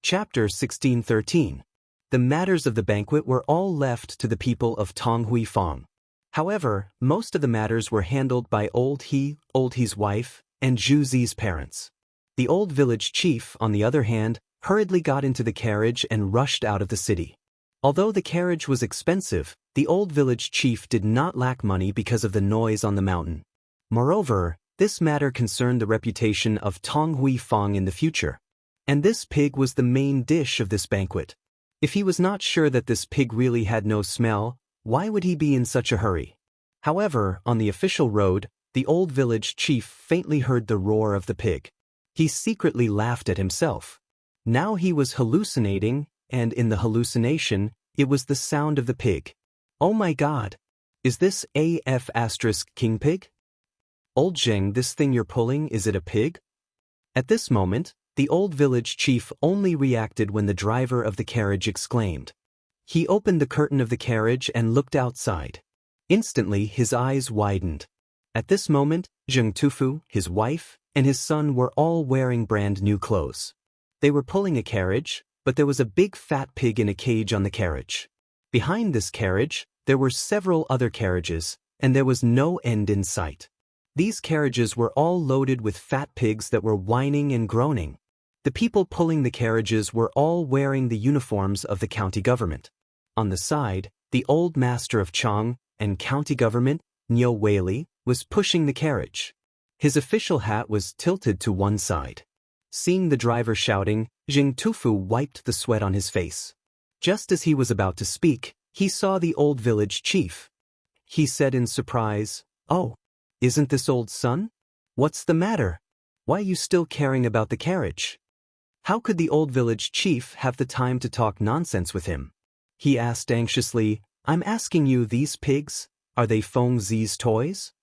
Chapter 1613. The matters of the banquet were all left to the people of Tonghui-Fong. However, most of the matters were handled by Old He's wife, and Zhu Zi's parents. The old village chief, on the other hand, hurriedly got into the carriage and rushed out of the city. Although the carriage was expensive, the old village chief did not lack money because of the noise on the mountain. Moreover, this matter concerned the reputation of Tonghui-Fong in the future. And this pig was the main dish of this banquet. If he was not sure that this pig really had no smell, why would he be in such a hurry? However, on the official road, the old village chief faintly heard the roar of the pig. He secretly laughed at himself. Now he was hallucinating, and in the hallucination, it was the sound of the pig. Oh my God! Is this king pig? Old Zheng, this thing you're pulling, is it a pig? At this moment, the old village chief only reacted when the driver of the carriage exclaimed. He opened the curtain of the carriage and looked outside. Instantly his eyes widened. At this moment, Zheng Tufu, his wife, and his son were all wearing brand new clothes. They were pulling a carriage, but there was a big fat pig in a cage on the carriage. Behind this carriage, there were several other carriages, and there was no end in sight. These carriages were all loaded with fat pigs that were whining and groaning. The people pulling the carriages were all wearing the uniforms of the county government. On the side, the old master of Chang'an and county government, Niu Weili, was pushing the carriage. His official hat was tilted to one side. Seeing the driver shouting, Zheng Tufu wiped the sweat on his face. Just as he was about to speak, he saw the old village chief. He said in surprise, "Oh, isn't this old son? What's the matter? Why are you still caring about the carriage?" How could the old village chief have the time to talk nonsense with him? He asked anxiously, "I'm asking you, these pigs, are they Feng Zi's toys?"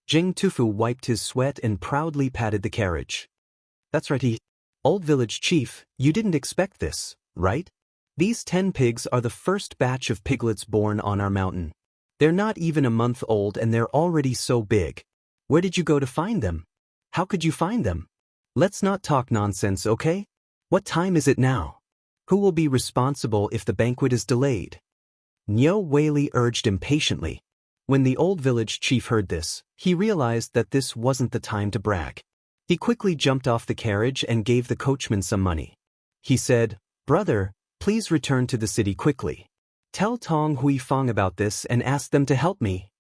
Zheng Tufu wiped his sweat and proudly patted the carriage. "That's right, Old village chief, you didn't expect this, right? These 10 pigs are the first batch of piglets born on our mountain. They're not even a month old and they're already so big. Where did you go to find them? How could you find them? Let's not talk nonsense, okay? What time is it now? Who will be responsible if the banquet is delayed?" Niu Weili urged impatiently. When the old village chief heard this, he realized that this wasn't the time to brag. He quickly jumped off the carriage and gave the coachman some money. He said, "Brother, please return to the city quickly. Tell Tonghui-Fong about this and ask them to help me."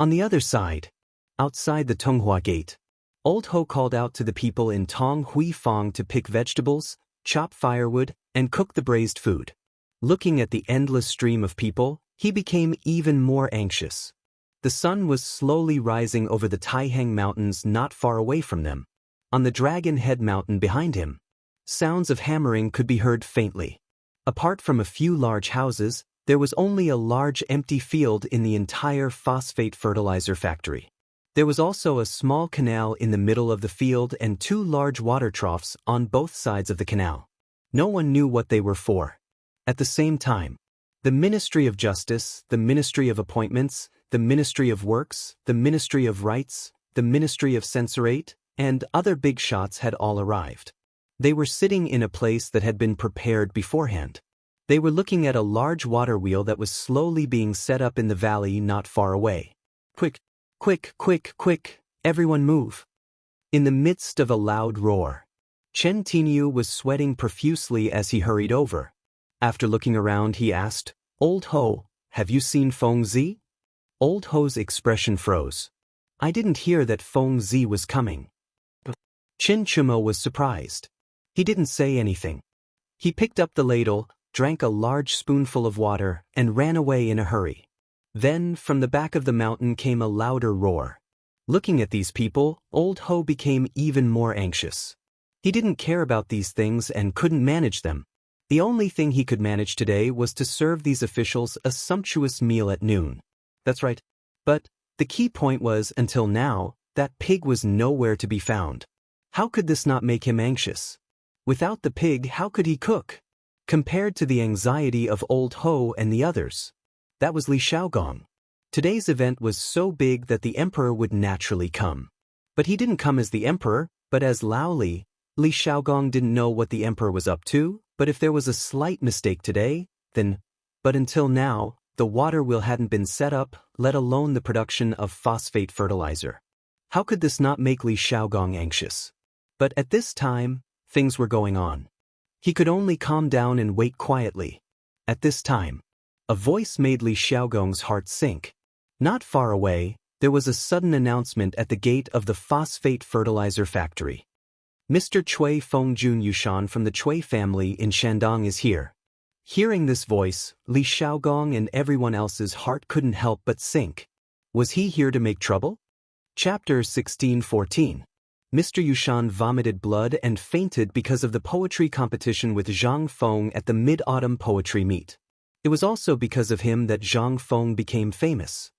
On the other side, outside the Tonghua Gate, Old Ho called out to the people in Tonghui-Fong to pick vegetables, chop firewood, and cook the braised food. Looking at the endless stream of people, he became even more anxious. The sun was slowly rising over the Taihang Mountains not far away from them. On the Dragon Head Mountain behind him, sounds of hammering could be heard faintly. Apart from a few large houses, there was only a large empty field in the entire phosphate fertilizer factory. There was also a small canal in the middle of the field and 2 large water troughs on both sides of the canal. No one knew what they were for. At the same time, the Ministry of Justice, the Ministry of Appointments, the Ministry of Works, the Ministry of Rights, the Ministry of Censorate, and other big shots had all arrived. They were sitting in a place that had been prepared beforehand. They were looking at a large water wheel that was slowly being set up in the valley not far away. "Quick, quick, quick, quick, everyone move." In the midst of a loud roar, Chen Tinyu was sweating profusely as he hurried over. After looking around, he asked, "Old Ho, have you seen Feng Zi?" Old Ho's expression froze. "I didn't hear that Feng Zi was coming." Chin Chumo was surprised. He didn't say anything. He picked up the ladle, drank a large spoonful of water, and ran away in a hurry. Then, from the back of the mountain came a louder roar. Looking at these people, Old Ho became even more anxious. He didn't care about these things and couldn't manage them. The only thing he could manage today was to serve these officials a sumptuous meal at noon. That's right. But the key point was, until now, that pig was nowhere to be found. How could this not make him anxious? Without the pig, how could he cook? Compared to the anxiety of Old Ho and the others, that was Li Xiaogong. Today's event was so big that the emperor would naturally come. But he didn't come as the emperor, but as Lao Li, Li Xiaogong didn't know what the emperor was up to, but if there was a slight mistake today, then... But until now, the water wheel hadn't been set up, let alone the production of phosphate fertilizer. How could this not make Li Xiaogong anxious? But at this time, things were going on. He could only calm down and wait quietly. At this time, a voice made Li Xiaogong's heart sink. Not far away, there was a sudden announcement at the gate of the phosphate fertilizer factory. Mr. Cui Fengjun Yushan from the Cui family in Shandong is here. Hearing this voice, Li Xiaogong and everyone else's heart couldn't help but sink. Was he here to make trouble? Chapter 1614. Mr. Yushan vomited blood and fainted because of the poetry competition with Zhang Feng at the Mid-Autumn Poetry Meet. It was also because of him that Zhang Feng became famous.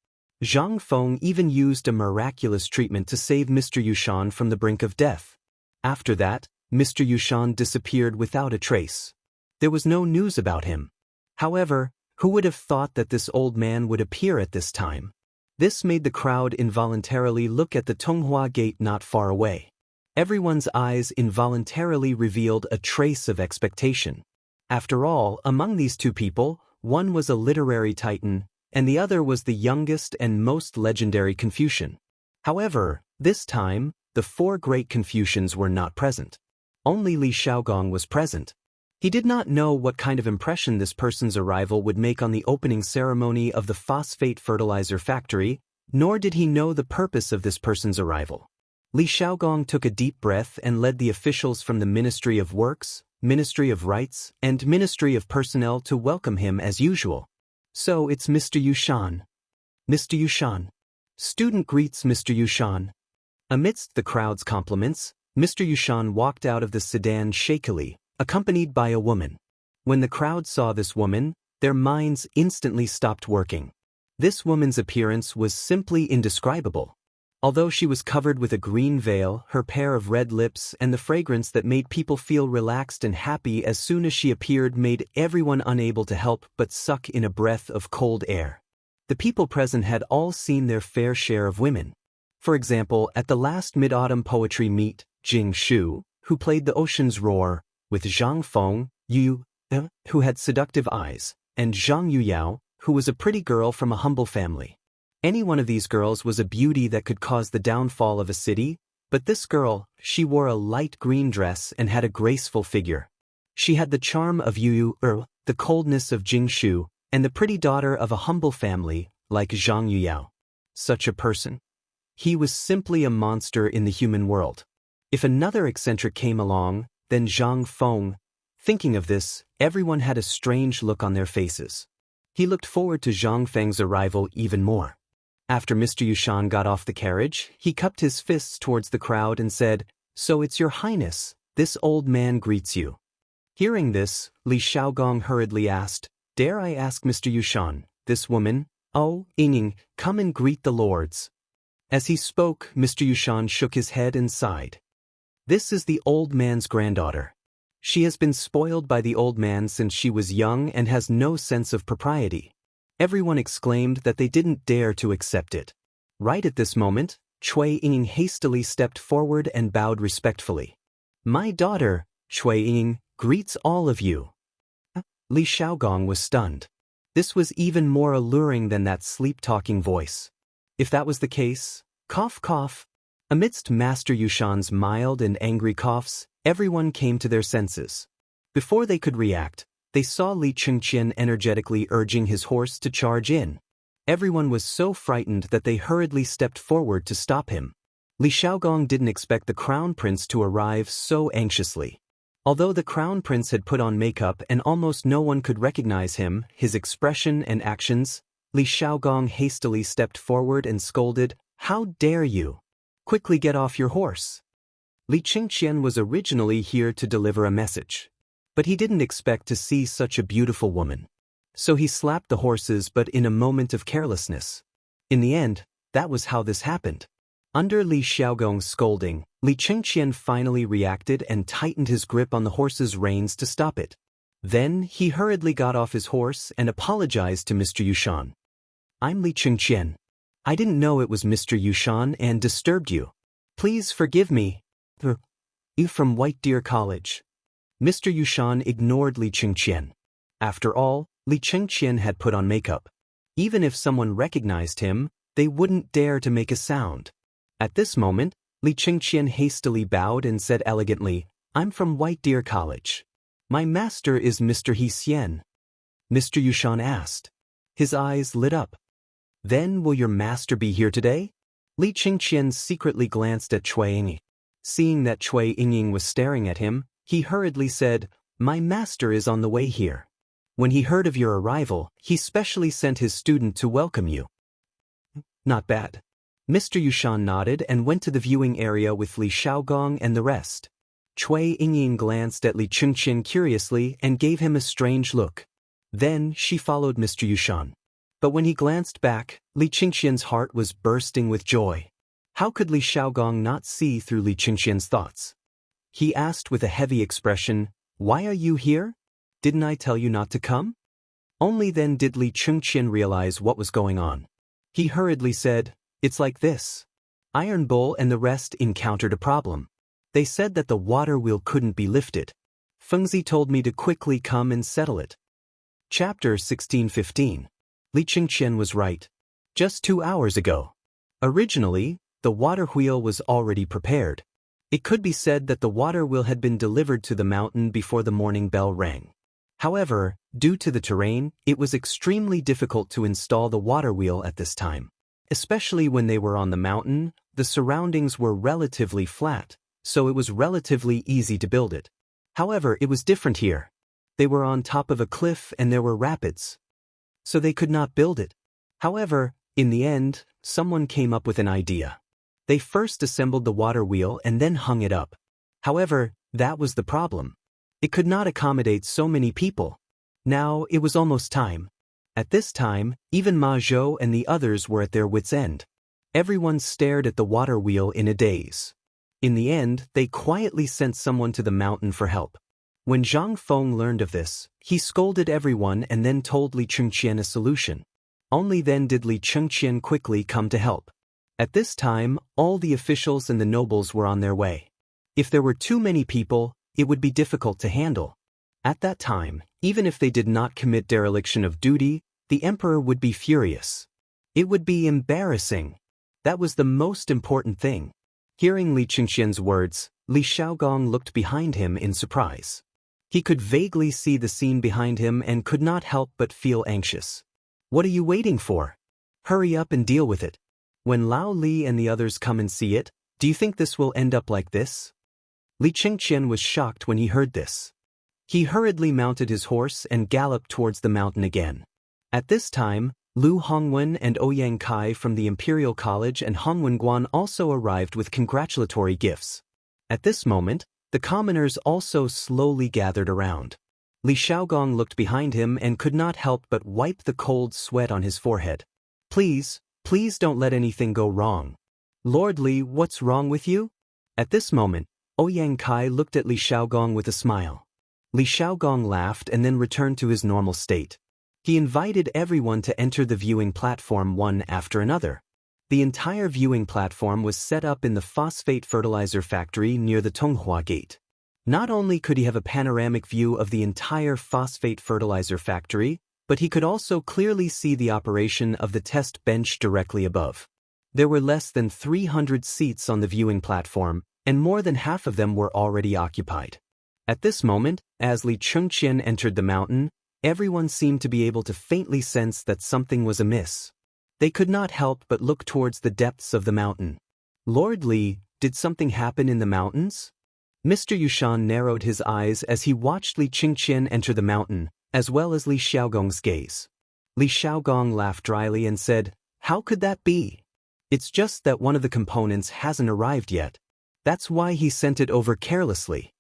Zhang Feng even used a miraculous treatment to save Mr. Yushan from the brink of death. After that, Mr. Yushan disappeared without a trace. There was no news about him. However, who would have thought that this old man would appear at this time? This made the crowd involuntarily look at the Tonghua Gate not far away. Everyone's eyes involuntarily revealed a trace of expectation. After all, among these two people, one was a literary titan, and the other was the youngest and most legendary Confucian. However, this time, the four great Confucians were not present. Only Li Xiaogong was present. He did not know what kind of impression this person's arrival would make on the opening ceremony of the phosphate fertilizer factory, nor did he know the purpose of this person's arrival. Li Xiaogong took a deep breath and led the officials from the Ministry of Works, Ministry of Rights, and Ministry of Personnel to welcome him as usual. So it's Mr. Yushan. Mr. Yushan. Student greets Mr. Yushan. Amidst the crowd's compliments, Mr. Yushan walked out of the sedan shakily, accompanied by a woman. When the crowd saw this woman, their minds instantly stopped working. This woman's appearance was simply indescribable. Although she was covered with a green veil, her pair of red lips and the fragrance that made people feel relaxed and happy as soon as she appeared made everyone unable to help but suck in a breath of cold air. The people present had all seen their fair share of women. For example, at the last Mid-Autumn Poetry Meet, Jing Shu, who played the Ocean's Roar, with Zhang Feng, who had seductive eyes, and Zhang Yuyao, who was a pretty girl from a humble family. Any one of these girls was a beauty that could cause the downfall of a city, but this girl, she wore a light green dress and had a graceful figure. She had the charm of the coldness of Jing Shu, and the pretty daughter of a humble family, like Zhang Yuyao. Such a person. He was simply a monster in the human world. If another eccentric came along, then Zhang Feng. Thinking of this, everyone had a strange look on their faces. He looked forward to Zhang Feng's arrival even more. After Mr. Yushan got off the carriage, he cupped his fists towards the crowd and said, "So it's your highness, this old man greets you." Hearing this, Li Xiaogong hurriedly asked, "Dare I ask Mr. Yushan, this woman, Ying, come and greet the lords?" As he spoke, Mr. Yushan shook his head and sighed. This is the old man's granddaughter. She has been spoiled by the old man since she was young and has no sense of propriety. Everyone exclaimed that they didn't dare to accept it. Right at this moment, Cui Ying hastily stepped forward and bowed respectfully. "My daughter, Cui Ying, greets all of you." Li Xiaogong was stunned. This was even more alluring than that sleep-talking voice. If that was the case, cough cough. Amidst Master Yushan's mild and angry coughs, everyone came to their senses. Before they could react, they saw Li Chengqian energetically urging his horse to charge in. Everyone was so frightened that they hurriedly stepped forward to stop him. Li Xiaogong didn't expect the crown prince to arrive so anxiously. Although the crown prince had put on makeup and almost no one could recognize him, his expression and actions, Li Xiaogong hastily stepped forward and scolded, "How dare you? Quickly get off your horse." Li Chengqian was originally here to deliver a message. But he didn't expect to see such a beautiful woman. So he slapped the horses but in a moment of carelessness. In the end, that was how this happened. Under Li Xiaogong's scolding, Li Chengqian finally reacted and tightened his grip on the horse's reins to stop it. Then he hurriedly got off his horse and apologized to Mr. Yushan. "I'm Li Chengqian. I didn't know it was Mr. Yushan and disturbed you. Please forgive me." You from White Deer College. Mr. Yushan ignored Li Chengqian. After all, Li Chengqian had put on makeup. Even if someone recognized him, they wouldn't dare to make a sound. At this moment, Li Chengqian hastily bowed and said elegantly, I'm from White Deer College. My master is Mr. He Xian. Mr. Yushan asked. His eyes lit up. Then will your master be here today? Li Chengqian secretly glanced at Cui Yingying. Seeing that Cui Yingying was staring at him, he hurriedly said, My master is on the way here. When he heard of your arrival, he specially sent his student to welcome you. Not bad. Mr. Yushan nodded and went to the viewing area with Li Xiaogong and the rest. Cui Yingying glanced at Li Chengqian curiously and gave him a strange look. Then she followed Mr. Yushan. But when he glanced back, Li Chengqian's heart was bursting with joy. How could Li Xiaogong not see through Li Chengqian's thoughts? He asked with a heavy expression, Why are you here? Didn't I tell you not to come? Only then did Li Chengqian realize what was going on. He hurriedly said, It's like this. Iron Bull and the rest encountered a problem. They said that the water wheel couldn't be lifted. Fengzi told me to quickly come and settle it. Chapter 16:15. Li Chengqian was right. Just 2 hours ago. Originally, the water wheel was already prepared. It could be said that the water wheel had been delivered to the mountain before the morning bell rang. However, due to the terrain, it was extremely difficult to install the water wheel at this time. Especially when they were on the mountain, the surroundings were relatively flat, so it was relatively easy to build it. However, it was different here. They were on top of a cliff and there were rapids. So they could not build it. However, in the end, someone came up with an idea. They first assembled the water wheel and then hung it up. However, that was the problem. It could not accommodate so many people. Now, it was almost time. At this time, even Ma Zhou and the others were at their wits' end. Everyone stared at the water wheel in a daze. In the end, they quietly sent someone to the mountain for help. When Zhang Feng learned of this, he scolded everyone and then told Li Chengqian a solution. Only then did Li Chengqian quickly come to help. At this time, all the officials and the nobles were on their way. If there were too many people, it would be difficult to handle. At that time, even if they did not commit dereliction of duty, the emperor would be furious. It would be embarrassing. That was the most important thing. Hearing Li Chengqian's words, Li Xiaogong looked behind him in surprise. He could vaguely see the scene behind him and could not help but feel anxious. What are you waiting for? Hurry up and deal with it. When Lao Li and the others come and see it, do you think this will end up like this? Li Chengqian was shocked when he heard this. He hurriedly mounted his horse and galloped towards the mountain again. At this time, Lu Hongwen and Ouyang Kai from the Imperial College and Hongwen Guan also arrived with congratulatory gifts. At this moment, the commoners also slowly gathered around. Li Xiaogong looked behind him and could not help but wipe the cold sweat on his forehead. Please don't let anything go wrong. Lord Li, what's wrong with you? At this moment, Ouyang Kai looked at Li Xiaogong with a smile. Li Xiaogong laughed and then returned to his normal state. He invited everyone to enter the viewing platform one after another. The entire viewing platform was set up in the phosphate fertilizer factory near the Tonghua Gate. Not only could he have a panoramic view of the entire phosphate fertilizer factory, but he could also clearly see the operation of the test bench directly above. There were less than 300 seats on the viewing platform, and more than half of them were already occupied. At this moment, as Li Chengqian entered the mountain, everyone seemed to be able to faintly sense that something was amiss. They could not help but look towards the depths of the mountain. Lord Li, did something happen in the mountains? Mr. Yushan narrowed his eyes as he watched Li Chengqian enter the mountain, as well as Li Xiaogong's gaze. Li Xiaogong laughed dryly and said, How could that be? It's just that one of the components hasn't arrived yet. That's why he sent it over carelessly.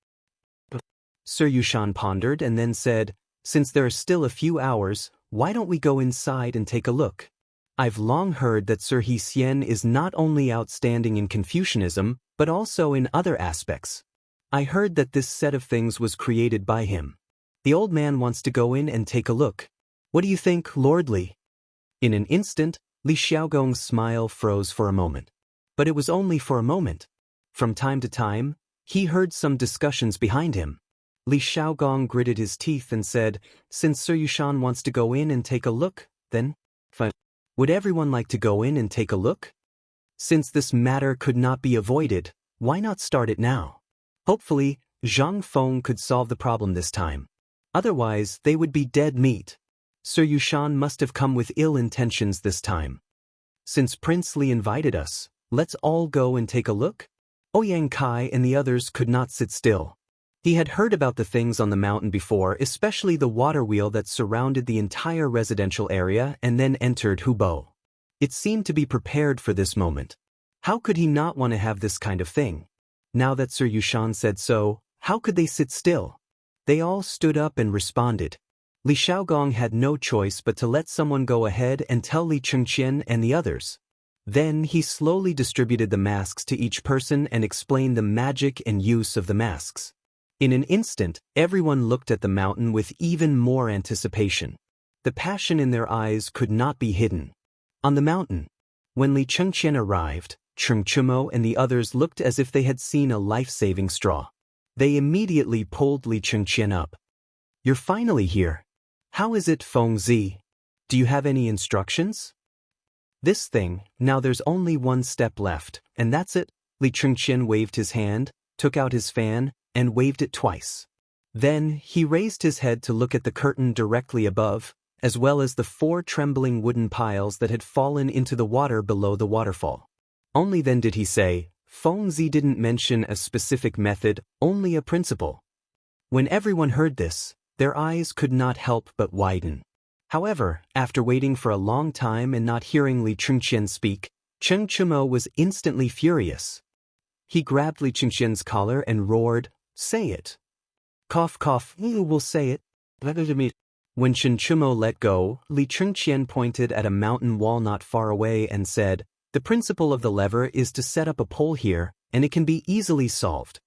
Sir Yushan pondered and then said, Since there are still a few hours, why don't we go inside and take a look? I've long heard that Sir He Xian is not only outstanding in Confucianism, but also in other aspects. I heard that this set of things was created by him. The old man wants to go in and take a look. What do you think, Lord Li? In an instant, Li Xiaogong's smile froze for a moment. But it was only for a moment. From time to time, He heard some discussions behind him. Li Xiaogong gritted his teeth and said, "Since Sir Yushan wants to go in and take a look, then fine. Would everyone like to go in and take a look? Since this matter could not be avoided, why not start it now? Hopefully, Zhang Feng could solve the problem this time. Otherwise, they would be dead meat. Sir Yushan must have come with ill intentions this time. Since Prince Li invited us, let's all go and take a look?" Ouyang Kai and the others could not sit still. He had heard about the things on the mountain before, especially the water wheel that surrounded the entire residential area and then entered Hubo. It seemed to be prepared for this moment. How could he not want to have this kind of thing? Now that Sir Yushan said so, how could they sit still? They all stood up and responded. Li Xiaogong had no choice but to let someone go ahead and tell Li Chengqian and the others. Then he slowly distributed the masks to each person and explained the magic and use of the masks. In an instant, everyone looked at the mountain with even more anticipation. The passion in their eyes could not be hidden. On the mountain, when Li Chengqian arrived, Cheng Chumo and the others looked as if they had seen a life-saving straw. They immediately pulled Li Chengqian up. "You're finally here. How is it, Feng Zi? Do you have any instructions?" "This thing, now there's only one step left, and that's it." Li Chengqian waved his hand, took out his fan, and waved it twice. Then he raised his head to look at the curtain directly above, as well as the 4 trembling wooden piles that had fallen into the water below the waterfall. Only then did he say, Feng Zi didn't mention a specific method, only a principle. When everyone heard this, their eyes could not help but widen. However, after waiting for a long time and not hearing Li Chengqian speak, Cheng Chumo was instantly furious. He grabbed Li Chengqian's collar and roared, "Say it." "Cough cough, you will say it." When Chen Chumo let go, Li Chengqian pointed at a mountain wall not far away and said, "The principle of the lever is to set up a pole here, and it can be easily solved."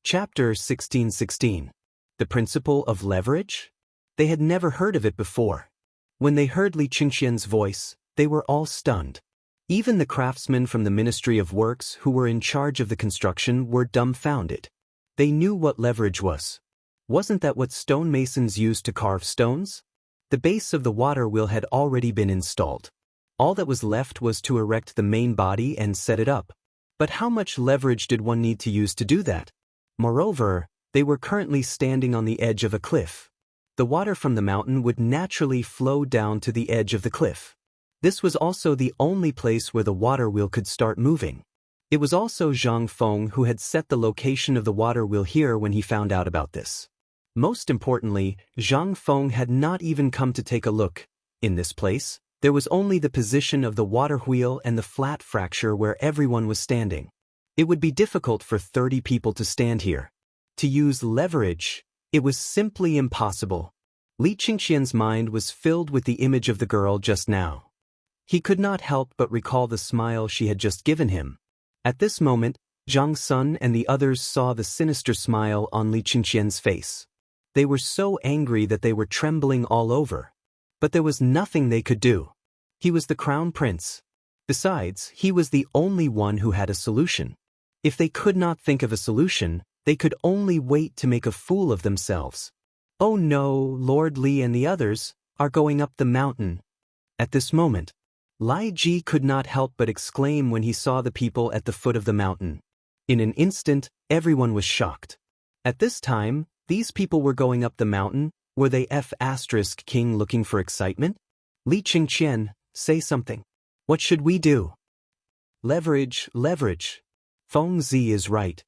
Chapter 16:16. The principle of leverage? They had never heard of it before. When they heard Li Chengqian's voice, they were all stunned. Even the craftsmen from the Ministry of Works who were in charge of the construction were dumbfounded. They knew what leverage was. Wasn't that what stonemasons used to carve stones? The base of the water wheel had already been installed. All that was left was to erect the main body and set it up. But how much leverage did one need to use to do that? Moreover, they were currently standing on the edge of a cliff. The water from the mountain would naturally flow down to the edge of the cliff. This was also the only place where the water wheel could start moving. It was also Zhang Feng who had set the location of the water wheel here when he found out about this. Most importantly, Zhang Feng had not even come to take a look. In this place, there was only the position of the water wheel and the flat fracture where everyone was standing. It would be difficult for 30 people to stand here. To use leverage, it was simply impossible. Li Chengqian's mind was filled with the image of the girl just now. He could not help but recall the smile she had just given him. At this moment, Zhang Sun and the others saw the sinister smile on Li Chengqian's face. They were so angry that they were trembling all over. But there was nothing they could do. He was the crown prince. Besides, he was the only one who had a solution. If they could not think of a solution, they could only wait to make a fool of themselves. "Oh no, Lord Li and the others are going up the mountain." At this moment, Lai Ji could not help but exclaim when he saw the people at the foot of the mountain. In an instant, everyone was shocked. At this time, these people were going up the mountain. Were they King looking for excitement? Li Chengqian, say something. What should we do? Leverage, leverage. Feng Zi is right.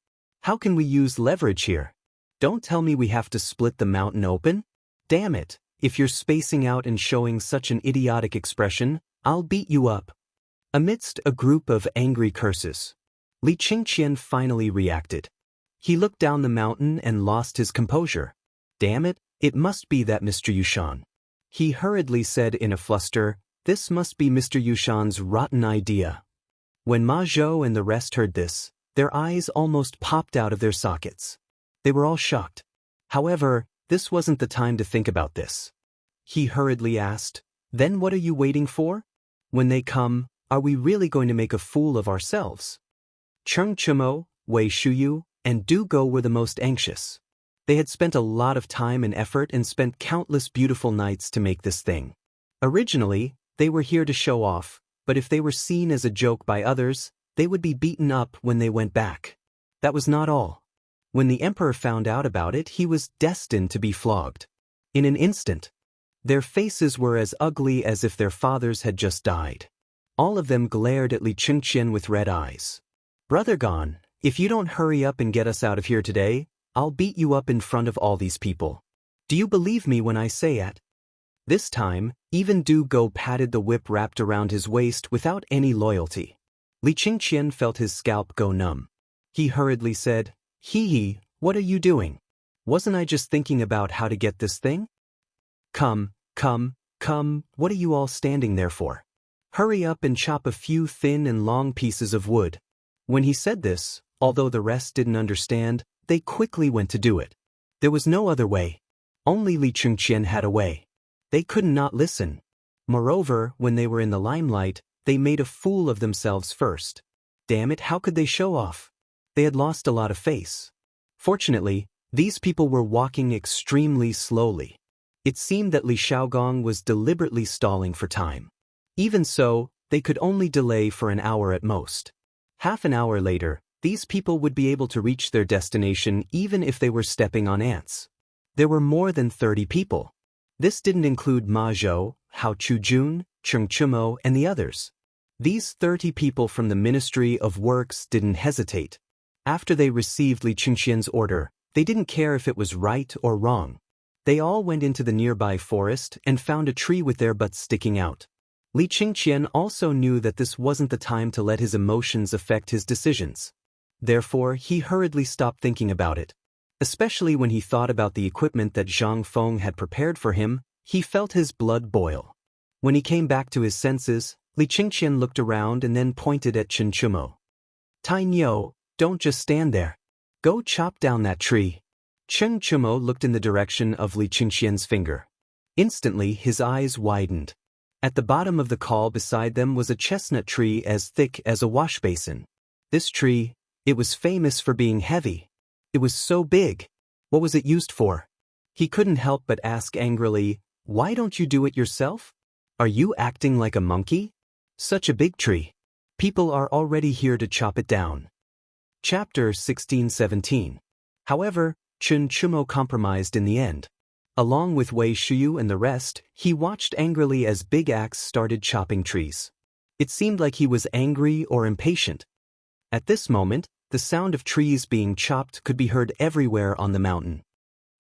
How can we use leverage here? Don't tell me we have to split the mountain open? Damn it, if you're spacing out and showing such an idiotic expression, I'll beat you up. Amidst a group of angry curses, Li Chengqian finally reacted. He looked down the mountain and lost his composure. Damn it, it must be that Mr. Yushan. He hurriedly said in a fluster, "This must be Mr. Yushan's rotten idea." When Ma Zhou and the rest heard this, their eyes almost popped out of their sockets. They were all shocked. However, this wasn't the time to think about this. He hurriedly asked, "Then what are you waiting for? When they come, are we really going to make a fool of ourselves?" Cheng Chumo, Wei Shuyu, and Du Go were the most anxious. They had spent a lot of time and effort and spent countless beautiful nights to make this thing. Originally, they were here to show off, but if they were seen as a joke by others, they would be beaten up when they went back. That was not all. When the emperor found out about it, he was destined to be flogged. In an instant. Their faces were as ugly as if their fathers had just died. All of them glared at Li Chengqian with red eyes. "Brother Gan, if you don't hurry up and get us out of here today, I'll beat you up in front of all these people. Do you believe me when I say it?" This time, even Du Go patted the whip wrapped around his waist without any loyalty. Li Chengqian felt his scalp go numb. He hurriedly said, "Hee, what are you doing? Wasn't I just thinking about how to get this thing? Come, what are you all standing there for? Hurry up and chop a few thin and long pieces of wood." When he said this, although the rest didn't understand, they quickly went to do it. There was no other way. Only Li Chengqian had a way. They could not listen. Moreover, when they were in the limelight, they made a fool of themselves first. Damn it, how could they show off? They had lost a lot of face. Fortunately, these people were walking extremely slowly. It seemed that Li Xiaogong was deliberately stalling for time. Even so, they could only delay for an hour at most. Half an hour later, these people would be able to reach their destination even if they were stepping on ants. There were more than 30 people. This didn't include Ma Zhou, Hao Chujun, Cheng Chumo, and the others. These 30 people from the Ministry of Works didn't hesitate. After they received Li Chengqian's order, they didn't care if it was right or wrong. They all went into the nearby forest and found a tree with their butts sticking out. Li Chengqian also knew that this wasn't the time to let his emotions affect his decisions. Therefore, he hurriedly stopped thinking about it. Especially when he thought about the equipment that Zhang Feng had prepared for him, he felt his blood boil. When he came back to his senses, Li Chengqian looked around and then pointed at Chen Chumo. "Tai Niu, don't just stand there. Go chop down that tree." Chen Chumo looked in the direction of Li Chengqian's finger. Instantly, his eyes widened. At the bottom of the call beside them was a chestnut tree as thick as a wash basin. This tree, it was famous for being heavy. It was so big. What was it used for? He couldn't help but ask angrily, "Why don't you do it yourself? Are you acting like a monkey? Such a big tree. People are already here to chop it down." Chapter 16-17. However, Chen Chumo compromised in the end. Along with Wei Shuyu and the rest, he watched angrily as Big Axe started chopping trees. It seemed like he was angry or impatient. At this moment, the sound of trees being chopped could be heard everywhere on the mountain.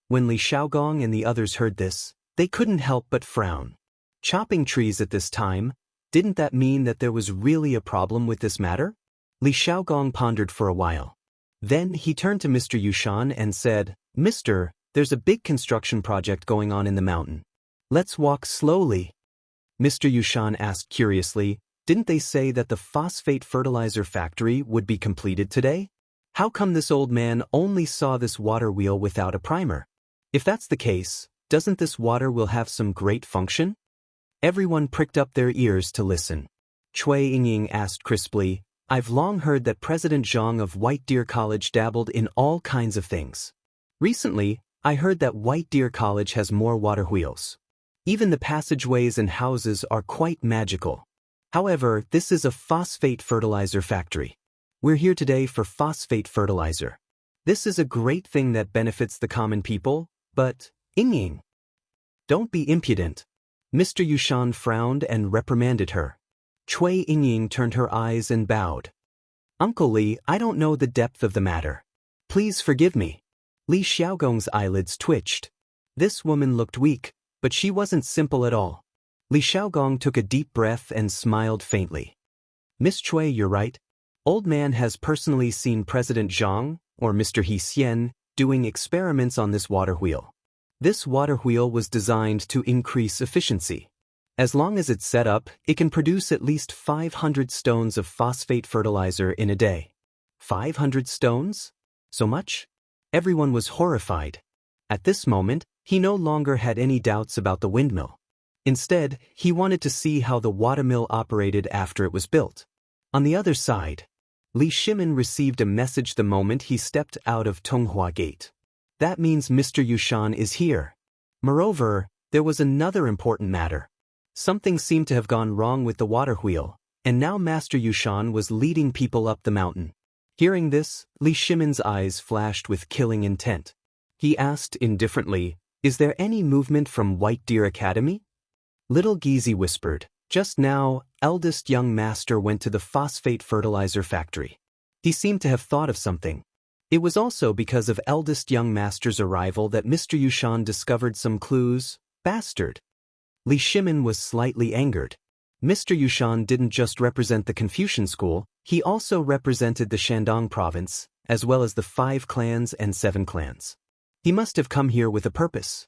When Li Xiaogong and the others heard this, they couldn't help but frown. Chopping trees at this time, didn't that mean that there was really a problem with this matter? Li Xiaogong pondered for a while. Then he turned to Mr. Yushan and said, "Mister, there's a big construction project going on in the mountain. Let's walk slowly." Mr. Yushan asked curiously, "Didn't they say that the phosphate fertilizer factory would be completed today? How come this old man only saw this water wheel without a primer? If that's the case, doesn't this water wheel have some great function?" Everyone pricked up their ears to listen. Cui Yingying asked crisply, "I've long heard that President Zhang of White Deer College dabbled in all kinds of things. Recently, I heard that White Deer College has more water wheels. Even the passageways and houses are quite magical. However, this is a phosphate fertilizer factory. We're here today for phosphate fertilizer. This is a great thing that benefits the common people, but, Yingying, don't be impudent." Mr. Yushan frowned and reprimanded her. Cui Yingying turned her eyes and bowed. "Uncle Li, I don't know the depth of the matter. Please forgive me." Li Xiaogong's eyelids twitched. This woman looked weak, but she wasn't simple at all. Li Xiaogong took a deep breath and smiled faintly. "Miss Cui, you're right. Old man has personally seen President Zhang, or Mr. He Xian, doing experiments on this water wheel. This water wheel was designed to increase efficiency. As long as it's set up, it can produce at least 500 stones of phosphate fertilizer in a day." 500 stones? So much? Everyone was horrified. At this moment, he no longer had any doubts about the windmill. Instead, he wanted to see how the watermill operated after it was built. On the other side, Li Shimin received a message the moment he stepped out of Tonghua Gate. That means Mr. Yushan is here. Moreover, there was another important matter. Something seemed to have gone wrong with the water wheel, and now Master Yushan was leading people up the mountain. Hearing this, Li Shimin's eyes flashed with killing intent. He asked indifferently, "Is there any movement from White Deer Academy?" Little Gizi whispered, "Just now, eldest young master went to the phosphate fertilizer factory." He seemed to have thought of something. It was also because of eldest young master's arrival that Mr. Yushan discovered some clues. Bastard. Li Shimin was slightly angered. Mr. Yushan didn't just represent the Confucian school, he also represented the Shandong province, as well as the 5 clans and 7 clans. He must have come here with a purpose.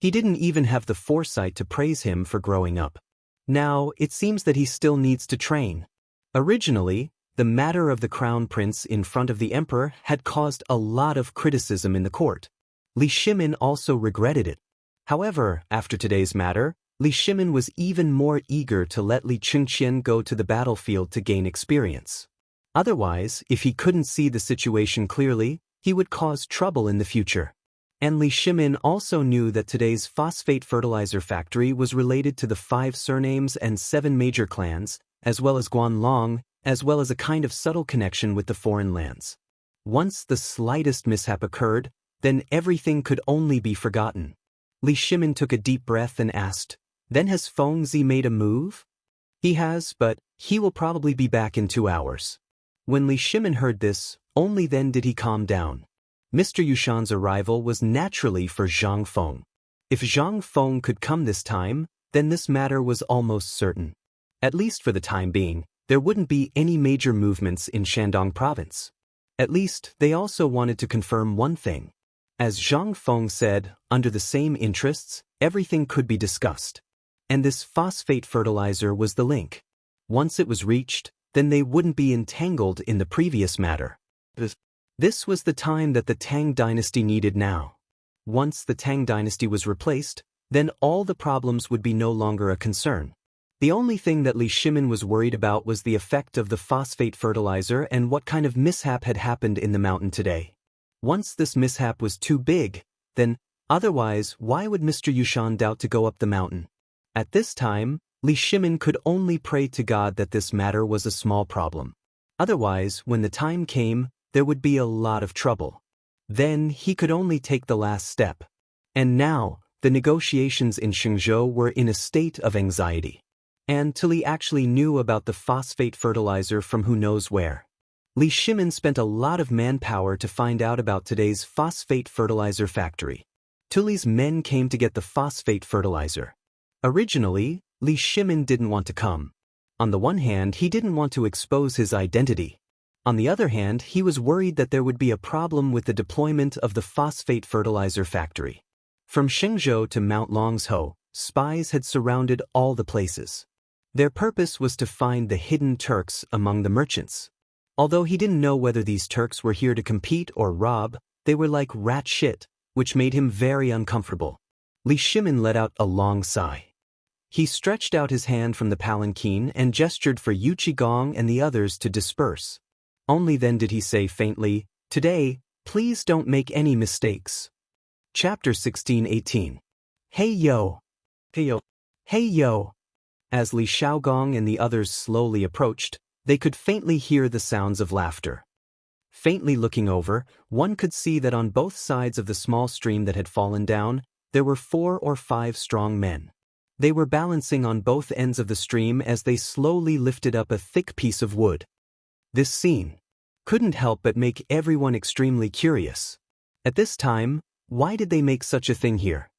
He didn't even have the foresight to praise him for growing up. Now, it seems that he still needs to train. Originally, the matter of the crown prince in front of the emperor had caused a lot of criticism in the court. Li Shimin also regretted it. However, after today's matter, Li Shimin was even more eager to let Li Chengqian go to the battlefield to gain experience. Otherwise, if he couldn't see the situation clearly, he would cause trouble in the future. And Li Shimin also knew that today's phosphate fertilizer factory was related to the 5 surnames and 7 major clans, as well as Guanlong, as well as a kind of subtle connection with the foreign lands. Once the slightest mishap occurred, then everything could only be forgotten. Li Shimin took a deep breath and asked, "Then has Fengzi made a move?" "He has, but he will probably be back in 2 hours." When Li Shimin heard this, only then did he calm down. Mr. Yushan's arrival was naturally for Zhang Feng. If Zhang Feng could come this time, then this matter was almost certain. At least for the time being, there wouldn't be any major movements in Shandong province. At least, they also wanted to confirm one thing. As Zhang Feng said, under the same interests, everything could be discussed. And this phosphate fertilizer was the link. Once it was reached, then they wouldn't be entangled in the previous matter. This was the time that the Tang dynasty needed now. Once the Tang dynasty was replaced, then all the problems would be no longer a concern. The only thing that Li Shimin was worried about was the effect of the phosphate fertilizer and what kind of mishap had happened in the mountain today. Once this mishap was too big, then, otherwise, why would Mr. Yushan doubt to go up the mountain? At this time, Li Shimin could only pray to God that this matter was a small problem. Otherwise, when the time came, there would be a lot of trouble. Then he could only take the last step. And now, the negotiations in Xingzhou were in a state of anxiety. And till he actually knew about the phosphate fertilizer from who knows where. Li Shimin spent a lot of manpower to find out about today's phosphate fertilizer factory. Tuli's men came to get the phosphate fertilizer. Originally, Li Shimin didn't want to come. On the one hand, he didn't want to expose his identity. On the other hand, he was worried that there would be a problem with the deployment of the phosphate fertilizer factory. From Xingzhou to Mount Longsho, spies had surrounded all the places. Their purpose was to find the hidden Turks among the merchants. Although he didn't know whether these Turks were here to compete or rob, they were like rat shit, which made him very uncomfortable. Li Shimin let out a long sigh. He stretched out his hand from the palanquin and gestured for Yu Qigong and the others to disperse. Only then did he say faintly, "Today, please don't make any mistakes." Chapter 16:18. Hey yo! Hey yo! Hey yo! As Li Shaogong and the others slowly approached, they could faintly hear the sounds of laughter. Faintly looking over, one could see that on both sides of the small stream that had fallen down, there were 4 or 5 strong men. They were balancing on both ends of the stream as they slowly lifted up a thick piece of wood. This scene couldn't help but make everyone extremely curious. At this time, why did they make such a thing here?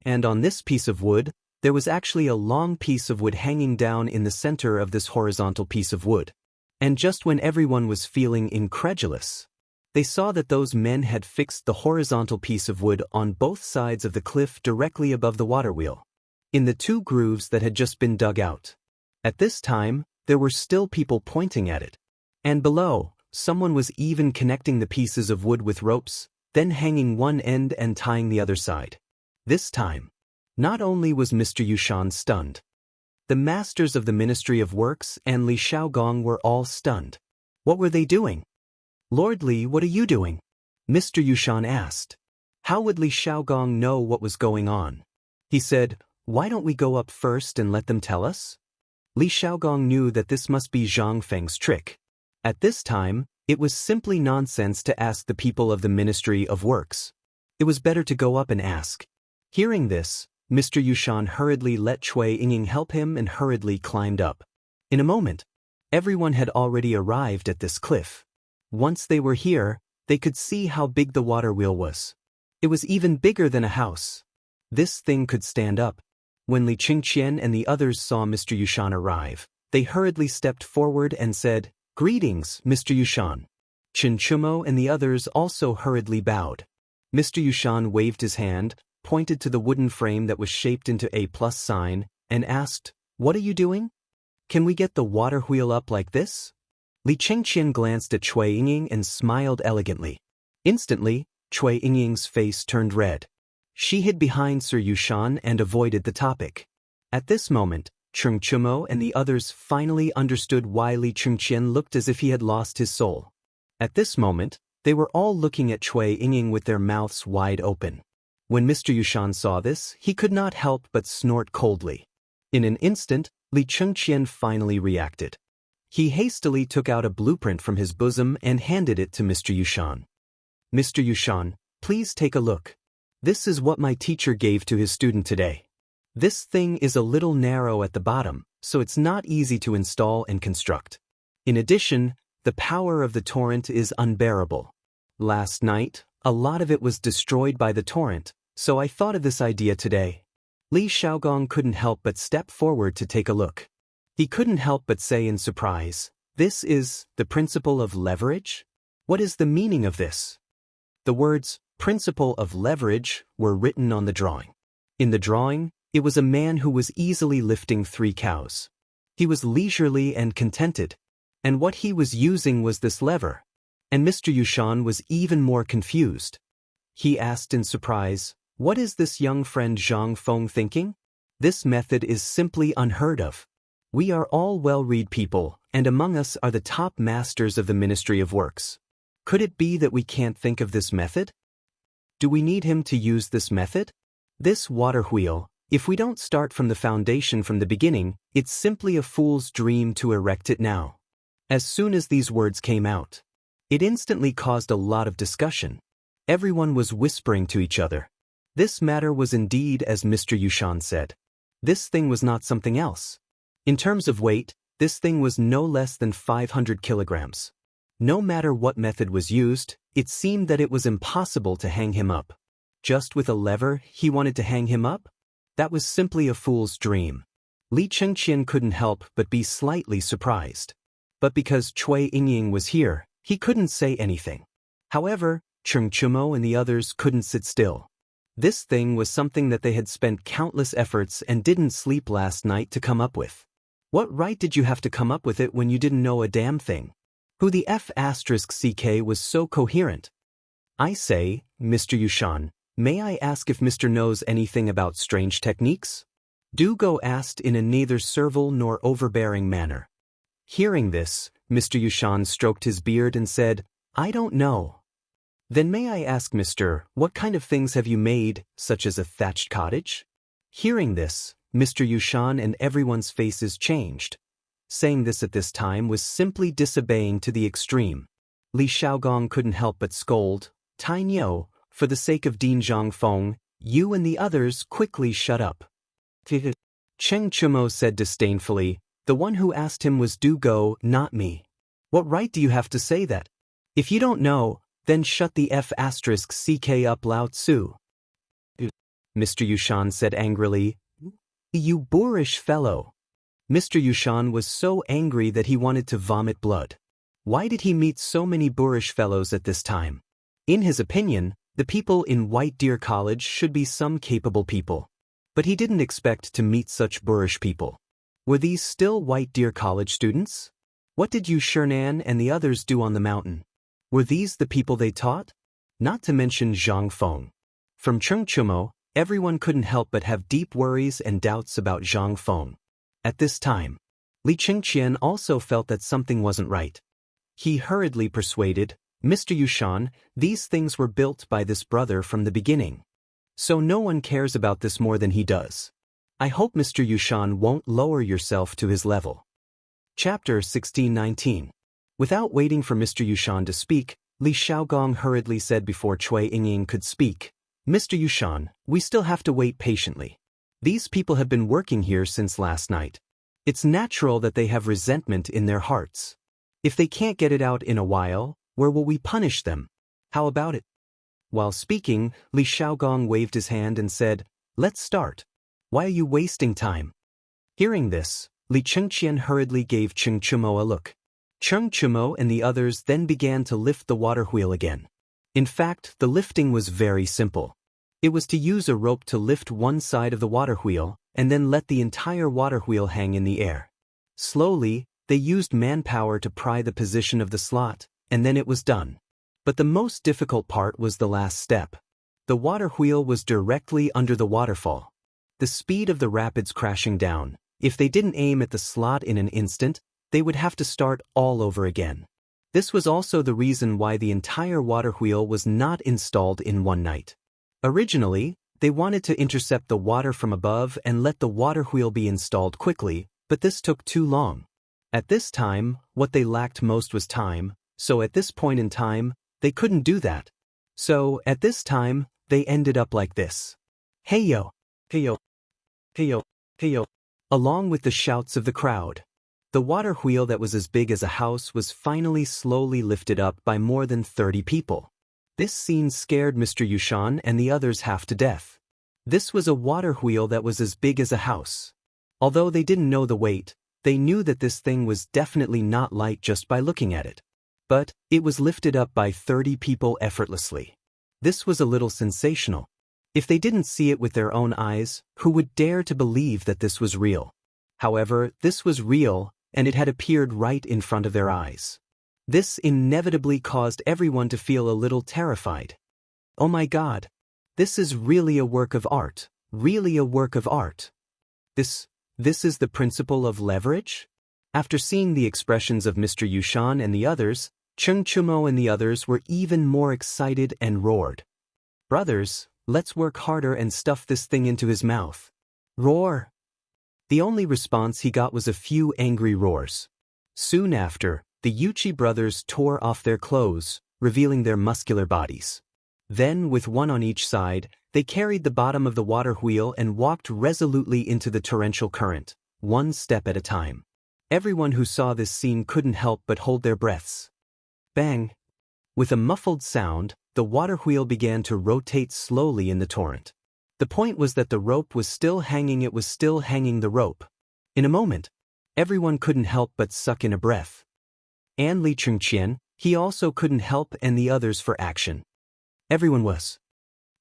And on this piece of wood, there was actually a long piece of wood hanging down in the center of this horizontal piece of wood. And just when everyone was feeling incredulous, they saw that those men had fixed the horizontal piece of wood on both sides of the cliff directly above the water wheel, in the 2 grooves that had just been dug out. At this time, there were still people pointing at it. And below, someone was even connecting the pieces of wood with ropes, then hanging one end and tying the other side. This time, not only was Mr. Yushan stunned, the masters of the Ministry of Works and Li Shaogong were all stunned. What were they doing? Lord Li, what are you doing? Mr. Yushan asked. How would Li Xiaogong know what was going on? He said, why don't we go up first and let them tell us? Li Xiaogong knew that this must be Zhang Feng's trick. At this time, it was simply nonsense to ask the people of the Ministry of Works. It was better to go up and ask. Hearing this, Mr. Yushan hurriedly let Cui Yinging help him and hurriedly climbed up. In a moment, everyone had already arrived at this cliff. Once they were here, they could see how big the water wheel was. It was even bigger than a house. This thing could stand up. When Li Qingqian and the others saw Mr. Yushan arrive, they hurriedly stepped forward and said, Greetings, Mr. Yushan. Chen Chumo and the others also hurriedly bowed. Mr. Yushan waved his hand, pointed to the wooden frame that was shaped into a plus sign, and asked, What are you doing? Can we get the water wheel up like this? Li Qingqian glanced at Cui Yinging and smiled elegantly. Instantly, Cui Yinging's face turned red. She hid behind Sir Yushan and avoided the topic. At this moment, Cheng Chumo and the others finally understood why Li Qingqian looked as if he had lost his soul. At this moment, they were all looking at Cui Yinging with their mouths wide open. When Mr. Yushan saw this, he could not help but snort coldly. In an instant, Li Qingqian finally reacted. He hastily took out a blueprint from his bosom and handed it to Mr. Yushan. Mr. Yushan, please take a look. This is what my teacher gave to his student today. This thing is a little narrow at the bottom, so it's not easy to install and construct. In addition, the power of the torrent is unbearable. Last night, a lot of it was destroyed by the torrent, so I thought of this idea today. Li Xiaogong couldn't help but step forward to take a look. He couldn't help but say in surprise, This is the principle of leverage? What is the meaning of this? The words, principle of leverage, were written on the drawing. In the drawing, it was a man who was easily lifting 3 cows. He was leisurely and contented, and what he was using was this lever. And Mr. Yushan was even more confused. He asked in surprise, What is this young friend Zhang Feng thinking? This method is simply unheard of. We are all well-read people, and among us are the top masters of the Ministry of Works. Could it be that we can't think of this method? Do we need him to use this method? This water wheel, if we don't start from the foundation from the beginning, it's simply a fool's dream to erect it now. As soon as these words came out, it instantly caused a lot of discussion. Everyone was whispering to each other. This matter was indeed as Mr. Yushan said. This thing was not something else. In terms of weight, this thing was no less than 500 kilograms. No matter what method was used, it seemed that it was impossible to hang him up. Just with a lever, he wanted to hang him up? That was simply a fool's dream. Li Qingqian couldn't help but be slightly surprised. But because Cui Yinging was here, he couldn't say anything. However, Cheng Chumo and the others couldn't sit still. This thing was something that they had spent countless efforts and didn't sleep last night to come up with. What right did you have to come up with it when you didn't know a damn thing? Who the F***ck was so coherent? I say, Mr. Yushan, may I ask if Mr. knows anything about strange techniques? Do go asked in a neither servile nor overbearing manner. Hearing this, Mr. Yushan stroked his beard and said, I don't know. Then may I ask, Mr., what kind of things have you made, such as a thatched cottage? Hearing this, Mr. Yushan and everyone's faces changed. Saying this at this time was simply disobeying to the extreme. Li Xiaogong couldn't help but scold, Tai Niu, for the sake of Dean Zhangfeng, you and the others quickly shut up. Cheng Chumo said disdainfully, the one who asked him was Du Go, not me. What right do you have to say that? If you don't know, then shut the F***ck up, Lao Tzu. Mr. Yushan said angrily, You boorish fellow. Mr. Yushan was so angry that he wanted to vomit blood. Why did he meet so many boorish fellows at this time? In his opinion, the people in White Deer College should be some capable people. But he didn't expect to meet such boorish people. Were these still White Deer College students? What did Yu Shernan and the others do on the mountain? Were these the people they taught? Not to mention Zhang Feng. From Cheng Chumo, everyone couldn't help but have deep worries and doubts about Zhang Feng. At this time, Li Qingqian also felt that something wasn't right. He hurriedly persuaded, Mr. Yushan, these things were built by this brother from the beginning. So no one cares about this more than he does. I hope Mr. Yushan won't lower yourself to his level. Chapter 1619. Without waiting for Mr. Yushan to speak, Li Xiaogong hurriedly said before Cui Yingying could speak, Mr. Yushan, we still have to wait patiently. These people have been working here since last night. It's natural that they have resentment in their hearts. If they can't get it out in a while, where will we punish them? How about it? While speaking, Li Xiaogong waved his hand and said, Let's start. Why are you wasting time? Hearing this, Li Chengqian hurriedly gave Cheng Chumo a look. Cheng Chumo and the others then began to lift the water wheel again. In fact, the lifting was very simple. It was to use a rope to lift one side of the water wheel, and then let the entire water wheel hang in the air. Slowly, they used manpower to pry the position of the slot, and then it was done. But the most difficult part was the last step. The water wheel was directly under the waterfall. The speed of the rapids crashing down, if they didn't aim at the slot in an instant, they would have to start all over again. This was also the reason why the entire water wheel was not installed in one night. Originally, they wanted to intercept the water from above and let the water wheel be installed quickly, but this took too long. At this time, what they lacked most was time, so at this point in time, they couldn't do that. So, at this time, they ended up like this. Hey yo, hey yo, hey yo, hey yo, along with the shouts of the crowd. The water wheel that was as big as a house was finally slowly lifted up by more than 30 people. This scene scared Mr. Yushan and the others half to death. This was a water wheel that was as big as a house. Although they didn't know the weight, they knew that this thing was definitely not light just by looking at it. But it was lifted up by 30 people effortlessly. This was a little sensational. If they didn't see it with their own eyes, who would dare to believe that this was real? However, this was real, and it had appeared right in front of their eyes. This inevitably caused everyone to feel a little terrified. Oh my God! This is really a work of art. Really a work of art. This is the principle of leverage? After seeing the expressions of Mr. Yushan and the others, Cheng Chumo and the others were even more excited and roared. Brothers, let's work harder and stuff this thing into his mouth. Roar! The only response he got was a few angry roars. Soon after, the Yuchi brothers tore off their clothes, revealing their muscular bodies. Then, with one on each side, they carried the bottom of the water wheel and walked resolutely into the torrential current, one step at a time. Everyone who saw this scene couldn't help but hold their breaths. Bang! With a muffled sound, the water wheel began to rotate slowly in the torrent. The point was that the rope was still hanging. It was still hanging the rope. In a moment, everyone couldn't help but suck in a breath. And Li Chengqian, he also couldn't help, and the others for action. Everyone was.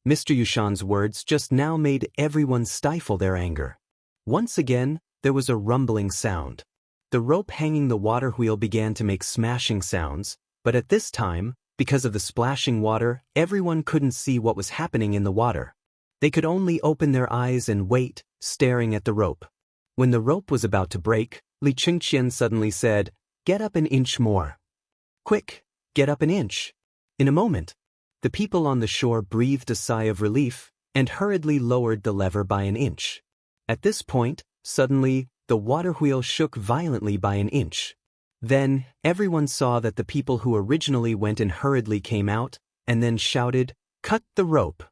Mr. Yushan's words just now made everyone stifle their anger. Once again, there was a rumbling sound. The rope hanging the water wheel began to make smashing sounds, but at this time, because of the splashing water, everyone couldn't see what was happening in the water. They could only open their eyes and wait, staring at the rope. When the rope was about to break, Li Chengqian suddenly said, Get up an inch more. Quick, get up an inch. In a moment, the people on the shore breathed a sigh of relief and hurriedly lowered the lever by an inch. At this point, suddenly, the water wheel shook violently by an inch. Then, everyone saw that the people who originally went in hurriedly came out, and then shouted, Cut the rope.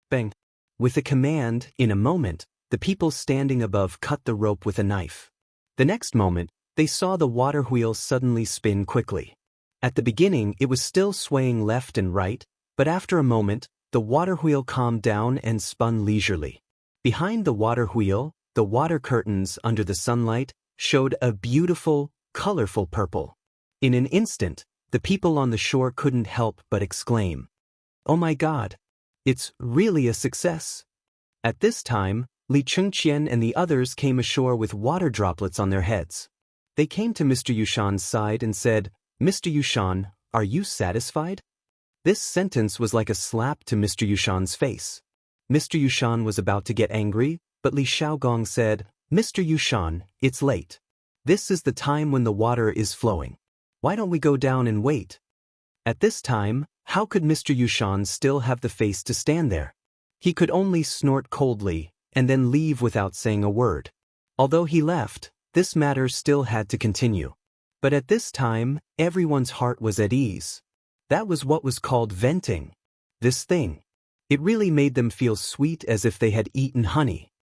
Bang. With a command, in a moment, the people standing above cut the rope with a knife. The next moment, they saw the water wheel suddenly spin quickly. At the beginning, it was still swaying left and right, but after a moment, the water wheel calmed down and spun leisurely. Behind the water wheel, the water curtains under the sunlight showed a beautiful, colorful purple. In an instant, the people on the shore couldn't help but exclaim, Oh my God! It's really a success! At this time, Li Chengqian and the others came ashore with water droplets on their heads. They came to Mr. Yushan's side and said, Mr. Yushan, are you satisfied? This sentence was like a slap to Mr. Yushan's face. Mr. Yushan was about to get angry, but Li Xiaogong said, Mr. Yushan, it's late. This is the time when the water is flowing. Why don't we go down and wait? At this time, how could Mr. Yushan still have the face to stand there? He could only snort coldly, and then leave without saying a word. Although he left, this matter still had to continue. But at this time, everyone's heart was at ease. That was what was called venting. This thing. It really made them feel sweet as if they had eaten honey.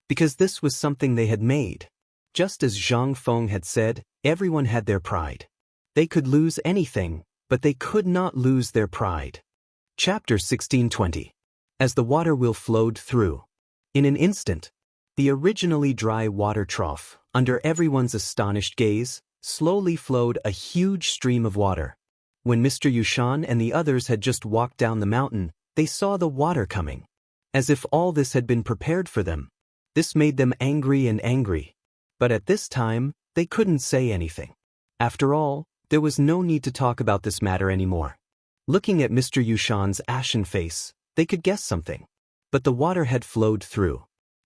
Because this was something they had made. Just as Zhang Feng had said, everyone had their pride. They could lose anything, but they could not lose their pride. Chapter 1620. As the water wheel flowed through. In an instant, the originally dry water trough, under everyone's astonished gaze, slowly flowed a huge stream of water. When Mr. Yushan and the others had just walked down the mountain, they saw the water coming. As if all this had been prepared for them. This made them angry. But at this time, they couldn't say anything. After all, there was no need to talk about this matter anymore. Looking at Mr. Yushan's ashen face, they could guess something. But the water had flowed through.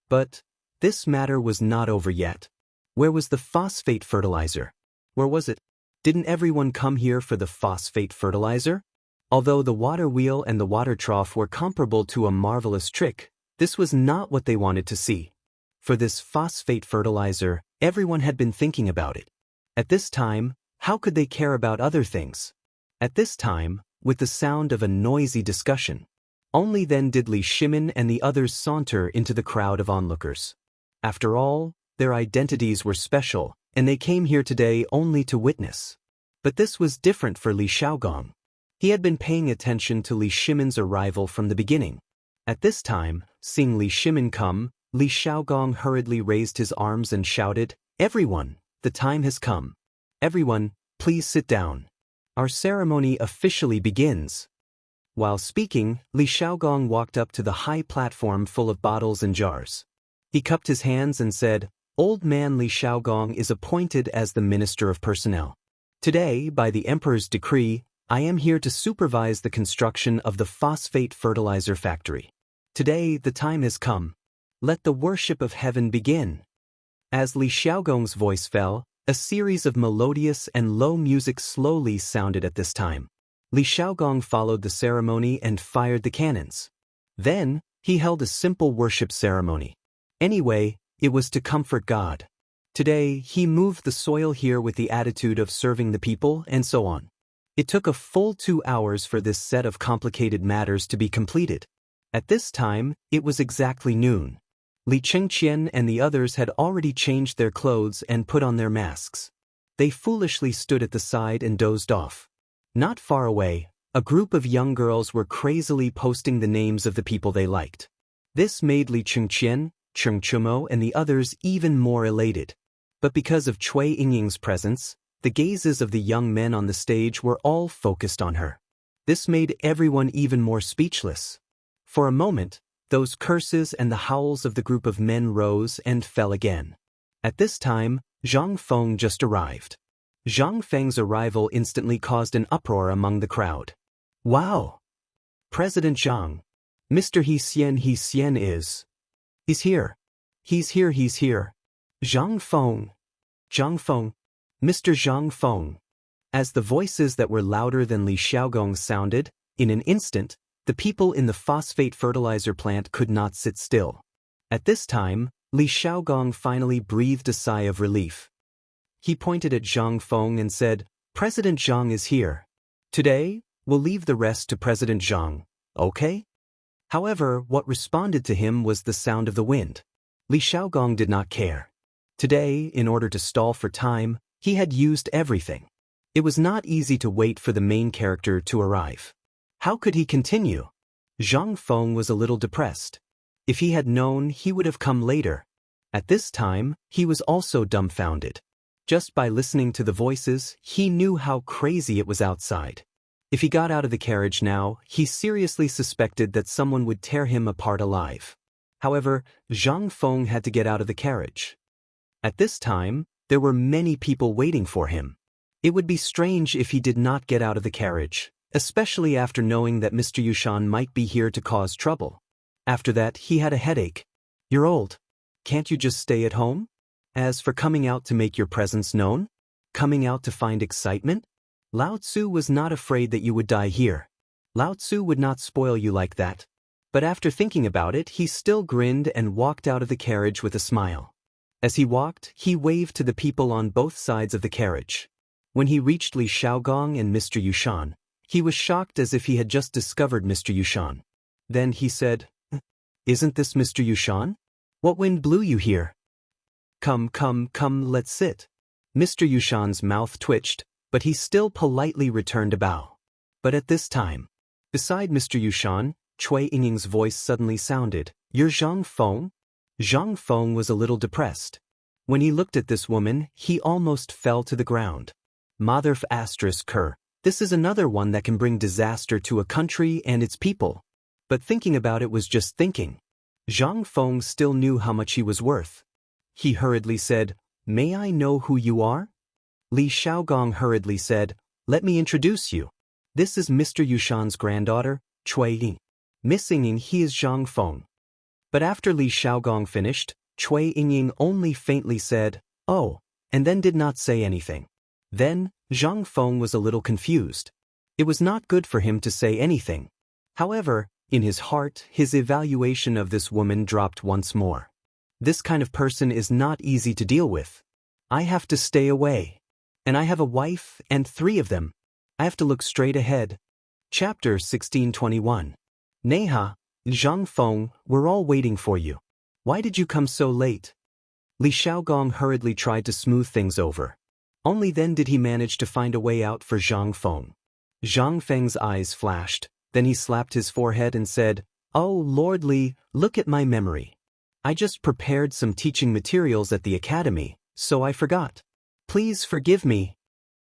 But this matter was not over yet. Where was the phosphate fertilizer? Where was it? Didn't everyone come here for the phosphate fertilizer? Although the water wheel and the water trough were comparable to a marvelous trick, this was not what they wanted to see. For this phosphate fertilizer, everyone had been thinking about it. At this time, how could they care about other things? At this time, with the sound of a noisy discussion. Only then did Li Shimin and the others saunter into the crowd of onlookers. After all, their identities were special, and they came here today only to witness. But this was different for Li Xiaogong. He had been paying attention to Li Shimin's arrival from the beginning. At this time, seeing Li Shimin come, Li Xiaogong hurriedly raised his arms and shouted, "Everyone, the time has come. Everyone, please sit down. Our ceremony officially begins." While speaking, Li Xiaogong walked up to the high platform full of bottles and jars. He cupped his hands and said, "Old man Li Xiaogong is appointed as the Minister of Personnel. Today, by the Emperor's decree, I am here to supervise the construction of the phosphate fertilizer factory. Today, the time has come. Let the worship of heaven begin." As Li Xiaogong's voice fell, a series of melodious and low music slowly sounded at this time. Li Xiaogong followed the ceremony and fired the cannons. Then, he held a simple worship ceremony. Anyway, it was to comfort God. Today, he moved the soil here with the attitude of serving the people and so on. It took a full 2 hours for this set of complicated matters to be completed. At this time, it was exactly noon. Li Chengqian and the others had already changed their clothes and put on their masks. They foolishly stood at the side and dozed off. Not far away, a group of young girls were crazily posting the names of the people they liked. This made Li Chengqian, Cheng Chumo and the others even more elated. But because of Cui Yingying's presence, the gazes of the young men on the stage were all focused on her. This made everyone even more speechless. For a moment, those curses and the howls of the group of men rose and fell again. At this time, Zhang Feng just arrived. Zhang Feng's arrival instantly caused an uproar among the crowd. "Wow! President Zhang! Mr. He Xian is... He's here! He's here! Zhang Feng! Mr. Zhang Feng!" As the voices that were louder than Li Xiaogong sounded, in an instant, the people in the phosphate fertilizer plant could not sit still. At this time, Li Xiaogong finally breathed a sigh of relief. He pointed at Zhang Feng and said, "President Zhang is here. Today, we'll leave the rest to President Zhang, okay?" However, what responded to him was the sound of the wind. Li Xiaogong did not care. Today, in order to stall for time, he had used everything. It was not easy to wait for the main character to arrive. How could he continue? Zhang Feng was a little depressed. If he had known, he would have come later. At this time, he was also dumbfounded. Just by listening to the voices, he knew how crazy it was outside. If he got out of the carriage now, he seriously suspected that someone would tear him apart alive. However, Zhang Feng had to get out of the carriage. At this time, there were many people waiting for him. It would be strange if he did not get out of the carriage, especially after knowing that Mr. Yushan might be here to cause trouble. After that, he had a headache. "You're old. Can't you just stay at home? As for coming out to make your presence known? Coming out to find excitement? Lao Tzu was not afraid that you would die here. Lao Tzu would not spoil you like that. But after thinking about it, he still grinned and walked out of the carriage with a smile. As he walked, he waved to the people on both sides of the carriage. When he reached Li Shaogong and Mr. Yushan, he was shocked as if he had just discovered Mr. Yushan. Then he said, "Isn't this Mr. Yushan? What wind blew you here? Come, let's sit." Mr. Yushan's mouth twitched, but he still politely returned a bow. But at this time, beside Mr. Yushan, Cui Yingying's voice suddenly sounded, "You're Zhang Feng?" Zhang Feng was a little depressed. When he looked at this woman, he almost fell to the ground. Mother f***, this is another one that can bring disaster to a country and its people. But thinking about it was just thinking. Zhang Feng still knew how much he was worth. He hurriedly said, "May I know who you are?" Li Shaogong hurriedly said, "Let me introduce you. This is Mr. Yushan's granddaughter, Cui Ying. Miss Yingying, he is Zhang Feng." But after Li Shaogong finished, Cui Yingying only faintly said, "Oh," and then did not say anything. Then, Zhang Feng was a little confused. It was not good for him to say anything. However, in his heart, his evaluation of this woman dropped once more. This kind of person is not easy to deal with. I have to stay away. And I have a wife and 3 of them. I have to look straight ahead. Chapter 1621. Neha, Zhang Feng, we're all waiting for you. Why did you come so late? Li Shaogong hurriedly tried to smooth things over. Only then did he manage to find a way out for Zhang Feng. Zhang Feng's eyes flashed, then he slapped his forehead and said, "Oh, Lord Li, look at my memory. I just prepared some teaching materials at the academy, so I forgot. Please forgive me."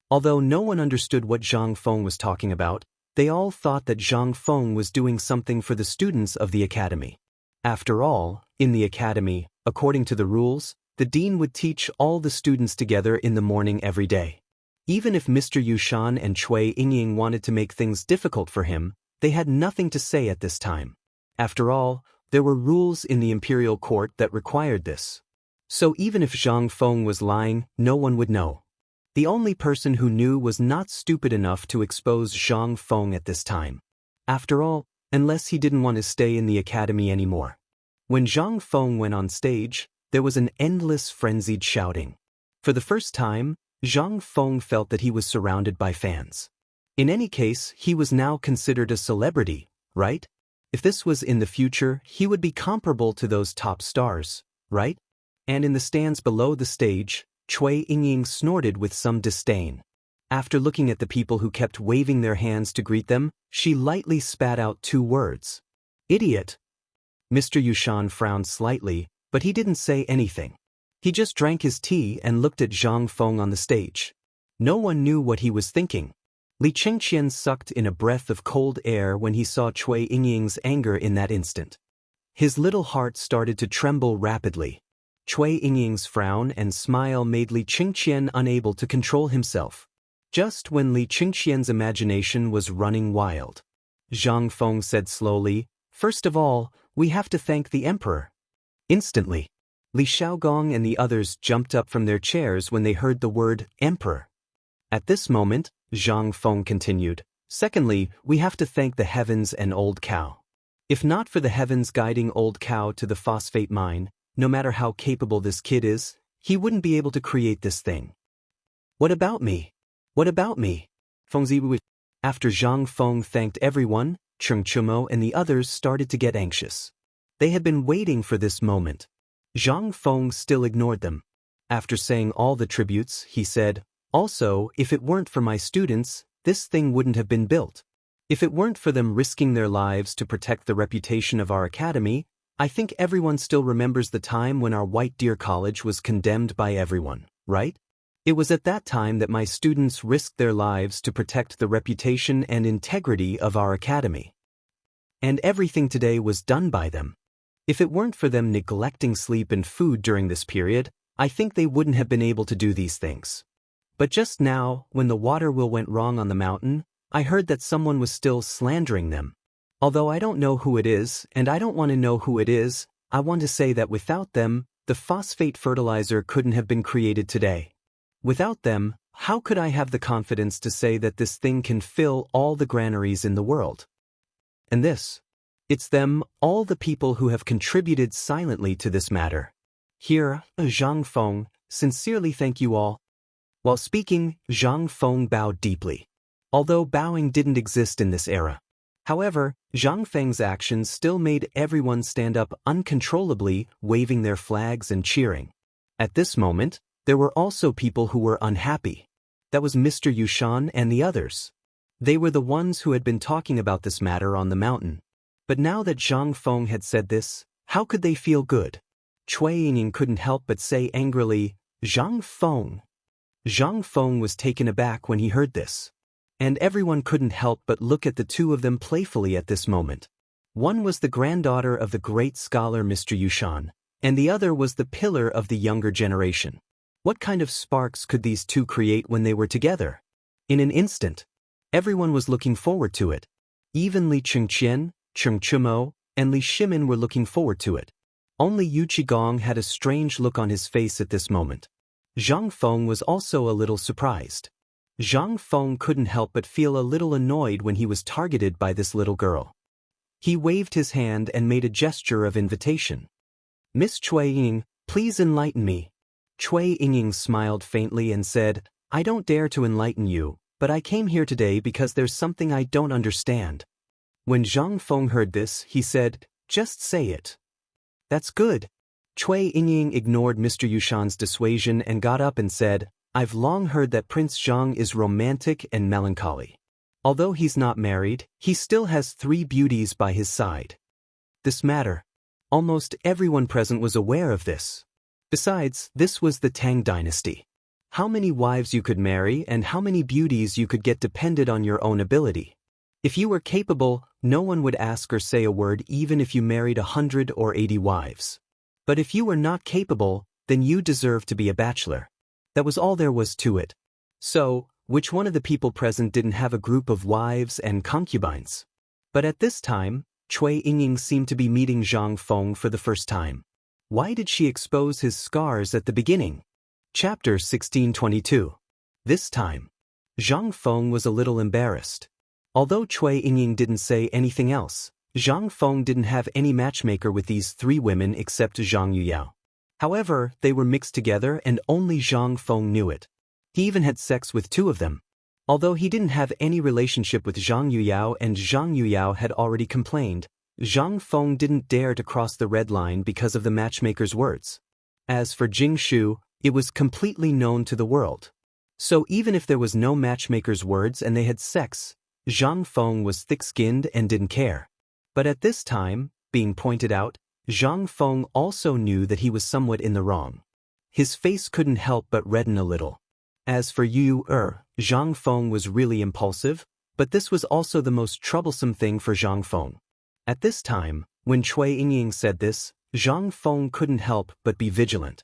Although no one understood what Zhang Feng was talking about, they all thought that Zhang Feng was doing something for the students of the academy. After all, in the academy, according to the rules, the dean would teach all the students together in the morning every day. Even if Mr. Yushan and Cui Yingying wanted to make things difficult for him, they had nothing to say at this time. After all, there were rules in the imperial court that required this. So even if Zhang Feng was lying, no one would know. The only person who knew was not stupid enough to expose Zhang Feng at this time. After all, unless he didn't want to stay in the academy anymore. When Zhang Feng went on stage, there was an endless frenzied shouting. For the first time, Zhang Feng felt that he was surrounded by fans. In any case, he was now considered a celebrity, right? If this was in the future, he would be comparable to those top stars, right? And in the stands below the stage, Cui Yingying snorted with some disdain. After looking at the people who kept waving their hands to greet them, she lightly spat out 2 words. "Idiot." Mr. Yushan frowned slightly, but he didn't say anything. He just drank his tea and looked at Zhang Feng on the stage. No one knew what he was thinking. Li Chengqian sucked in a breath of cold air when he saw Cui Yingying's anger in that instant. His little heart started to tremble rapidly. Cui Yingying's frown and smile made Li Chengqian unable to control himself. Just when Li Chengqian's imagination was running wild. Zhang Feng said slowly, "First of all, we have to thank the emperor." Instantly, Li Shaogong and the others jumped up from their chairs when they heard the word emperor. At this moment, Zhang Feng continued, "Secondly, we have to thank the heavens and Old Cow. If not for the heavens guiding Old Cow to the phosphate mine, no matter how capable this kid is, he wouldn't be able to create this thing." "What about me? What about me?" Fengzi. After Zhang Feng thanked everyone, Cheng Chumo and the others started to get anxious. They had been waiting for this moment. Zhang Feng still ignored them. After saying all the tributes, he said, "Also, if it weren't for my students, this thing wouldn't have been built. If it weren't for them risking their lives to protect the reputation of our academy, I think everyone still remembers the time when our White Deer College was condemned by everyone, right? It was at that time that my students risked their lives to protect the reputation and integrity of our academy. And everything today was done by them. If it weren't for them neglecting sleep and food during this period, I think they wouldn't have been able to do these things. But just now, when the water wheel went wrong on the mountain, I heard that someone was still slandering them. Although I don't know who it is, and I don't want to know who it is, I want to say that without them, the phosphate fertilizer couldn't have been created today. Without them, how could I have the confidence to say that this thing can fill all the granaries in the world? And this. It's them, all the people who have contributed silently to this matter. Here, Zhang Feng, sincerely thank you all. While speaking, Zhang Feng bowed deeply. Although bowing didn't exist in this era. However, Zhang Feng's actions still made everyone stand up uncontrollably, waving their flags and cheering. At this moment, there were also people who were unhappy. That was Mr. Yushan and the others. They were the ones who had been talking about this matter on the mountain. But now that Zhang Feng had said this, how could they feel good? Cui Yingying couldn't help but say angrily, Zhang Feng. Zhang Feng was taken aback when he heard this. And everyone couldn't help but look at the two of them playfully at this moment. One was the granddaughter of the great scholar Mr. Yushan, and the other was the pillar of the younger generation. What kind of sparks could these two create when they were together? In an instant, everyone was looking forward to it. Even Li Chengqian, Cheng Chumo, and Li Shimin were looking forward to it. Only Yu Qigong had a strange look on his face at this moment. Zhang Feng was also a little surprised. Zhang Feng couldn't help but feel a little annoyed when he was targeted by this little girl. He waved his hand and made a gesture of invitation. Miss Cui Yingying, please enlighten me. Cui Yingying smiled faintly and said, I don't dare to enlighten you, but I came here today because there's something I don't understand. When Zhang Feng heard this, he said, just say it. That's good. Cui Yingying ignored Mr. Yushan's dissuasion and got up and said, I've long heard that Prince Zhang is romantic and melancholy. Although he's not married, he still has 3 beauties by his side. This matter. Almost everyone present was aware of this. Besides, this was the Tang dynasty. How many wives you could marry and how many beauties you could get depended on your own ability. If you were capable, no one would ask or say a word even if you married 100 or 80 wives. But if you were not capable, then you deserved to be a bachelor. That was all there was to it. So, which one of the people present didn't have a group of wives and concubines? But at this time, Cui Yingying seemed to be meeting Zhang Feng for the first time. Why did she expose his scars at the beginning? Chapter 1622. This time, Zhang Feng was a little embarrassed. Although Cui Yingying didn't say anything else, Zhang Feng didn't have any matchmaker with these 3 women except Zhang Yuyao. However, they were mixed together and only Zhang Feng knew it. He even had sex with 2 of them. Although he didn't have any relationship with Zhang Yuyao and Zhang Yuyao had already complained, Zhang Feng didn't dare to cross the red line because of the matchmaker's words. As for Jing Shu, it was completely known to the world. So even if there was no matchmaker's words and they had sex, Zhang Feng was thick-skinned and didn't care. But at this time, being pointed out, Zhang Feng also knew that he was somewhat in the wrong. His face couldn't help but redden a little. As for Zhang Feng was really impulsive, but this was also the most troublesome thing for Zhang Feng. At this time, when Cui Yingying said this, Zhang Feng couldn't help but be vigilant.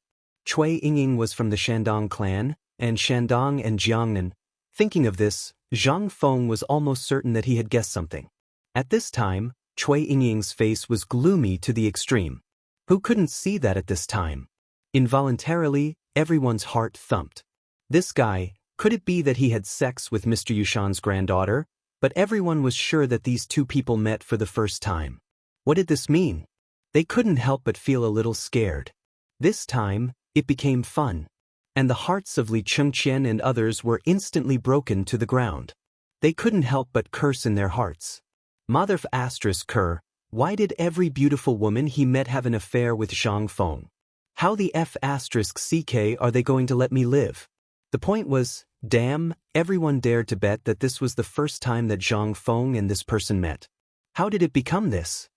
Cui Yingying was from the Shandong clan, and Shandong and Jiangnan. Thinking of this, Zhang Feng was almost certain that he had guessed something. At this time, Cui Yingying's face was gloomy to the extreme. Who couldn't see that at this time? Involuntarily, everyone's heart thumped. This guy, could it be that he had sex with Mr. Yushan's granddaughter? But everyone was sure that these 2 people met for the first time. What did this mean? They couldn't help but feel a little scared. This time, it became fun. And the hearts of Li Chengqian and others were instantly broken to the ground. They couldn't help but curse in their hearts. Mother Cur, why did every beautiful woman he met have an affair with Zhang Feng? How the CK are they going to let me live? The point was, damn, everyone dared to bet that this was the first time that Zhang Feng and this person met. How did it become this?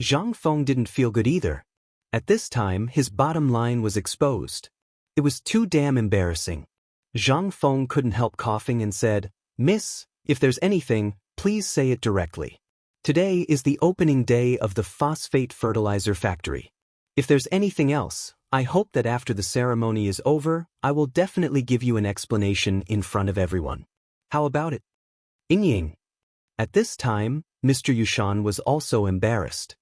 Zhang Feng didn't feel good either. At this time, his bottom line was exposed. It was too damn embarrassing. Zhang Feng couldn't help coughing and said, Miss, if there's anything, please say it directly. Today is the opening day of the phosphate fertilizer factory. If there's anything else, I hope that after the ceremony is over, I will definitely give you an explanation in front of everyone. How about it? Yingying. At this time, Mr. Yushan was also embarrassed.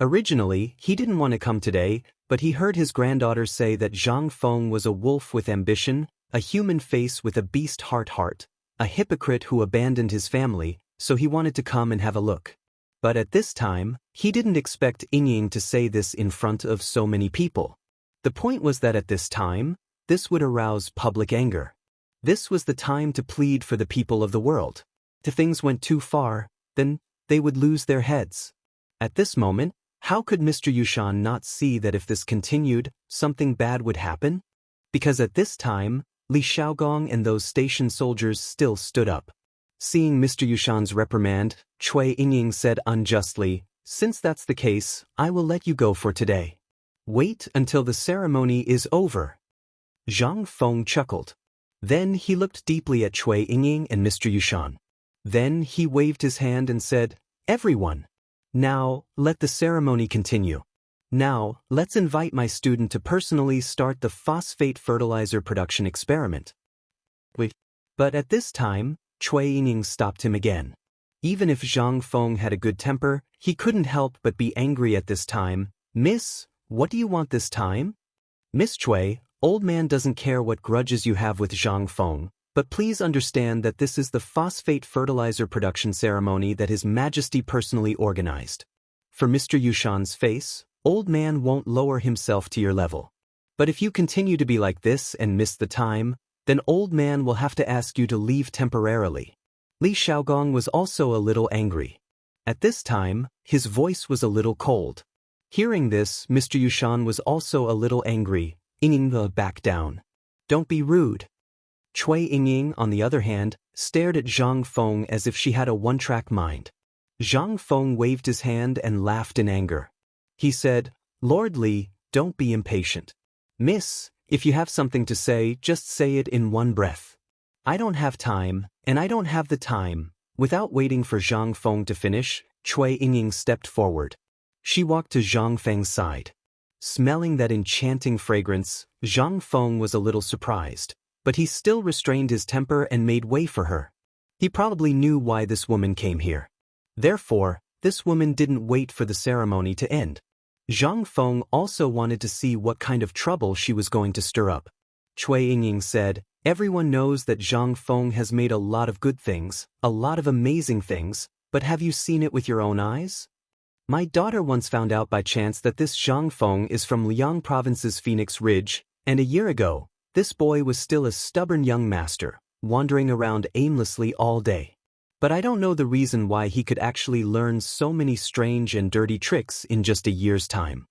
Originally, he didn't want to come today, but he heard his granddaughter say that Zhang Feng was a wolf with ambition, a human face with a beast heart, a hypocrite who abandoned his family, so he wanted to come and have a look. But at this time, he didn't expect Ying to say this in front of so many people. The point was that at this time, this would arouse public anger. This was the time to plead for the people of the world. If things went too far, then they would lose their heads. At this moment, how could Mr. Yushan not see that if this continued, something bad would happen? Because at this time, Li Xiaogong and those station soldiers still stood up. Seeing Mr. Yushan's reprimand, Cui Yingying said unjustly, "Since that's the case, I will let you go for today. Wait until the ceremony is over." Zhang Feng chuckled. Then he looked deeply at Cui Yingying and Mr. Yushan. Then he waved his hand and said, "Everyone. Now, let the ceremony continue. Now, let's invite my student to personally start the phosphate fertilizer production experiment." But at this time, Cui Yingying stopped him again. Even if Zhang Feng had a good temper, he couldn't help but be angry at this time. "Miss, what do you want this time?" "Miss Cui, old man doesn't care what grudges you have with Zhang Feng, but please understand that this is the phosphate fertilizer production ceremony that His Majesty personally organized. For Mr. Yushan's face, old man won't lower himself to your level. But if you continue to be like this and miss the time, then old man will have to ask you to leave temporarily." Li Xiaogong was also a little angry. At this time, his voice was a little cold. Hearing this, Mr. Yushan was also a little angry. "Yingying, back down. Don't be rude." Cui Yingying, on the other hand, stared at Zhang Feng as if she had a one-track mind. Zhang Feng waved his hand and laughed in anger. He said, "Lord Li, don't be impatient. Miss, if you have something to say, just say it in one breath." "I don't have time, and I don't have the time." Without waiting for Zhang Feng to finish, Cui Yingying stepped forward. She walked to Zhang Feng's side. Smelling that enchanting fragrance, Zhang Feng was a little surprised, but he still restrained his temper and made way for her. He probably knew why this woman came here. Therefore, this woman didn't wait for the ceremony to end. Zhang Feng also wanted to see what kind of trouble she was going to stir up. Cui Yingying said, "Everyone knows that Zhang Feng has made a lot of good things, a lot of amazing things, but have you seen it with your own eyes? My daughter once found out by chance that this Zhang Feng is from Liang Province's Phoenix Ridge, and a year ago, this boy was still a stubborn young master, wandering around aimlessly all day. But I don't know the reason why he could actually learn so many strange and dirty tricks in just a year's time.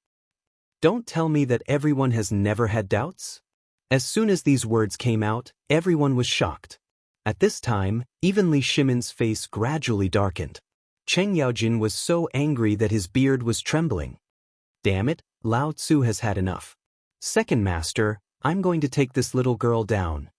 Don't tell me that everyone has never had doubts?" As soon as these words came out, everyone was shocked. At this time, even Li Shimin's face gradually darkened. Cheng Yaojin was so angry that his beard was trembling. "Damn it, Lao Tzu has had enough. Second master, I'm going to take this little girl down."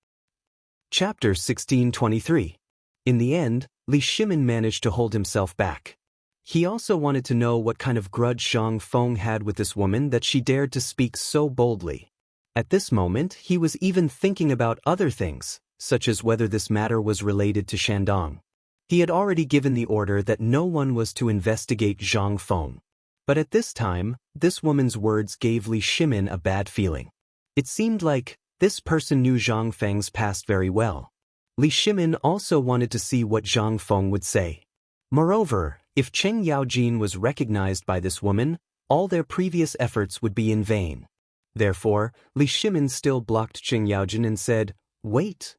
Chapter 1623. In the end, Li Shimin managed to hold himself back. He also wanted to know what kind of grudge Zhang Feng had with this woman that she dared to speak so boldly. At this moment, he was even thinking about other things, such as whether this matter was related to Shandong. He had already given the order that no one was to investigate Zhang Feng. But at this time, this woman's words gave Li Shimin a bad feeling. It seemed like this person knew Zhang Feng's past very well. Li Shimin also wanted to see what Zhang Feng would say. Moreover, if Cheng Yaojin was recognized by this woman, all their previous efforts would be in vain. Therefore, Li Shimin still blocked Cheng Yaojin and said, "Wait."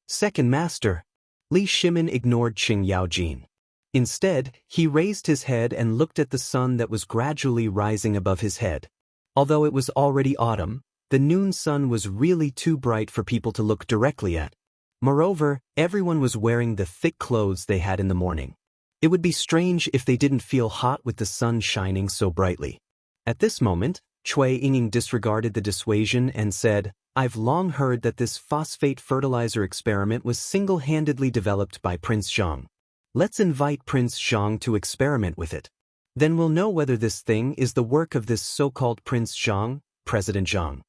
"Second master." Li Shimin ignored Cheng Yaojin. Instead, he raised his head and looked at the sun that was gradually rising above his head. Although it was already autumn, the noon sun was really too bright for people to look directly at. Moreover, everyone was wearing the thick clothes they had in the morning. It would be strange if they didn't feel hot with the sun shining so brightly. At this moment, Cui Yingying disregarded the dissuasion and said, "I've long heard that this phosphate fertilizer experiment was single-handedly developed by Prince Zhang. Let's invite Prince Zhang to experiment with it. Then we'll know whether this thing is the work of this so-called Prince Zhang, President Zhang.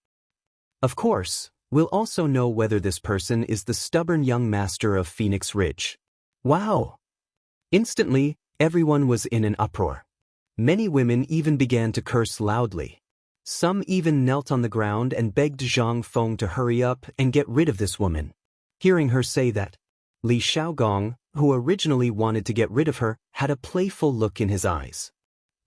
Of course, we'll also know whether this person is the stubborn young master of Phoenix Ridge." Wow! Instantly, everyone was in an uproar. Many women even began to curse loudly. Some even knelt on the ground and begged Zhang Feng to hurry up and get rid of this woman. Hearing her say that, Li Xiaogong, who originally wanted to get rid of her, had a playful look in his eyes.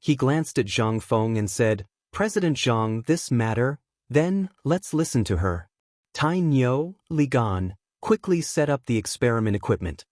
He glanced at Zhang Feng and said, "President Zhang, this matter, then, let's listen to her." Tai Niu, Li Gan, quickly set up the experiment equipment.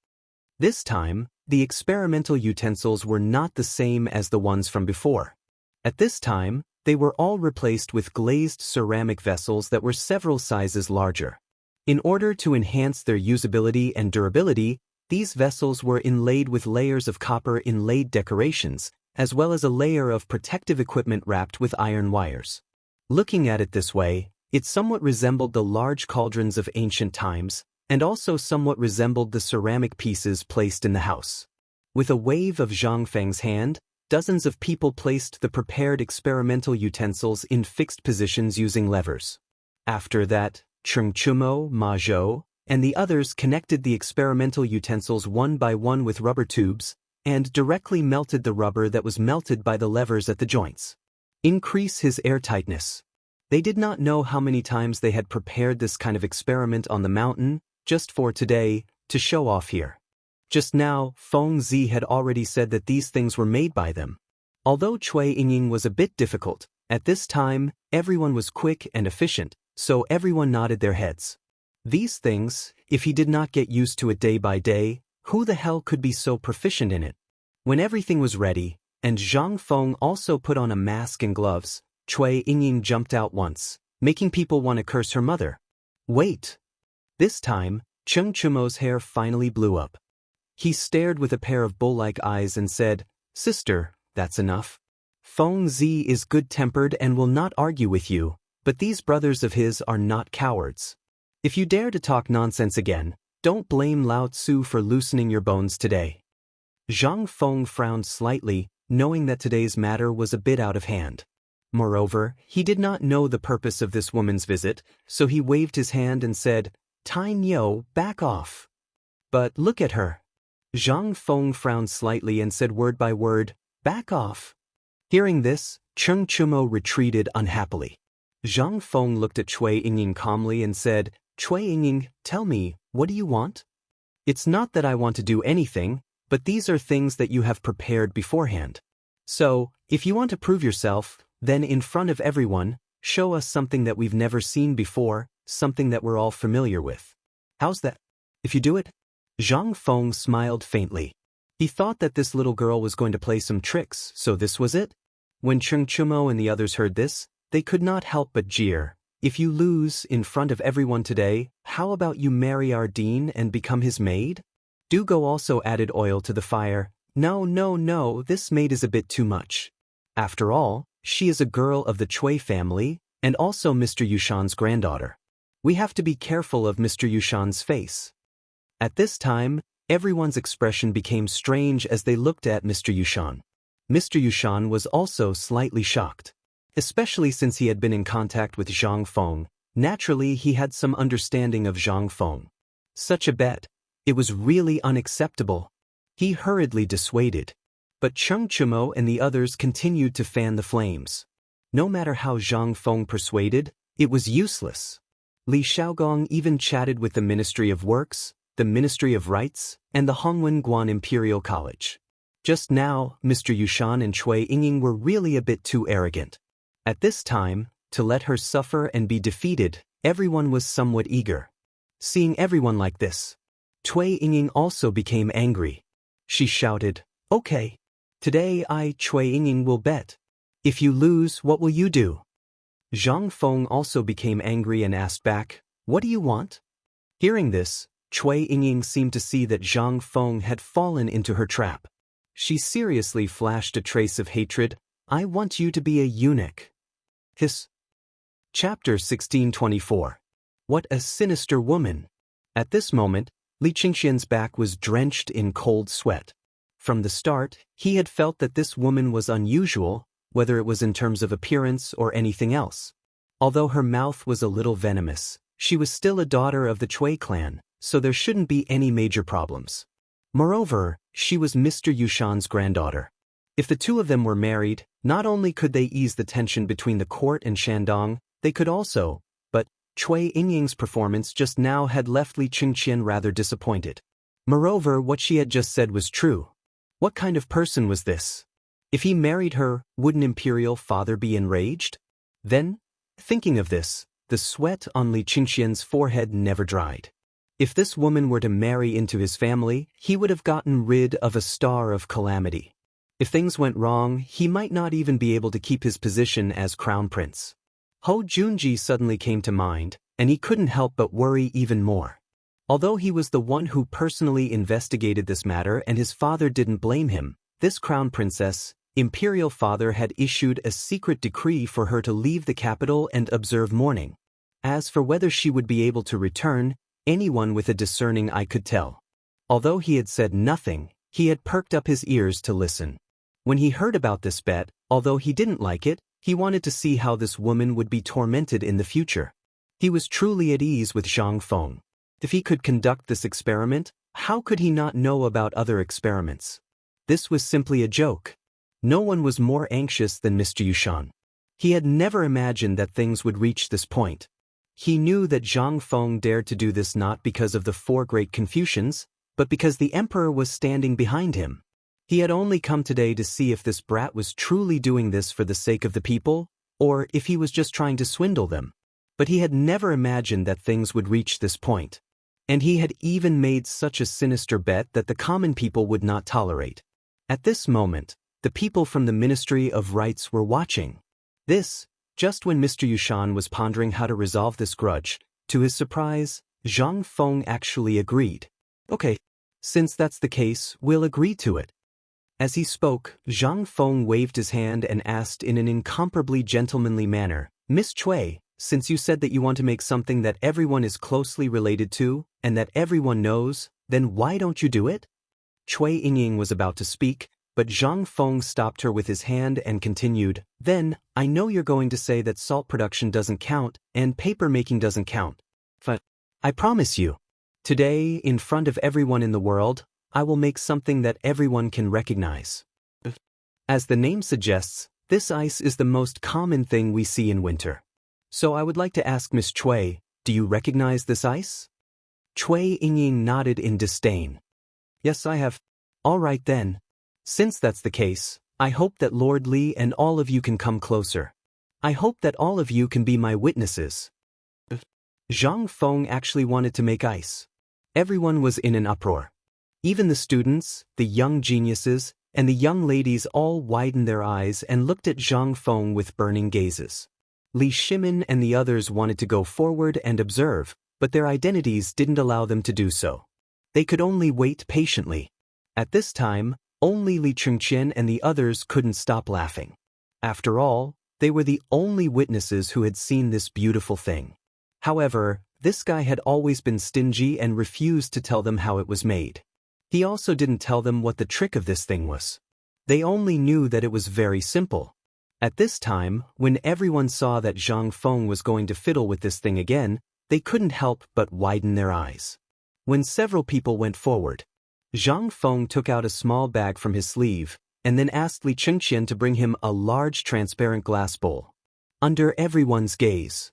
This time, the experimental utensils were not the same as the ones from before. At this time, they were all replaced with glazed ceramic vessels that were several sizes larger. In order to enhance their usability and durability, these vessels were inlaid with layers of copper inlaid decorations, as well as a layer of protective equipment wrapped with iron wires. Looking at it this way, it somewhat resembled the large cauldrons of ancient times, and also somewhat resembled the ceramic pieces placed in the house. With a wave of Zhang Feng's hand, dozens of people placed the prepared experimental utensils in fixed positions using levers. After that, Chengchumo, Ma Zhou, and the others connected the experimental utensils one by one with rubber tubes, and directly melted the rubber that was melted by the levers at the joints. Increase his airtightness. They did not know how many times they had prepared this kind of experiment on the mountain, just for today, to show off here. Just now, Feng Zi had already said that these things were made by them. Although Cui Yingying was a bit difficult, at this time, everyone was quick and efficient, so everyone nodded their heads. These things, if he did not get used to it day by day, who the hell could be so proficient in it? When everything was ready, and Zhang Feng also put on a mask and gloves, Cui Yingying jumped out once, making people want to curse her mother. Wait! This time, Cheng Chumo's hair finally blew up. He stared with a pair of bull-like eyes and said, "Sister, that's enough. Feng Zi is good-tempered and will not argue with you, but these brothers of his are not cowards. If you dare to talk nonsense again, don't blame Lao Tzu for loosening your bones today." Zhang Feng frowned slightly, knowing that today's matter was a bit out of hand. Moreover, he did not know the purpose of this woman's visit, so he waved his hand and said, "Tai Niu, back off." But look at her. Zhang Feng frowned slightly and said word by word, "Back off." Hearing this, Cheng Chumo retreated unhappily. Zhang Feng looked at Cui Yingying calmly and said, "Cui Yingying, tell me, what do you want?" "It's not that I want to do anything, but these are things that you have prepared beforehand. So, if you want to prove yourself, then in front of everyone, show us something that we've never seen before, something that we're all familiar with. How's that? If you do it?" Zhang Feng smiled faintly. He thought that this little girl was going to play some tricks, so this was it? When Cheng Chumo and the others heard this, they could not help but jeer. "If you lose in front of everyone today, how about you marry our dean and become his maid?" Dugo also added oil to the fire. No, this maid is a bit too much. After all, she is a girl of the Cui family, and also Mr. Yushan's granddaughter. We have to be careful of Mr. Yushan's face." At this time, everyone's expression became strange as they looked at Mr. Yushan. Mr. Yushan was also slightly shocked. Especially since he had been in contact with Zhang Feng, naturally he had some understanding of Zhang Feng. Such a bet. It was really unacceptable. He hurriedly dissuaded. But Cheng Chumo and the others continued to fan the flames. No matter how Zhang Feng persuaded, it was useless. Li Xiaogong even chatted with the Ministry of Works, the Ministry of Rights, and the Hongwen Guan Imperial College. Just now, Mr. Yushan and Cui Yingying were really a bit too arrogant. At this time, to let her suffer and be defeated, everyone was somewhat eager. Seeing everyone like this, Cui Yingying also became angry. She shouted, "Okay. Today Cui Yingying will bet. If you lose, what will you do?" Zhang Feng also became angry and asked back, "What do you want?" Hearing this, Cui Yingying seemed to see that Zhang Feng had fallen into her trap. She seriously flashed a trace of hatred. "I want you to be a eunuch." Hiss. Chapter 1624. What a sinister woman. At this moment, Li Qingxian's back was drenched in cold sweat. From the start, he had felt that this woman was unusual, whether it was in terms of appearance or anything else. Although her mouth was a little venomous, she was still a daughter of the Cui clan, so there shouldn't be any major problems. Moreover, she was Mr. Yushan's granddaughter. If the two of them were married, not only could they ease the tension between the court and Shandong, they could also, but Cui Yingying's performance just now had left Li Qingqian rather disappointed. Moreover, what she had just said was true. What kind of person was this? If he married her, would an imperial father be enraged? Then, thinking of this, the sweat on Li Qingqian's forehead never dried. If this woman were to marry into his family, he would have gotten rid of a star of calamity. If things went wrong, he might not even be able to keep his position as crown prince. Hou Junji suddenly came to mind, and he couldn't help but worry even more. Although he was the one who personally investigated this matter and his father didn't blame him, this crown princess, imperial father had issued a secret decree for her to leave the capital and observe mourning. As for whether she would be able to return, anyone with a discerning eye could tell. Although he had said nothing, he had perked up his ears to listen. When he heard about this bet, although he didn't like it, he wanted to see how this woman would be tormented in the future. He was truly at ease with Zhang Feng. If he could conduct this experiment, how could he not know about other experiments? This was simply a joke. No one was more anxious than Mr. Yushan. He had never imagined that things would reach this point. He knew that Zhang Feng dared to do this not because of the four great Confucians, but because the emperor was standing behind him. He had only come today to see if this brat was truly doing this for the sake of the people, or if he was just trying to swindle them. But he had never imagined that things would reach this point. And he had even made such a sinister bet that the common people would not tolerate. At this moment, the people from the Ministry of Rights were watching. This, just when Mr. Yushan was pondering how to resolve this grudge, to his surprise, Zhang Feng actually agreed. Okay, since that's the case, we'll agree to it. As he spoke, Zhang Feng waved his hand and asked in an incomparably gentlemanly manner, Miss Cui, since you said that you want to make something that everyone is closely related to, and that everyone knows, then why don't you do it? Cui Yingying was about to speak, but Zhang Feng stopped her with his hand and continued, Then, I know you're going to say that salt production doesn't count, and paper making doesn't count. But I promise you, today, in front of everyone in the world, I will make something that everyone can recognize. As the name suggests, this ice is the most common thing we see in winter. So I would like to ask Miss Cui, do you recognize this ice? Cui Yingying nodded in disdain. Yes, I have. All right then. Since that's the case, I hope that Lord Li and all of you can come closer. I hope that all of you can be my witnesses. Zhang Feng actually wanted to make ice. Everyone was in an uproar. Even the students, the young geniuses, and the young ladies all widened their eyes and looked at Zhang Feng with burning gazes. Li Shimin and the others wanted to go forward and observe, but their identities didn't allow them to do so. They could only wait patiently. At this time, only Li Qingqian and the others couldn't stop laughing. After all, they were the only witnesses who had seen this beautiful thing. However, this guy had always been stingy and refused to tell them how it was made. He also didn't tell them what the trick of this thing was. They only knew that it was very simple. At this time, when everyone saw that Zhang Feng was going to fiddle with this thing again, they couldn't help but widen their eyes. When several people went forward, Zhang Feng took out a small bag from his sleeve, and then asked Li Qingqian to bring him a large transparent glass bowl. Under everyone's gaze,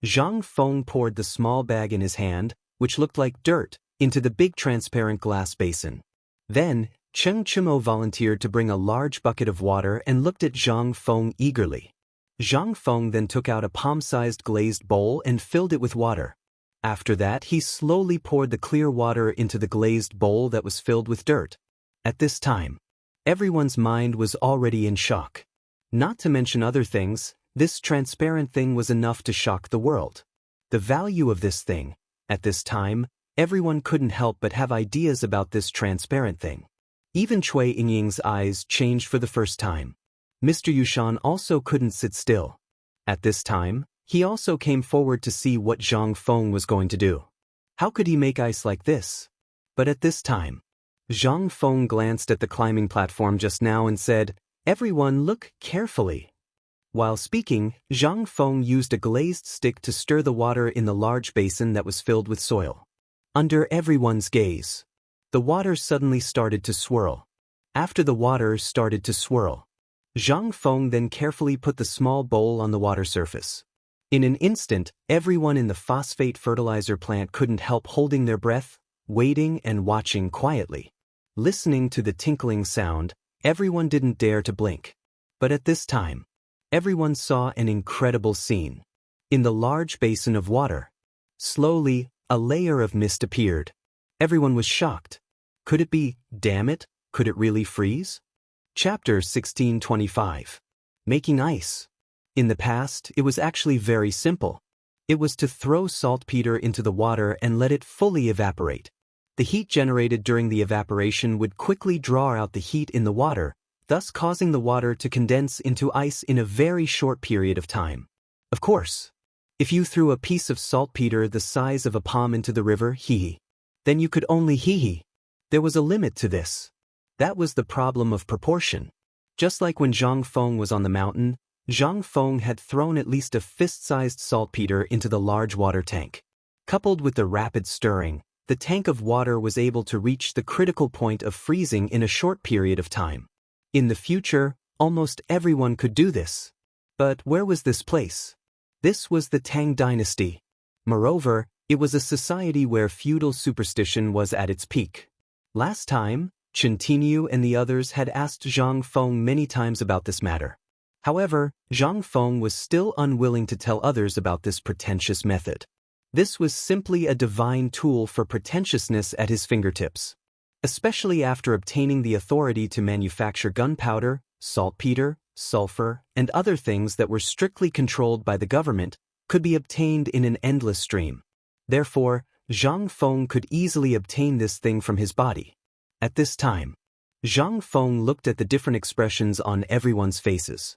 Zhang Feng poured the small bag in his hand, which looked like dirt, into the big transparent glass basin. Then, Cheng Chimo volunteered to bring a large bucket of water and looked at Zhang Feng eagerly. Zhang Feng then took out a palm-sized glazed bowl and filled it with water. After that, he slowly poured the clear water into the glazed bowl that was filled with dirt. At this time, everyone's mind was already in shock. Not to mention other things, this transparent thing was enough to shock the world. The value of this thing, at this time, everyone couldn't help but have ideas about this transparent thing. Even Cui Yingying's eyes changed for the first time. Mr. Yushan also couldn't sit still. At this time, he also came forward to see what Zhang Feng was going to do. How could he make ice like this? But at this time, Zhang Feng glanced at the climbing platform just now and said, Everyone look carefully. While speaking, Zhang Feng used a glazed stick to stir the water in the large basin that was filled with soil. Under everyone's gaze, the water suddenly started to swirl. After the water started to swirl, Zhang Feng then carefully put the small bowl on the water surface. In an instant, everyone in the phosphate fertilizer plant couldn't help holding their breath, waiting and watching quietly. Listening to the tinkling sound, everyone didn't dare to blink. But at this time, everyone saw an incredible scene. In the large basin of water, slowly, a layer of mist appeared. Everyone was shocked. Could it be, damn it, could it really freeze? Chapter 1625. Making ice. In the past, it was actually very simple. It was to throw saltpeter into the water and let it fully evaporate. The heat generated during the evaporation would quickly draw out the heat in the water, thus causing the water to condense into ice in a very short period of time. Of course, if you threw a piece of saltpeter the size of a palm into the river, then you could only There was a limit to this. That was the problem of proportion. Just like when Zhang Feng was on the mountain, Zhang Feng had thrown at least a fist-sized saltpeter into the large water tank. Coupled with the rapid stirring, the tank of water was able to reach the critical point of freezing in a short period of time. In the future, almost everyone could do this. But where was this place? This was the Tang dynasty. Moreover, it was a society where feudal superstition was at its peak. Last time, Chen Tinyu and the others had asked Zhang Feng many times about this matter. However, Zhang Feng was still unwilling to tell others about this pretentious method. This was simply a divine tool for pretentiousness at his fingertips. Especially after obtaining the authority to manufacture gunpowder, saltpeter, sulfur, and other things that were strictly controlled by the government, could be obtained in an endless stream. Therefore, Zhang Feng could easily obtain this thing from his body. At this time, Zhang Feng looked at the different expressions on everyone's faces.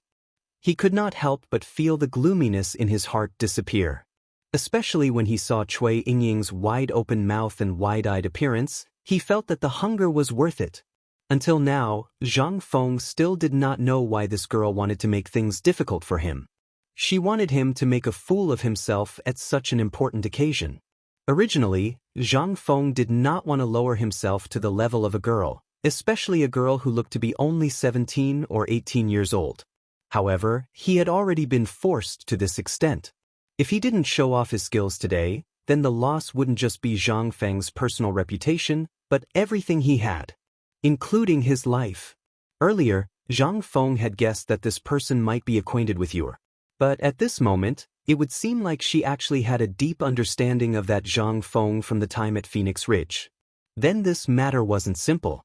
He could not help but feel the gloominess in his heart disappear. Especially when he saw Cui Yingying's wide-open mouth and wide-eyed appearance, he felt that the hunger was worth it. Until now, Zhang Feng still did not know why this girl wanted to make things difficult for him. She wanted him to make a fool of himself at such an important occasion. Originally, Zhang Feng did not want to lower himself to the level of a girl, especially a girl who looked to be only 17 or 18 years old. However, he had already been forced to this extent. If he didn't show off his skills today, then the loss wouldn't just be Zhang Feng's personal reputation, but everything he had, including his life. Earlier, Zhang Feng had guessed that this person might be acquainted with you. But at this moment, it would seem like she actually had a deep understanding of that Zhang Feng from the time at Phoenix Ridge. Then this matter wasn't simple.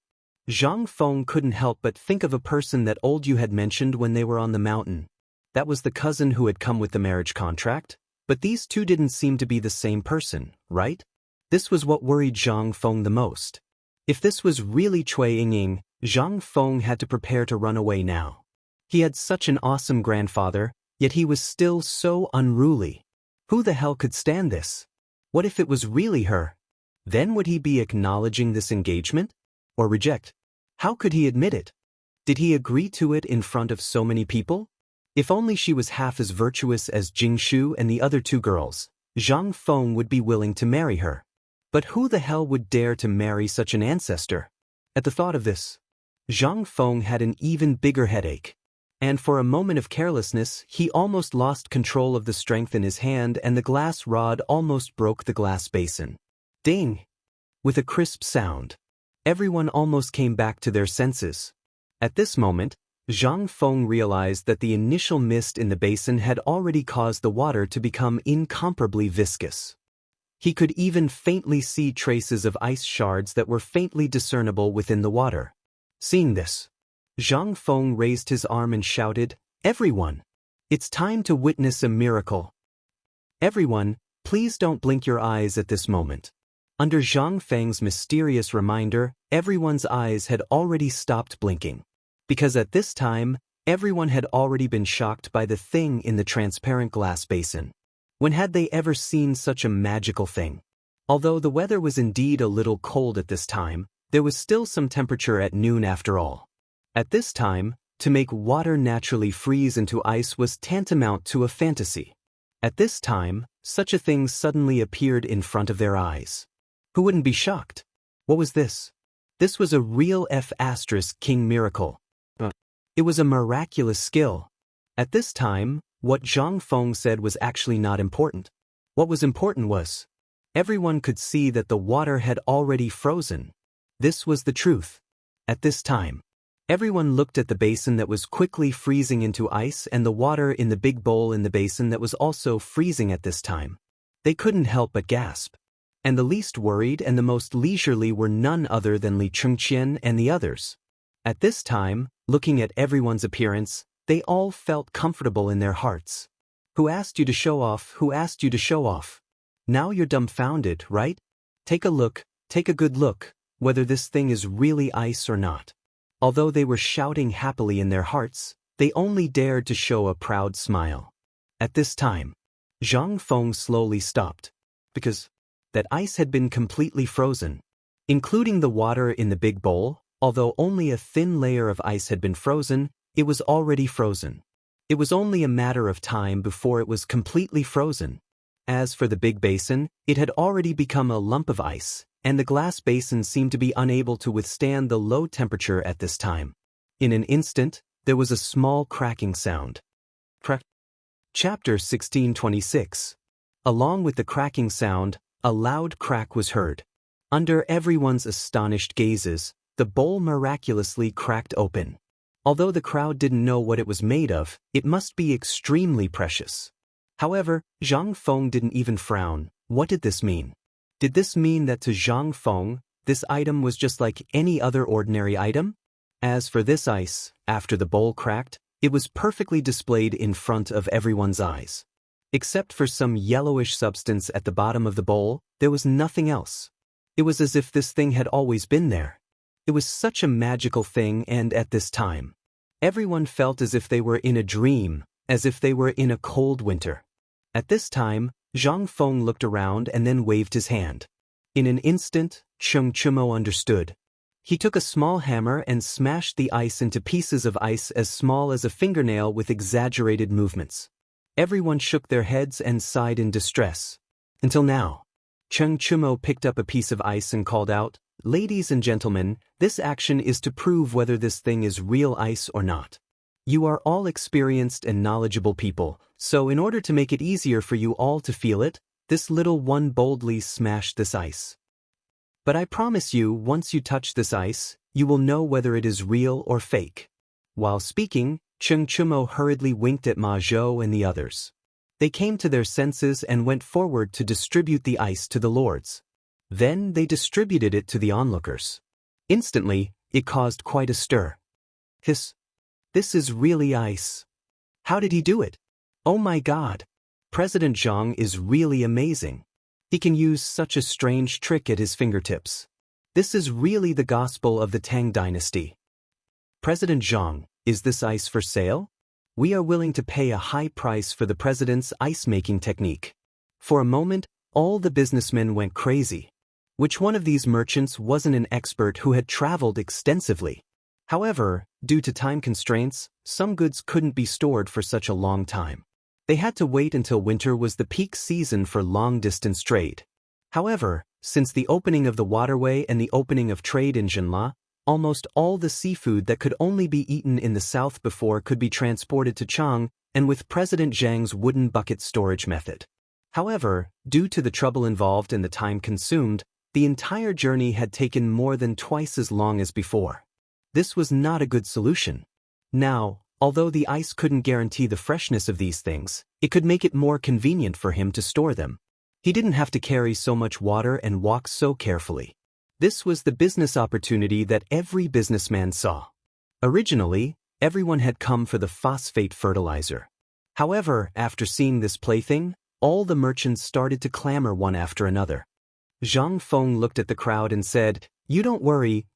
Zhang Feng couldn't help but think of a person that old Yu had mentioned when they were on the mountain. That was the cousin who had come with the marriage contract, but these two didn't seem to be the same person, right? This was what worried Zhang Feng the most. If this was really Cui Yingying, Zhang Feng had to prepare to run away now. He had such an awesome grandfather, yet he was still so unruly. Who the hell could stand this? What if it was really her? Then would he be acknowledging this engagement? Or reject? How could he admit it? Did he agree to it in front of so many people? If only she was half as virtuous as Jingshu and the other two girls, Zhang Feng would be willing to marry her. But who the hell would dare to marry such an ancestor? At the thought of this, Zhang Feng had an even bigger headache. And for a moment of carelessness, he almost lost control of the strength in his hand and the glass rod almost broke the glass basin. Ding! With a crisp sound, everyone almost came back to their senses. At this moment, Zhang Feng realized that the initial mist in the basin had already caused the water to become incomparably viscous. He could even faintly see traces of ice shards that were faintly discernible within the water. Seeing this, Zhang Feng raised his arm and shouted, "Everyone! It's time to witness a miracle. Everyone, please don't blink your eyes at this moment." Under Zhang Feng's mysterious reminder, everyone's eyes had already stopped blinking. Because at this time, everyone had already been shocked by the thing in the transparent glass basin. When had they ever seen such a magical thing? Although the weather was indeed a little cold at this time, there was still some temperature at noon after all. At this time, to make water naturally freeze into ice was tantamount to a fantasy. At this time, such a thing suddenly appeared in front of their eyes. Who wouldn't be shocked? What was this? This was a real F***king miracle. It was a miraculous skill. At this time, what Zhang Feng said was actually not important. What was important was, everyone could see that the water had already frozen. This was the truth. At this time, everyone looked at the basin that was quickly freezing into ice and the water in the big bowl in the basin that was also freezing at this time. They couldn't help but gasp. And the least worried and the most leisurely were none other than Li Chengqian and the others. At this time, looking at everyone's appearance, they all felt comfortable in their hearts. Who asked you to show off? Who asked you to show off? Now you're dumbfounded, right? Take a look, take a good look, whether this thing is really ice or not. Although they were shouting happily in their hearts, they only dared to show a proud smile. At this time, Zhang Feng slowly stopped. Because that ice had been completely frozen. Including the water in the big bowl, although only a thin layer of ice had been frozen, it was already frozen. It was only a matter of time before it was completely frozen. As for the big basin, it had already become a lump of ice, and the glass basin seemed to be unable to withstand the low temperature at this time. In an instant, there was a small cracking sound. Chapter 1626. Along with the cracking sound, a loud crack was heard. Under everyone's astonished gazes, the bowl miraculously cracked open. Although the crowd didn't know what it was made of, it must be extremely precious. However, Zhang Feng didn't even frown. What did this mean? Did this mean that to Zhang Feng, this item was just like any other ordinary item? As for this ice, after the bowl cracked, it was perfectly displayed in front of everyone's eyes. Except for some yellowish substance at the bottom of the bowl, there was nothing else. It was as if this thing had always been there. It was such a magical thing, and at this time, everyone felt as if they were in a dream, as if they were in a cold winter. At this time, Zhang Feng looked around and then waved his hand. In an instant, Cheng Chumo understood. He took a small hammer and smashed the ice into pieces of ice as small as a fingernail with exaggerated movements. Everyone shook their heads and sighed in distress. Until now. Cheng Chumo picked up a piece of ice and called out, "Ladies and gentlemen, this action is to prove whether this thing is real ice or not. You are all experienced and knowledgeable people, so in order to make it easier for you all to feel it, this little one boldly smashed this ice. But I promise you, once you touch this ice, you will know whether it is real or fake." While speaking, Cheng Chumo hurriedly winked at Ma Zhou and the others. They came to their senses and went forward to distribute the ice to the lords. Then they distributed it to the onlookers. Instantly, it caused quite a stir. This is really ice. How did he do it? Oh my God! President Zhang is really amazing. He can use such a strange trick at his fingertips. This is really the gospel of the Tang dynasty. President Zhang, is this ice for sale? We are willing to pay a high price for the president's ice-making technique. For a moment, all the businessmen went crazy. Which one of these merchants wasn't an expert who had traveled extensively? However, due to time constraints, some goods couldn't be stored for such a long time. They had to wait until winter was the peak season for long-distance trade. However, since the opening of the waterway and the opening of trade in Jinla, almost all the seafood that could only be eaten in the south before could be transported to Chang, and with President Zhang's wooden bucket storage method. However, due to the trouble involved and the time consumed, the entire journey had taken more than twice as long as before. This was not a good solution. Now, although the ice couldn't guarantee the freshness of these things, it could make it more convenient for him to store them. He didn't have to carry so much water and walk so carefully. This was the business opportunity that every businessman saw. Originally, everyone had come for the phosphate fertilizer. However, after seeing this plaything, all the merchants started to clamor one after another. Zhang Feng looked at the crowd and said, don't worry,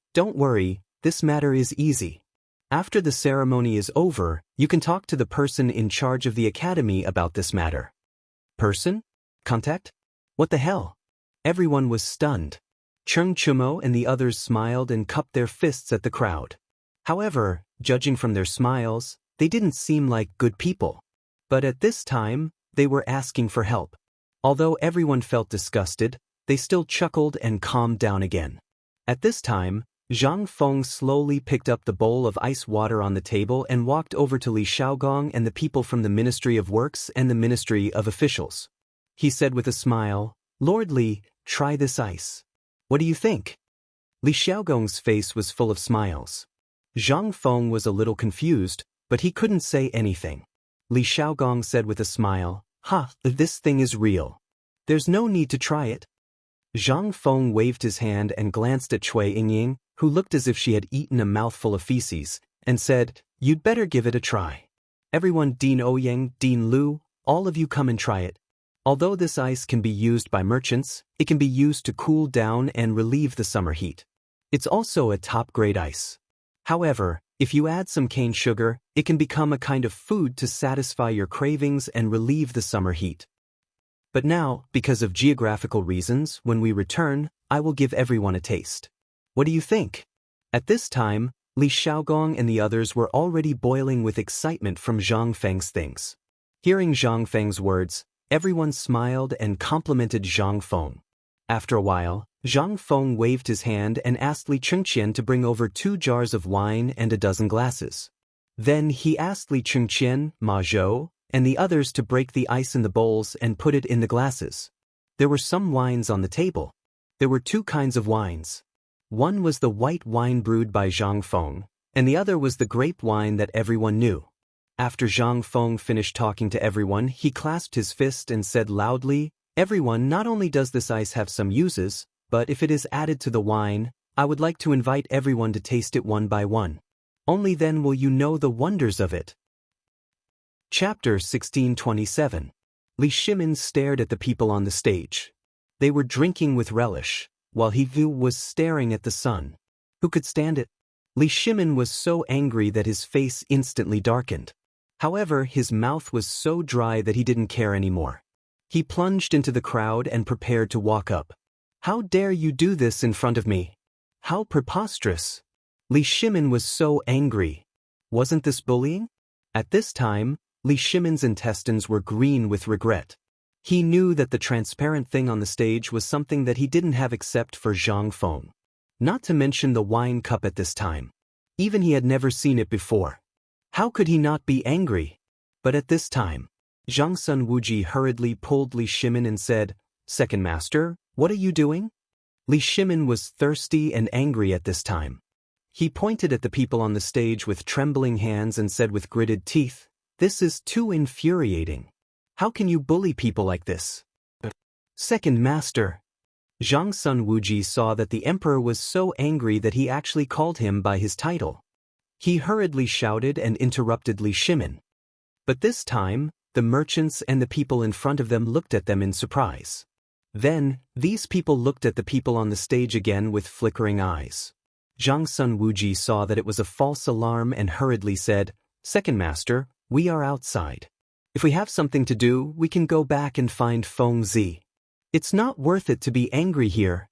this matter is easy. After the ceremony is over, you can talk to the person in charge of the academy about this matter." Person? Contact? What the hell? Everyone was stunned. Cheng Chumo and the others smiled and cupped their fists at the crowd. However, judging from their smiles, they didn't seem like good people. But at this time, they were asking for help. Although everyone felt disgusted, they still chuckled and calmed down again. At this time, Zhang Feng slowly picked up the bowl of ice water on the table and walked over to Li Xiaogong and the people from the Ministry of Works and the Ministry of Officials. He said with a smile, "Lord Li, try this ice. What do you think?" Li Xiaogong's face was full of smiles. Zhang Feng was a little confused, but he couldn't say anything. Li Xiaogong said with a smile, "Ha, this thing is real. There's no need to try it." Zhang Feng waved his hand and glanced at Cui Yingying, who looked as if she had eaten a mouthful of feces, and said, "You'd better give it a try. Everyone, Dean Ouyang, Dean Lu, all of you come and try it. Although this ice can be used by merchants, it can be used to cool down and relieve the summer heat. It's also a top-grade ice. However, if you add some cane sugar, it can become a kind of food to satisfy your cravings and relieve the summer heat. But now, because of geographical reasons, when we return, I will give everyone a taste. What do you think?" At this time, Li Xiaogong and the others were already boiling with excitement from Zhang Feng's things. Hearing Zhang Feng's words, everyone smiled and complimented Zhang Feng. After a while, Zhang Feng waved his hand and asked Li Chengqian to bring over 2 jars of wine and a dozen glasses. Then he asked Li Chengqian, Ma Zhou, and the others to break the ice in the bowls and put it in the glasses. There were some wines on the table. There were 2 kinds of wines. One was the white wine brewed by Zhang Feng, and the other was the grape wine that everyone knew. After Zhang Feng finished talking to everyone, he clasped his fist and said loudly, "Everyone, not only does this ice have some uses, but if it is added to the wine, I would like to invite everyone to taste it one by one. Only then will you know the wonders of it." Chapter 1627. Li Shimin stared at the people on the stage. They were drinking with relish, while he was staring at the sun. Who could stand it? Li Shimin was so angry that his face instantly darkened. However, his mouth was so dry that he didn't care anymore. He plunged into the crowd and prepared to walk up. "How dare you do this in front of me? How preposterous!" Li Shimin was so angry. Wasn't this bullying? At this time, Li Shimin's intestines were green with regret. He knew that the transparent thing on the stage was something that he didn't have except for Zhang Feng. Not to mention the wine cup at this time. Even he had never seen it before. How could he not be angry? But at this time, Zhang Sun Wuji hurriedly pulled Li Shimin and said, "Second master, what are you doing?" Li Shimin was thirsty and angry at this time. He pointed at the people on the stage with trembling hands and said with gritted teeth, "This is too infuriating. How can you bully people like this?" "Second master." Zhang Sun Wuji saw that the emperor was so angry that he actually called him by his title. He hurriedly shouted and interrupted Li Shimin. But this time, the merchants and the people in front of them looked at them in surprise. Then, these people looked at the people on the stage again with flickering eyes. Zhang Sun Wuji saw that it was a false alarm and hurriedly said, "Second master, we are outside. If we have something to do, we can go back and find Feng Zi. It's not worth it to be angry here."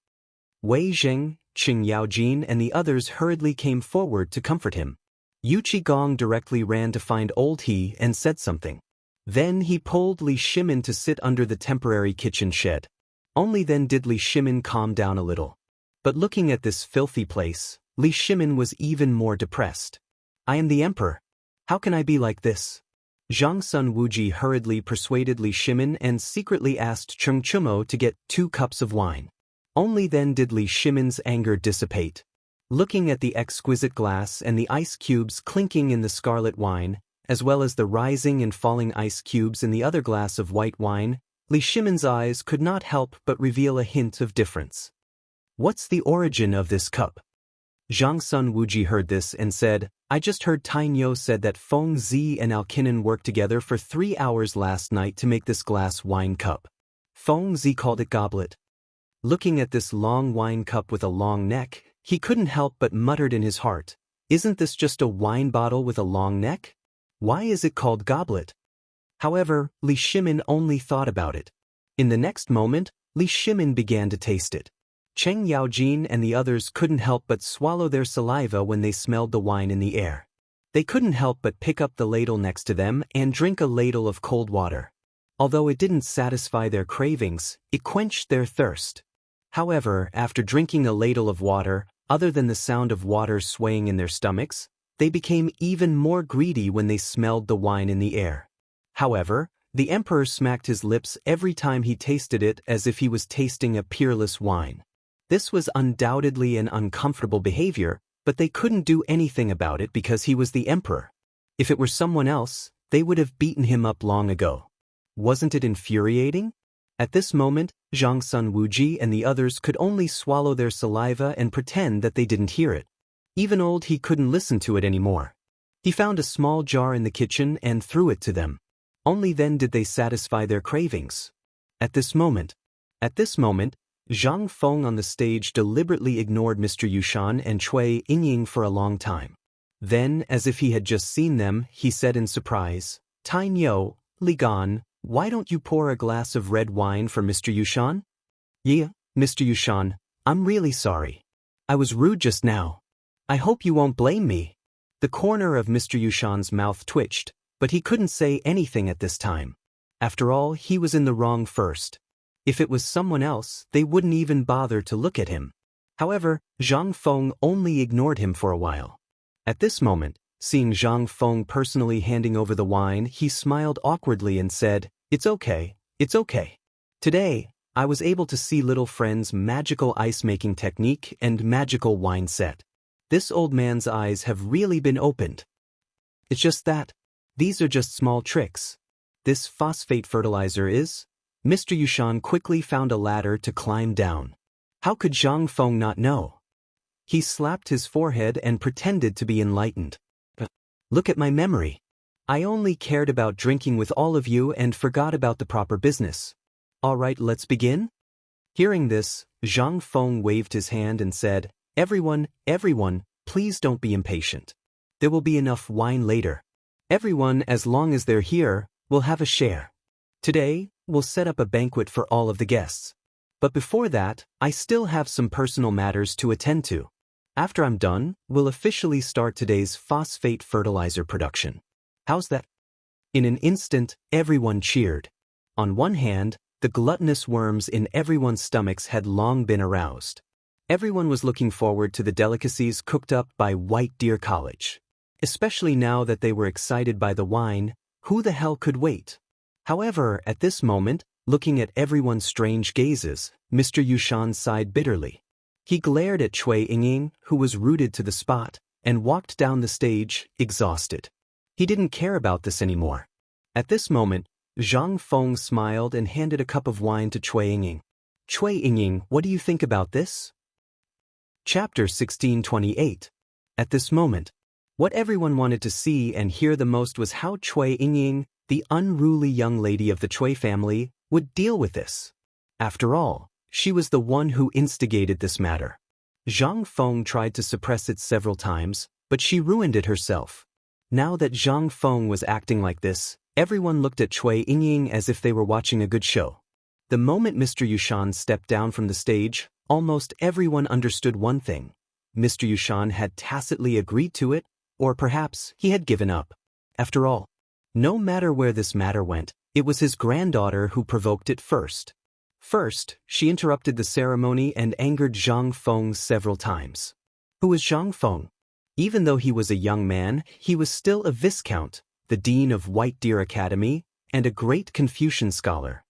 Wei Zheng, Qing Yaojin and the others hurriedly came forward to comfort him. Yu Qigong directly ran to find old He and said something. Then he pulled Li Shimin to sit under the temporary kitchen shed. Only then did Li Shimin calm down a little. But looking at this filthy place, Li Shimin was even more depressed. "I am the emperor. How can I be like this?" Zhang Sun Wuji hurriedly persuaded Li Shimin and secretly asked Cheng Chumo to get 2 cups of wine. Only then did Li Shimin's anger dissipate. Looking at the exquisite glass and the ice cubes clinking in the scarlet wine, as well as the rising and falling ice cubes in the other glass of white wine, Li Shimin's eyes could not help but reveal a hint of difference. "What's the origin of this cup?" Zhang Sun Wuji heard this and said, "I just heard Tainyo said that Feng Zi and Alkinen worked together for 3 hours last night to make this glass wine cup. Feng Zi called it goblet." Looking at this long wine cup with a long neck, he couldn't help but muttered in his heart, "Isn't this just a wine bottle with a long neck? Why is it called goblet?" However, Li Shimin only thought about it. In the next moment, Li Shimin began to taste it. Cheng Yaojin and the others couldn't help but swallow their saliva when they smelled the wine in the air. They couldn't help but pick up the ladle next to them and drink a ladle of cold water. Although it didn't satisfy their cravings, it quenched their thirst. However, after drinking a ladle of water, Other than the sound of water swaying in their stomachs, they became even more greedy when they smelled the wine in the air. However, the emperor smacked his lips every time he tasted it as if he was tasting a peerless wine. This was undoubtedly an uncomfortable behavior, but they couldn't do anything about it because he was the emperor. If it were someone else, they would have beaten him up long ago. Wasn't it infuriating? At this moment, Zhang Sun Wuji and the others could only swallow their saliva and pretend that they didn't hear it. Even old he couldn't listen to it anymore. He found a small jar in the kitchen and threw it to them. Only then did they satisfy their cravings. At this moment, Zhang Feng on the stage deliberately ignored Mr. Yushan and Cui Yingying for a long time. Then, as if he had just seen them, he said in surprise, "Tai Niu, Li Gan, why don't you pour a glass of red wine for Mr. Yushan?" "Yeah, Mr. Yushan, I'm really sorry. I was rude just now. I hope you won't blame me." The corner of Mr. Yushan's mouth twitched, but he couldn't say anything at this time. After all, he was in the wrong first. If it was someone else, they wouldn't even bother to look at him. However, Zhang Feng only ignored him for a while. At this moment, seeing Zhang Feng personally handing over the wine, he smiled awkwardly and said, "It's okay, it's okay. Today, I was able to see little friend's magical ice-making technique and magical wine set. This old man's eyes have really been opened. It's just that. These are just small tricks. This phosphate fertilizer is..." Mr. Yushan quickly found a ladder to climb down. How could Zhang Feng not know? He slapped his forehead and pretended to be enlightened. "Look at my memory. I only cared about drinking with all of you and forgot about the proper business. All right, let's begin?" Hearing this, Zhang Feng waved his hand and said, everyone, please don't be impatient. There will be enough wine later. Everyone, as long as they're here, will have a share. Today, we'll set up a banquet for all of the guests. But before that, I still have some personal matters to attend to. After I'm done, we'll officially start today's phosphate fertilizer production. How's that?" In an instant, everyone cheered. On one hand, the gluttonous worms in everyone's stomachs had long been aroused. Everyone was looking forward to the delicacies cooked up by White Deer College. Especially now that they were excited by the wine, who the hell could wait? However, at this moment, looking at everyone's strange gazes, Mr. Yushan sighed bitterly. He glared at Cui Yingying, who was rooted to the spot, and walked down the stage, exhausted. He didn't care about this anymore. At this moment, Zhang Feng smiled and handed a cup of wine to Cui Yingying. "Cui Yingying, what do you think about this?" Chapter 1628. At this moment, what everyone wanted to see and hear the most was how Cui Yingying, the unruly young lady of the Cui family, would deal with this. After all, she was the one who instigated this matter. Zhang Feng tried to suppress it several times, but she ruined it herself. Now that Zhang Feng was acting like this, everyone looked at Cui Yingying as if they were watching a good show. The moment Mr. Yushan stepped down from the stage, almost everyone understood one thing. Mr. Yushan had tacitly agreed to it, or perhaps he had given up. After all, no matter where this matter went, it was his granddaughter who provoked it first. First, she interrupted the ceremony and angered Zhang Feng several times. Who was Zhang Feng? Even though he was a young man, he was still a viscount, the dean of White Deer Academy, and a great Confucian scholar.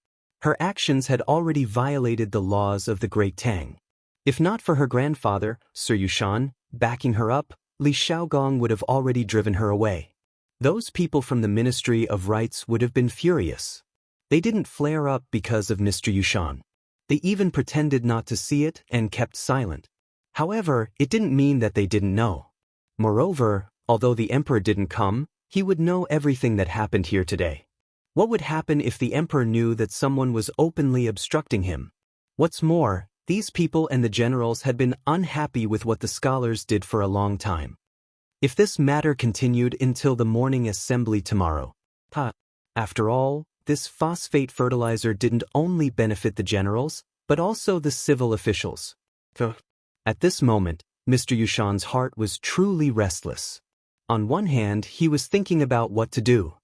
Her actions had already violated the laws of the Great Tang. If not for her grandfather, Sir Yushan, backing her up, Li Shaogong would have already driven her away. Those people from the Ministry of Rights would have been furious. They didn't flare up because of Mr. Yushan. They even pretended not to see it and kept silent. However, it didn't mean that they didn't know. Moreover, although the emperor didn't come, he would know everything that happened here today. What would happen if the emperor knew that someone was openly obstructing him? What's more, these people and the generals had been unhappy with what the scholars did for a long time. If this matter continued until the morning assembly tomorrow. After all, this phosphate fertilizer didn't only benefit the generals, but also the civil officials. At this moment, Mr. Yushan's heart was truly restless. On one hand, he was thinking about what to do.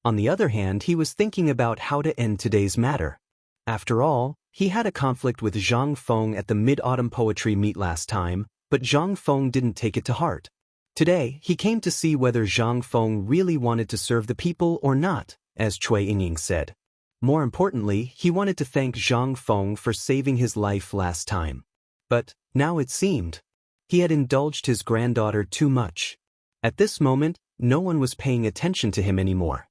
On the other hand, he was thinking about how to end today's matter. After all, he had a conflict with Zhang Feng at the Mid-Autumn Poetry Meet last time, but Zhang Feng didn't take it to heart. Today, he came to see whether Zhang Feng really wanted to serve the people or not, as Cui Yingying said. More importantly, he wanted to thank Zhang Feng for saving his life last time. But, now it seemed, he had indulged his granddaughter too much. At this moment, no one was paying attention to him anymore.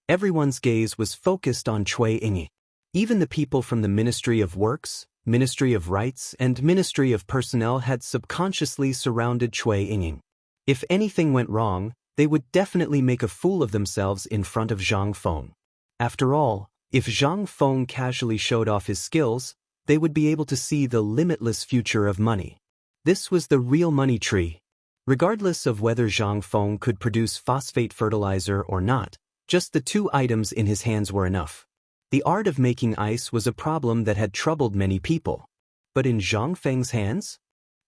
Everyone's gaze was focused on Cui Yingying. Even the people from the Ministry of Works, Ministry of Rights, and Ministry of Personnel had subconsciously surrounded Cui Yingying. If anything went wrong, they would definitely make a fool of themselves in front of Zhang Feng. After all, if Zhang Feng casually showed off his skills, they would be able to see the limitless future of money. This was the real money tree. Regardless of whether Zhang Feng could produce phosphate fertilizer or not, just the 2 items in his hands were enough. The art of making ice was a problem that had troubled many people. But in Zhang Feng's hands?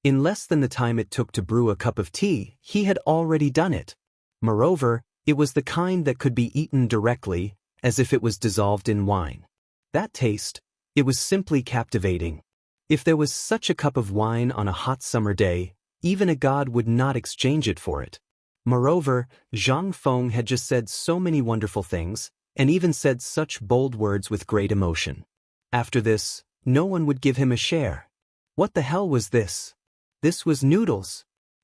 In less than the time it took to brew a cup of tea, he had already done it. Moreover, it was the kind that could be eaten directly, as if it was dissolved in wine. That taste, it was simply captivating. If there was such a cup of wine on a hot summer day, even a god would not exchange it for it. Moreover, Zhang Feng had just said so many wonderful things, and even said such bold words with great emotion. After this, no one would give him a share. What the hell was this? This was noodles.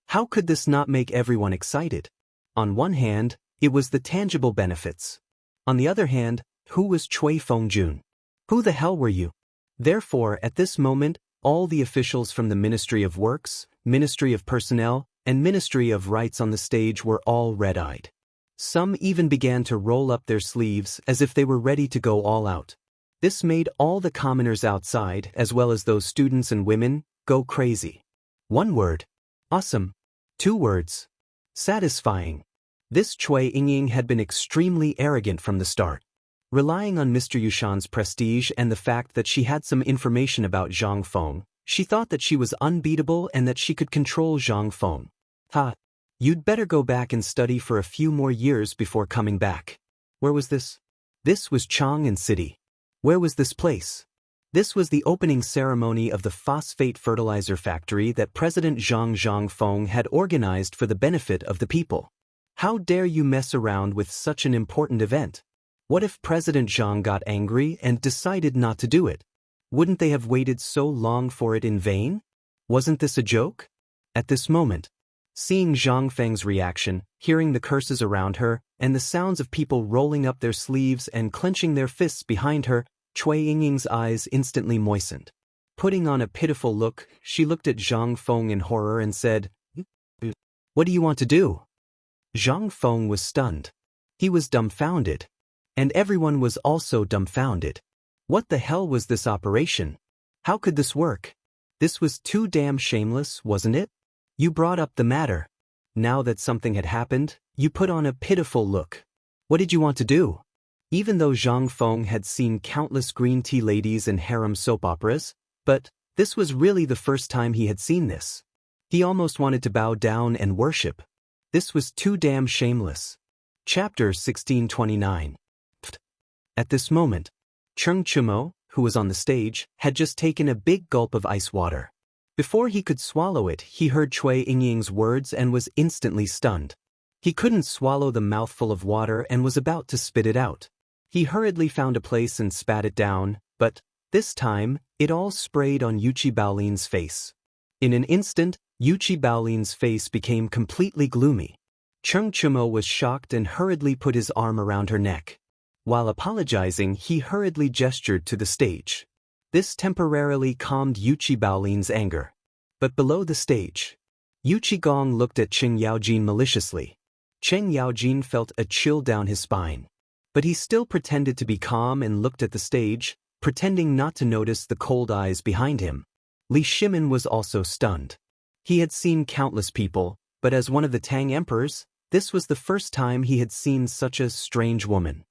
How could this not make everyone excited? On one hand, it was the tangible benefits. On the other hand, who was Cui Fengjun? Who the hell were you? Therefore, at this moment, all the officials from the Ministry of Works, Ministry of Personnel, and Ministry of Rights on the stage were all red-eyed. Some even began to roll up their sleeves as if they were ready to go all out. This made all the commoners outside, as well as those students and women, go crazy. 1 word. Awesome. 2 words. Satisfying. This Cui Yingying had been extremely arrogant from the start. Relying on Mr. Yushan's prestige and the fact that she had some information about Zhang Feng, she thought that she was unbeatable and that she could control Zhang Feng. Ha! You'd better go back and study for a few more years before coming back. Where was this? This was Chang'an City. Where was this place? This was the opening ceremony of the phosphate fertilizer factory that President Zhang Feng had organized for the benefit of the people. How dare you mess around with such an important event? What if President Zhang got angry and decided not to do it? Wouldn't they have waited so long for it in vain? Wasn't this a joke? At this moment, seeing Zhang Feng's reaction, hearing the curses around her, and the sounds of people rolling up their sleeves and clenching their fists behind her, Cui Yingying's eyes instantly moistened. Putting on a pitiful look, she looked at Zhang Feng in horror and said, "What do you want to do?" Zhang Feng was stunned. He was dumbfounded. And everyone was also dumbfounded. What the hell was this operation? How could this work? This was too damn shameless, wasn't it? You brought up the matter. Now that something had happened, you put on a pitiful look. What did you want to do? Even though Zhang Feng had seen countless green tea ladies and harem soap operas, but this was really the first time he had seen this. He almost wanted to bow down and worship. This was too damn shameless. Chapter 1629. At this moment, Cheng Chumo, who was on the stage, had just taken a big gulp of ice water. Before he could swallow it, he heard Cui Yingying's words and was instantly stunned. He couldn't swallow the mouthful of water and was about to spit it out. He hurriedly found a place and spat it down, but, this time, it all sprayed on Yuchi Baolin's face. In an instant, Yuchi Baolin's face became completely gloomy. Cheng Chumo was shocked and hurriedly put his arm around her neck. While apologizing, he hurriedly gestured to the stage. This temporarily calmed Yuchi Baolin's anger. But below the stage, Yuchi Gong looked at Cheng Yaojin maliciously. Cheng Yaojin felt a chill down his spine. But he still pretended to be calm and looked at the stage, pretending not to notice the cold eyes behind him. Li Shimin was also stunned. He had seen countless people, but as one of the Tang emperors, this was the first time he had seen such a strange woman.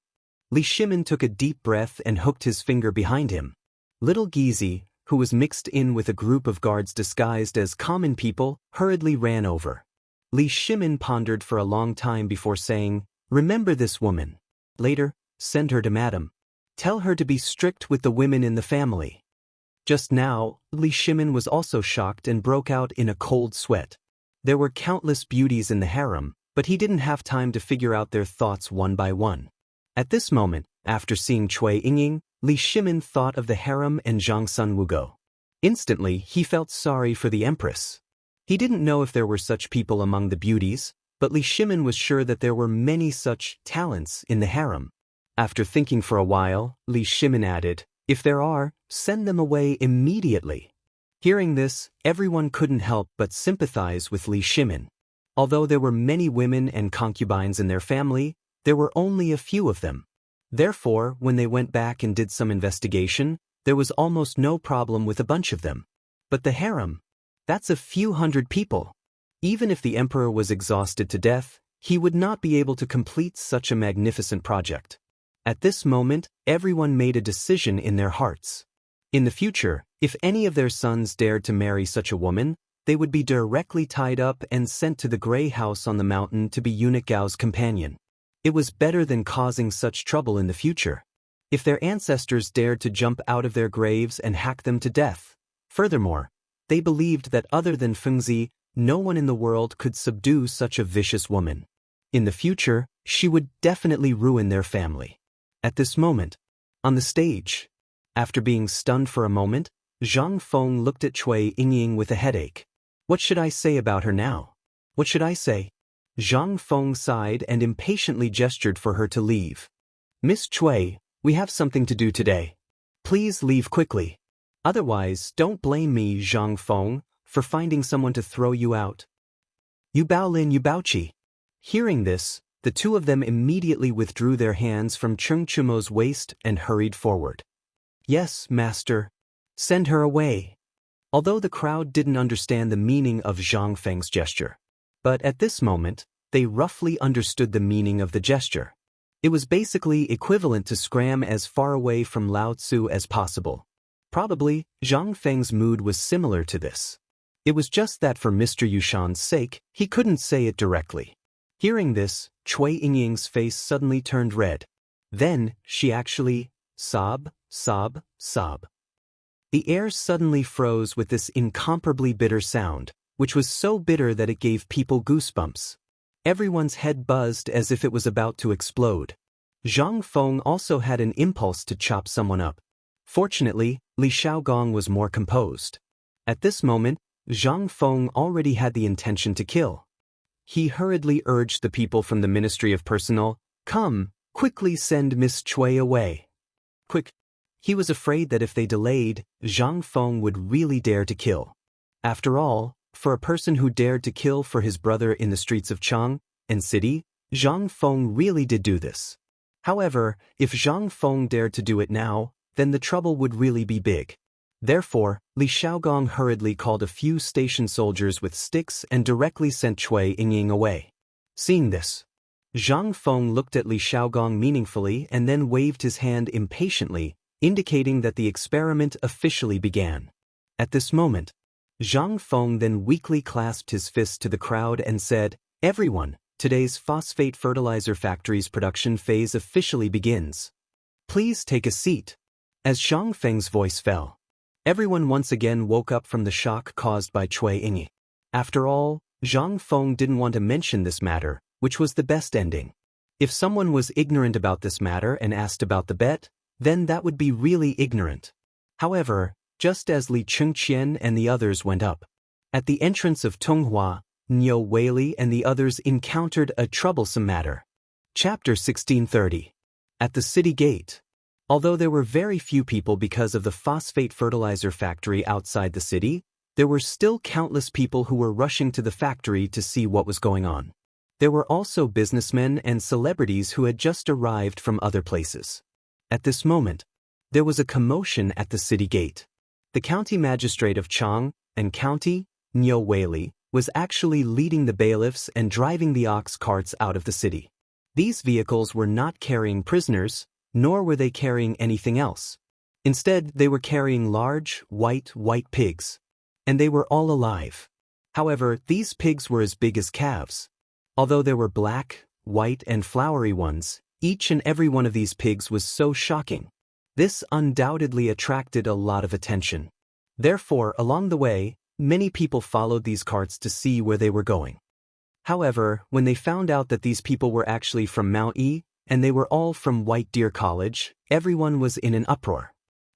Li Shimin took a deep breath and hooked his finger behind him. Little Gizi, who was mixed in with a group of guards disguised as common people, hurriedly ran over. Li Shimin pondered for a long time before saying, "Remember this woman. Later, send her to Madam. Tell her to be strict with the women in the family." Just now, Li Shimin was also shocked and broke out in a cold sweat. There were countless beauties in the harem, but he didn't have time to figure out their thoughts one by one. At this moment, after seeing Cui Yingying, Li Shimin thought of the harem and Zhang Sun Wugo. Instantly, he felt sorry for the empress. He didn't know if there were such people among the beauties, but Li Shimin was sure that there were many such talents in the harem. After thinking for a while, Li Shimin added, "If there are, send them away immediately." Hearing this, everyone couldn't help but sympathize with Li Shimin. Although there were many women and concubines in their family, there were only a few of them. Therefore, when they went back and did some investigation, there was almost no problem with a bunch of them. But the harem, that's a few hundred people. Even if the emperor was exhausted to death, he would not be able to complete such a magnificent project. At this moment, everyone made a decision in their hearts. In the future, if any of their sons dared to marry such a woman, they would be directly tied up and sent to the Grey House on the mountain to be eunuch Gao's companion. It was better than causing such trouble in the future. If their ancestors dared to jump out of their graves and hack them to death. Furthermore, they believed that other than Fengzi, no one in the world could subdue such a vicious woman. In the future, she would definitely ruin their family. At this moment, on the stage, after being stunned for a moment, Zhang Feng looked at Cui Yingying with a headache. What should I say about her now? What should I say? Zhang Feng sighed and impatiently gestured for her to leave. Miss Cui, we have something to do today. Please leave quickly. Otherwise, don't blame me, Zhang Feng, for finding someone to throw you out. Yu Baolin, Yu Baoqi. Hearing this, the two of them immediately withdrew their hands from Cheng Chumo's waist and hurried forward. Yes, master. Send her away. Although the crowd didn't understand the meaning of Zhang Feng's gesture. But at this moment, they roughly understood the meaning of the gesture. It was basically equivalent to scram as far away from Lao Tzu as possible. Probably, Zhang Feng's mood was similar to this. It was just that for Mr. Yushan's sake, he couldn't say it directly. Hearing this, Cui Yingying's face suddenly turned red. Then, she actually sob. The air suddenly froze with this incomparably bitter sound, which was so bitter that it gave people goosebumps. Everyone's head buzzed as if it was about to explode. Zhang Feng also had an impulse to chop someone up. Fortunately, Li Shaogong was more composed. At this moment, Zhang Feng already had the intention to kill. He hurriedly urged the people from the Ministry of Personnel, "Come, quickly send Miss Cui away. Quick." He was afraid that if they delayed, Zhang Feng would really dare to kill. After all, for a person who dared to kill for his brother in the streets of Chang'an city, Zhang Feng really did do this. However, if Zhang Feng dared to do it now, then the trouble would really be big. Therefore, Li Shaogong hurriedly called a few station soldiers with sticks and directly sent Cui Yingying away. Seeing this, Zhang Feng looked at Li Shaogong meaningfully and then waved his hand impatiently, indicating that the experiment officially began. At this moment, Zhang Feng then weakly clasped his fist to the crowd and said, "Everyone, today's phosphate fertilizer factory's production phase officially begins. Please take a seat." As Zhang Feng's voice fell, everyone once again woke up from the shock caused by Cui Yingying. After all, Zhang Feng didn't want to mention this matter, which was the best ending. If someone was ignorant about this matter and asked about the bet, then that would be really ignorant. However, just as Li Chengqian and the others went up, at the entrance of Tonghua, Niu Weili and the others encountered a troublesome matter. Chapter 1630. At the city gate. Although there were very few people because of the phosphate fertilizer factory outside the city, there were still countless people who were rushing to the factory to see what was going on. There were also businessmen and celebrities who had just arrived from other places. At this moment, there was a commotion at the city gate. The county magistrate of Chang'an County, Niu Weili, was actually leading the bailiffs and driving the ox carts out of the city. These vehicles were not carrying prisoners, nor were they carrying anything else. Instead, they were carrying large, white pigs. And they were all alive. However, these pigs were as big as calves. Although there were black, white, and flowery ones, each and every one of these pigs was so shocking. This undoubtedly attracted a lot of attention. Therefore, along the way, many people followed these carts to see where they were going. However, when they found out that these people were actually from Mount E, and they were all from White Deer College, everyone was in an uproar.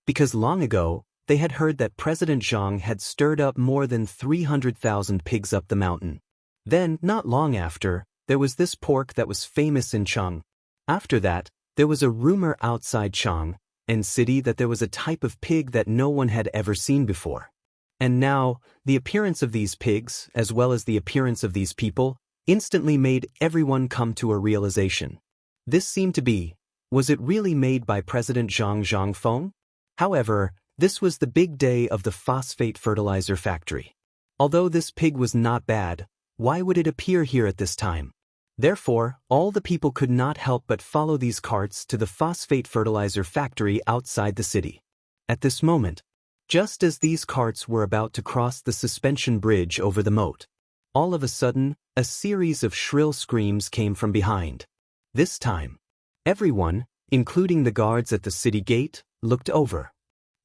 Because long ago, they had heard that President Zhang had stirred up more than 300,000 pigs up the mountain. Then, not long after, there was this pork that was famous in Chang'an. After that, there was a rumor outside Chang'an and city that there was a type of pig that no one had ever seen before. And now, the appearance of these pigs, as well as the appearance of these people, instantly made everyone come to a realization. This seemed to be, was it really made by President Zhang Zhangfeng? However, this was the big day of the phosphate fertilizer factory. Although this pig was not bad, why would it appear here at this time? Therefore, all the people could not help but follow these carts to the phosphate fertilizer factory outside the city. At this moment, just as these carts were about to cross the suspension bridge over the moat, all of a sudden, a series of shrill screams came from behind. This time, everyone, including the guards at the city gate, looked over.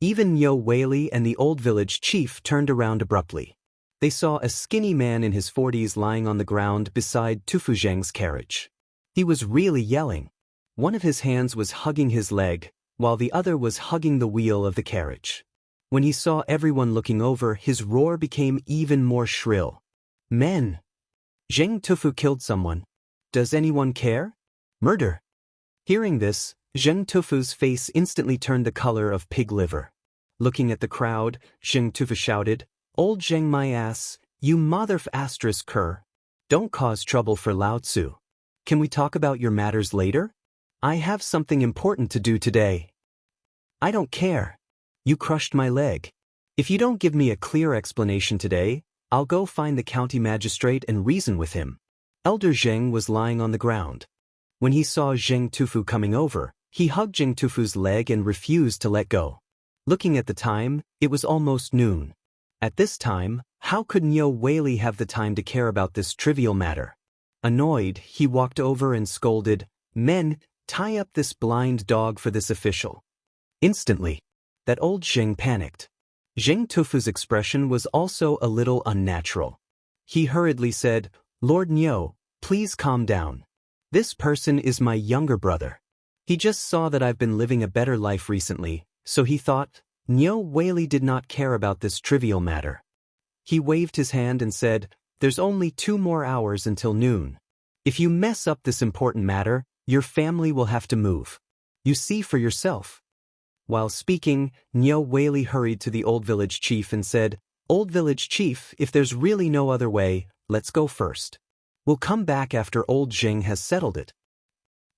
Even Niu Weili and the old village chief turned around abruptly. They saw a skinny man in his 40s lying on the ground beside Tufu Zheng's carriage. He was really yelling. One of his hands was hugging his leg, while the other was hugging the wheel of the carriage. When he saw everyone looking over, his roar became even more shrill. Men! Zheng Tufu killed someone. Does anyone care? Murder! Hearing this, Zheng Tufu's face instantly turned the color of pig liver. Looking at the crowd, Zheng Tufu shouted, "Old Zheng my ass, you cur. Don't cause trouble for Lao Tzu. Can we talk about your matters later? I have something important to do today." "I don't care. You crushed my leg. If you don't give me a clear explanation today, I'll go find the county magistrate and reason with him." Elder Zheng was lying on the ground. When he saw Zheng Tufu coming over, he hugged Zheng Tufu's leg and refused to let go. Looking at the time, it was almost noon. At this time, how could Niu Weili have the time to care about this trivial matter? Annoyed, he walked over and scolded, "Men, tie up this blind dog for this official." Instantly, that old Zheng panicked. Zheng Tufu's expression was also a little unnatural. He hurriedly said, "Lord Niu, please calm down. This person is my younger brother. He just saw that I've been living a better life recently, so he thought." Niu Weili did not care about this trivial matter. He waved his hand and said, "There's only 2 more hours until noon. If you mess up this important matter, your family will have to move. You see for yourself." While speaking, Niu Weili hurried to the old village chief and said, "Old village chief, if there's really no other way, let's go first. We'll come back after old Zheng has settled it."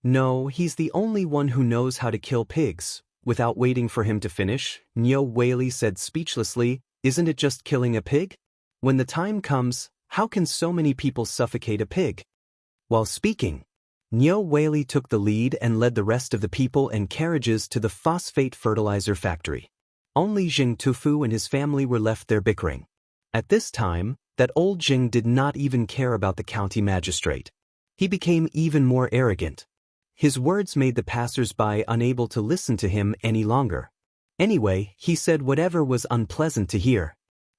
"No, he's the only one who knows how to kill pigs." Without waiting for him to finish, Niu Weili said speechlessly, "Isn't it just killing a pig? When the time comes, how can so many people suffocate a pig?" While speaking, Niu Weili took the lead and led the rest of the people and carriages to the phosphate fertilizer factory. Only Zheng Tufu and his family were left there bickering. At this time, that old Zheng did not even care about the county magistrate. He became even more arrogant. His words made the passers-by unable to listen to him any longer. Anyway, he said whatever was unpleasant to hear.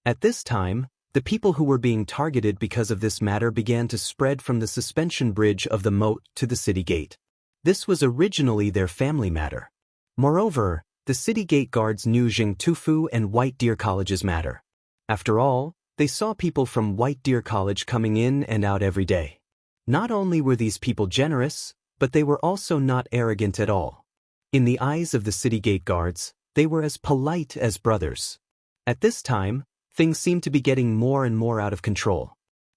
At this time, the people who were being targeted because of this matter began to spread from the suspension bridge of the moat to the city gate. This was originally their family matter. Moreover, the city gate guards knew Zheng Tufu and White Deer College's matter. After all, they saw people from White Deer College coming in and out every day. Not only were these people generous, but they were also not arrogant at all. In the eyes of the city gate guards, they were as polite as brothers. At this time, things seemed to be getting more and more out of control.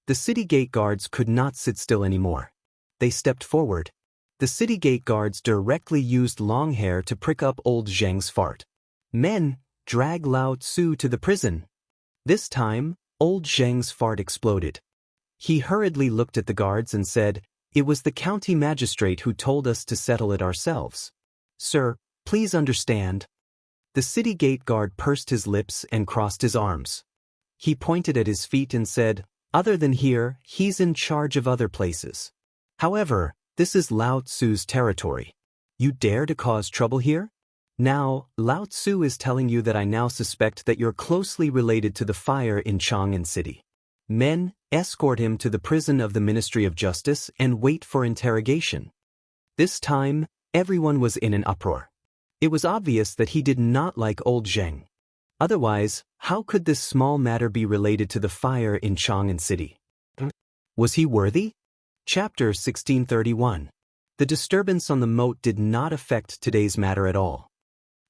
The city gate guards could not sit still anymore. They stepped forward. The city gate guards directly used long hair to prick up old Zheng's fart. "Men, drag Lao Tzu to the prison." This time, old Zheng's fart exploded. He hurriedly looked at the guards and said, "It was the county magistrate who told us to settle it ourselves. Sir, please understand." The city gate guard pursed his lips and crossed his arms. He pointed at his feet and said, "Other than here, he's in charge of other places. However, this is Lao Tzu's territory. You dare to cause trouble here?" Now, Lao Tzu is telling you that I now suspect that you're closely related to the fire in Chang'an city. Men, escort him to the prison of the Ministry of Justice and wait for interrogation. This time, everyone was in an uproar. It was obvious that he did not like old Zheng. Otherwise, how could this small matter be related to the fire in Chang'an city? Was he worthy? Chapter 1631. The disturbance on the moat did not affect today's matter at all.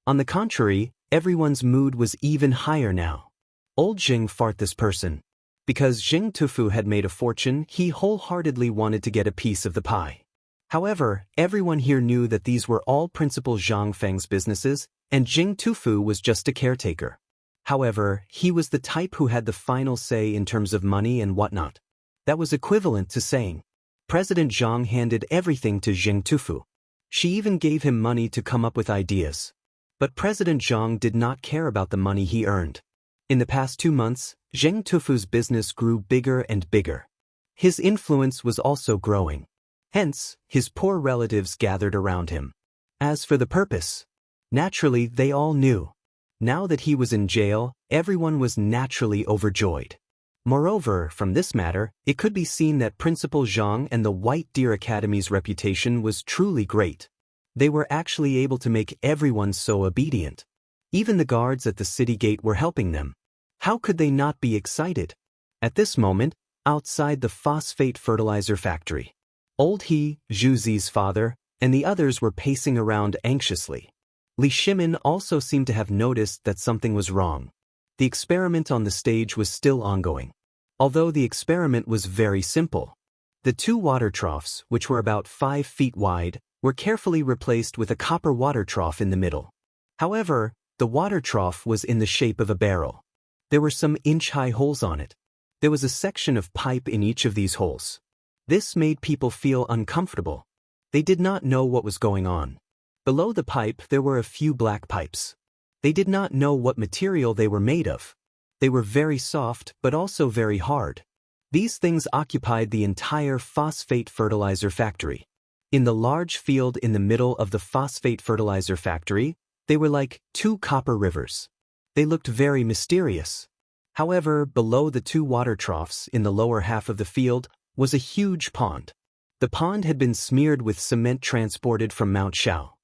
On the contrary, everyone's mood was even higher now. Old Zheng fought this person. Because Zheng Tufu had made a fortune, he wholeheartedly wanted to get a piece of the pie. However, everyone here knew that these were all Principal Zhang Feng's businesses, and Zheng Tufu was just a caretaker. However, he was the type who had the final say in terms of money and whatnot. That was equivalent to saying, President Zhang handed everything to Zheng Tufu. She even gave him money to come up with ideas. But President Zhang did not care about the money he earned. In the past 2 months, Zheng Tufu's business grew bigger and bigger. His influence was also growing. Hence, his poor relatives gathered around him. As for the purpose, naturally they all knew. Now that he was in jail, everyone was naturally overjoyed. Moreover, from this matter, it could be seen that Principal Zhang and the White Deer Academy's reputation was truly great. They were actually able to make everyone so obedient. Even the guards at the city gate were helping them. How could they not be excited? At this moment, outside the phosphate fertilizer factory, Old He, Zhu Zi's father, and the others were pacing around anxiously. Li Shimin also seemed to have noticed that something was wrong. The experiment on the stage was still ongoing. Although the experiment was very simple. The 2 water troughs, which were about 5 feet wide, were carefully replaced with a copper water trough in the middle. However, the water trough was in the shape of a barrel. There were some inch-high holes on it. There was a section of pipe in each of these holes. This made people feel uncomfortable. They did not know what was going on. Below the pipe there were a few black pipes. They did not know what material they were made of. They were very soft but also very hard. These things occupied the entire phosphate fertilizer factory. In the large field in the middle of the phosphate fertilizer factory, they were like 2 copper rivers. They looked very mysterious. However, below the 2 water troughs in the lower half of the field was a huge pond. The pond had been smeared with cement transported from Mount Shao.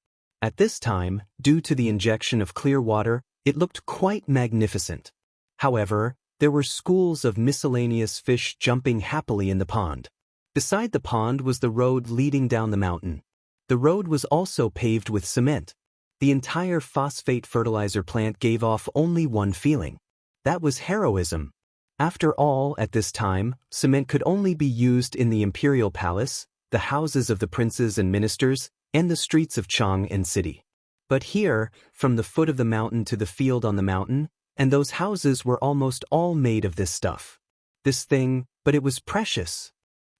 At this time, due to the injection of clear water, it looked quite magnificent. However, there were schools of miscellaneous fish jumping happily in the pond. Beside the pond was the road leading down the mountain. The road was also paved with cement. The entire phosphate fertilizer plant gave off only one feeling. That was heroism. After all, at this time, cement could only be used in the imperial palace, the houses of the princes and ministers, and the streets of Chang'an city. But here, from the foot of the mountain to the field on the mountain, and those houses were almost all made of this stuff. This thing, but it was precious.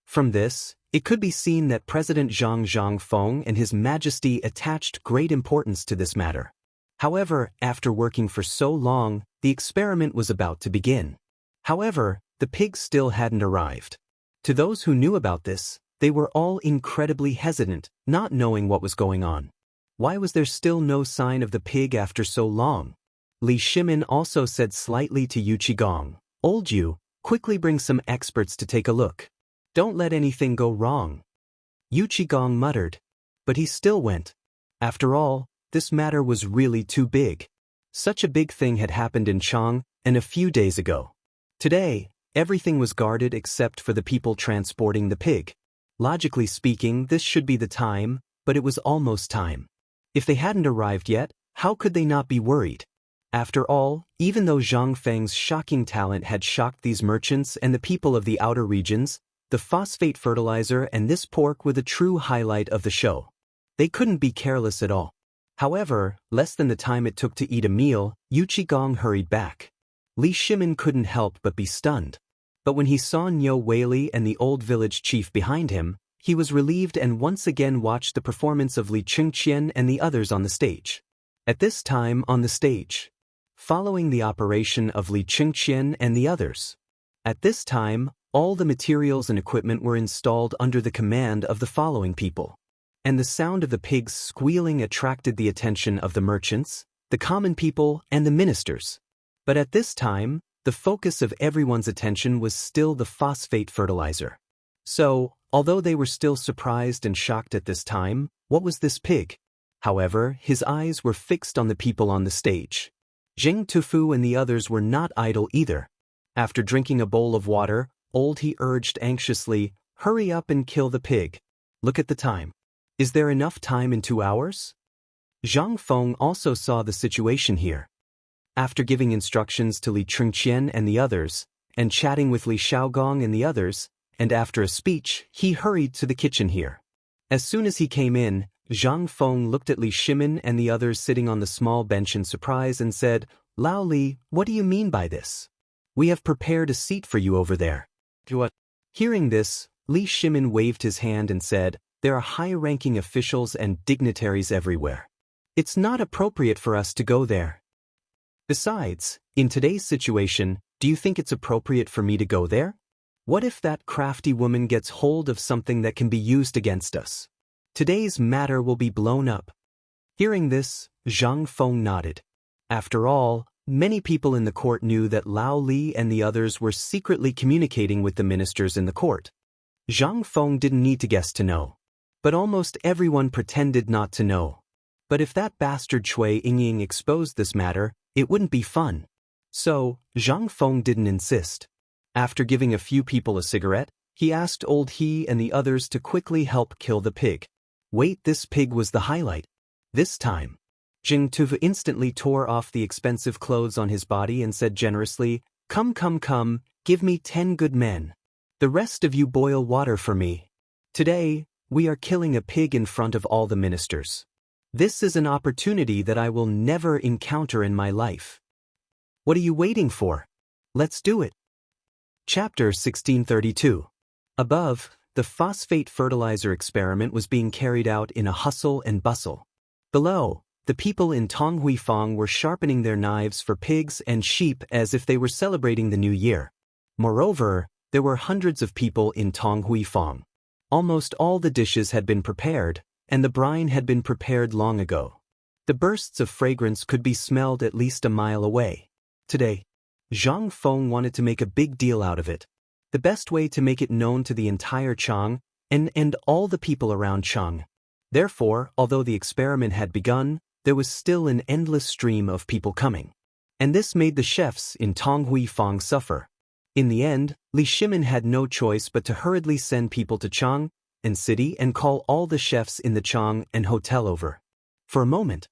From this, it could be seen that President Zhang Zhangfeng and His Majesty attached great importance to this matter. However, after working for so long, the experiment was about to begin. However, the pig still hadn't arrived. To those who knew about this, they were all incredibly hesitant, not knowing what was going on. Why was there still no sign of the pig after so long? Li Shimin also said slightly to Yu Qigong, "Old Yu, quickly bring some experts to take a look. Don't let anything go wrong." Yu Qigong muttered, but he still went. After all, this matter was really too big. Such a big thing had happened in Chang'an a few days ago. Today, everything was guarded except for the people transporting the pig. Logically speaking, this should be the time, but it was almost time. If they hadn't arrived yet, how could they not be worried? After all, even though Zhang Feng's shocking talent had shocked these merchants and the people of the outer regions, the phosphate fertilizer and this pork were the true highlight of the show. They couldn't be careless at all. However, less than the time it took to eat a meal, Yu Qigong hurried back. Li Shimin couldn't help but be stunned. But when he saw Niu Weili and the old village chief behind him, he was relieved and once again watched the performance of Li Chengqian and the others on the stage. At this time on the stage, following the operation of Li Chengqian and the others. At this time, all the materials and equipment were installed under the command of the following people. and the sound of the pigs squealing attracted the attention of the merchants, the common people, and the ministers. But at this time, the focus of everyone's attention was still the phosphate fertilizer. So, although they were still surprised and shocked at this time, what was this pig? However, his eyes were fixed on the people on the stage. Jing Tufu and the others were not idle either. After drinking a bowl of water, Old He urged anxiously, "Hurry up and kill the pig. Look at the time. Is there enough time in 2 hours?" Zhang Feng also saw the situation here. After giving instructions to Li Chengqian and the others, and chatting with Li Shaogong and the others, and after a speech, he hurried to the kitchen here. As soon as he came in, Zhang Feng looked at Li Shimin and the others sitting on the small bench in surprise and said, "Lao Li, what do you mean by this? We have prepared a seat for you over there." What? Hearing this, Li Shimin waved his hand and said, "There are high-ranking officials and dignitaries everywhere. It's not appropriate for us to go there. Besides, in today's situation, do you think it's appropriate for me to go there? What if that crafty woman gets hold of something that can be used against us? Today's matter will be blown up." Hearing this, Zhang Feng nodded. After all, many people in the court knew that Lao Li and the others were secretly communicating with the ministers in the court. Zhang Feng didn't need to guess to know. But almost everyone pretended not to know. But if that bastard Cui Yingying exposed this matter, it wouldn't be fun. So, Zhang Feng didn't insist. After giving a few people a cigarette, he asked Old He and the others to quickly help kill the pig. Wait, this pig was the highlight. This time, Jing Tufu instantly tore off the expensive clothes on his body and said generously, "Come, come, come, give me 10 good men. The rest of you boil water for me. Today, we are killing a pig in front of all the ministers. This is an opportunity that I will never encounter in my life. What are you waiting for? Let's do it." Chapter 1632. Above, the phosphate fertilizer experiment was being carried out in a hustle and bustle. Below, the people in Tonghuifang were sharpening their knives for pigs and sheep as if they were celebrating the new year. Moreover, there were hundreds of people in Tonghuifang. Almost all the dishes had been prepared, and the brine had been prepared long ago. The bursts of fragrance could be smelled at least a mile away. Today, Zhang Feng wanted to make a big deal out of it. The best way to make it known to the entire Chang and all the people around Chang. Therefore, although the experiment had begun, there was still an endless stream of people coming. And this made the chefs in Tonghuifang suffer. In the end, Li Shimin had no choice but to hurriedly send people to Chang and city and call all the chefs in the Chang and hotel over. For a moment,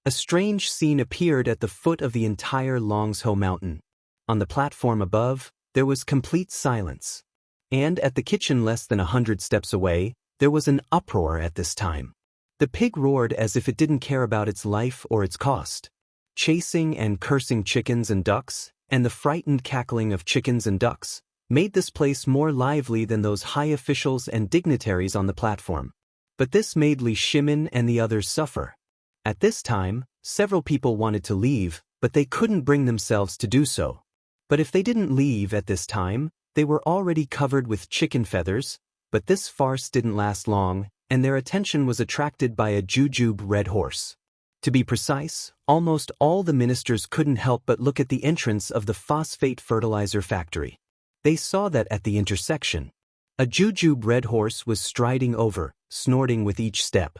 a strange scene appeared at the foot of the entire Longsho mountain. On the platform above, there was complete silence. And at the kitchen less than 100 steps away, there was an uproar at this time. The pig roared as if it didn't care about its life or its cost. Chasing and cursing chickens and ducks, and the frightened cackling of chickens and ducks, made this place more lively than those high officials and dignitaries on the platform. But this made Li Shimin and the others suffer. At this time, several people wanted to leave, but they couldn't bring themselves to do so. But if they didn't leave at this time, they were already covered with chicken feathers. But this farce didn't last long, and their attention was attracted by a jujube red horse. To be precise, almost all the ministers couldn't help but look at the entrance of the phosphate fertilizer factory. They saw that at the intersection, a jujube red horse was striding over, snorting with each step.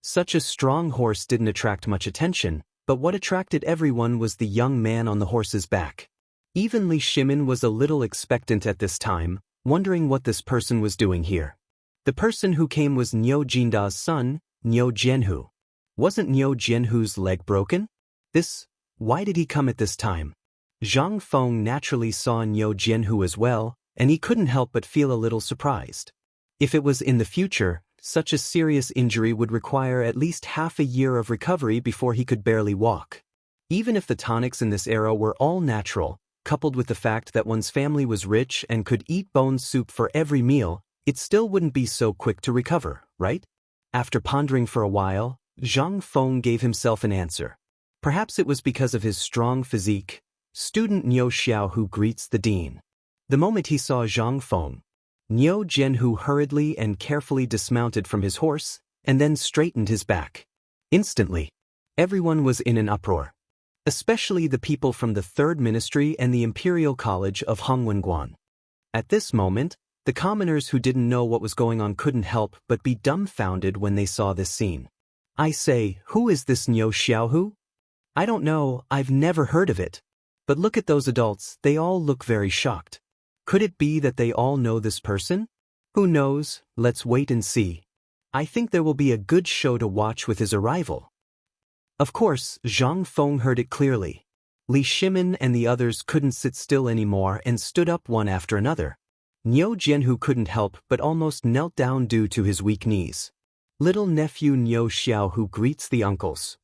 Such a strong horse didn't attract much attention, but what attracted everyone was the young man on the horse's back. Even Li Shimin was a little expectant at this time, wondering what this person was doing here. The person who came was Niu Jinda's son, Niu Jianhu. Wasn't Niu Jianhu's leg broken? Why did he come at this time? Zhang Feng naturally saw Niu Jianhu as well, and he couldn't help but feel a little surprised. If it was in the future, such a serious injury would require at least half a year of recovery before he could barely walk. Even if the tonics in this era were all natural, coupled with the fact that one's family was rich and could eat bone soup for every meal, it still wouldn't be so quick to recover, right? After pondering for a while, Zhang Feng gave himself an answer. Perhaps it was because of his strong physique. Student Niu Xiao who greets the dean. The moment he saw Zhang Feng, Niu Jianhu hurriedly and carefully dismounted from his horse and then straightened his back. Instantly, everyone was in an uproar, especially the people from the Third Ministry and the Imperial College of Hongwenguan. At this moment, the commoners who didn't know what was going on couldn't help but be dumbfounded when they saw this scene. I say, who is this Niu Xiaohu? I don't know, I've never heard of it. But look at those adults, they all look very shocked. Could it be that they all know this person? Who knows, let's wait and see. I think there will be a good show to watch with his arrival. Of course, Zhang Feng heard it clearly. Li Shimin and the others couldn't sit still anymore and stood up one after another. Niu Jianhu couldn't help but almost knelt down due to his weak knees. Little nephew Niu Xiaohu greets the uncles.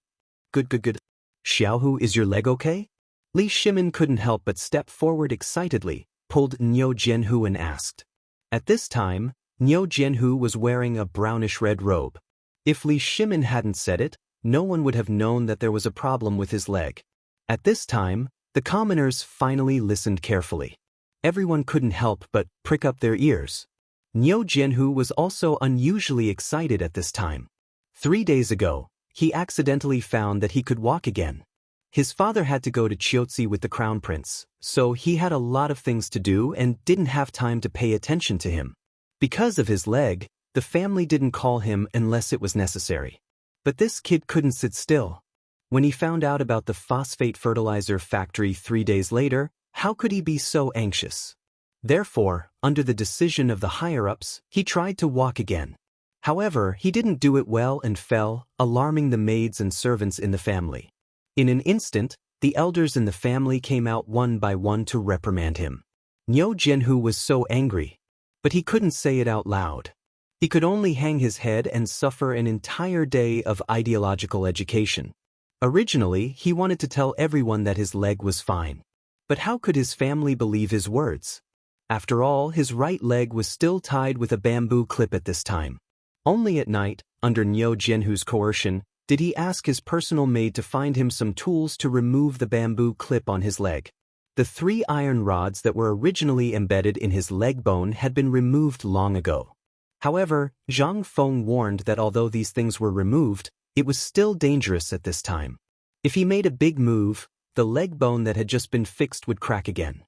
Good. Xiaohu, is your leg okay? Li Shimin couldn't help but step forward excitedly, pulled Niu Jianhu and asked. At this time, Niu Jianhu was wearing a brownish-red robe. If Li Shimin hadn't said it, no one would have known that there was a problem with his leg. At this time, the commoners finally listened carefully. Everyone couldn't help but prick up their ears. Niu Jianhu was also unusually excited at this time. 3 days ago, he accidentally found that he could walk again. His father had to go to Chiotzi with the crown prince, so he had a lot of things to do and didn't have time to pay attention to him. Because of his leg, the family didn't call him unless it was necessary. But this kid couldn't sit still. When he found out about the phosphate fertilizer factory 3 days later, how could he be so anxious? Therefore, under the decision of the higher-ups, he tried to walk again. However, he didn't do it well and fell, alarming the maids and servants in the family. In an instant, the elders in the family came out one by one to reprimand him. Niu Jianhu was so angry, but he couldn't say it out loud. He could only hang his head and suffer an entire day of ideological education. Originally, he wanted to tell everyone that his leg was fine. But how could his family believe his words? After all, his right leg was still tied with a bamboo clip at this time. Only at night, under Niu Jianhu's coercion, did he ask his personal maid to find him some tools to remove the bamboo clip on his leg. The 3 iron rods that were originally embedded in his leg bone had been removed long ago. However, Zhang Feng warned that although these things were removed, it was still dangerous at this time. If he made a big move, the leg bone that had just been fixed would crack again.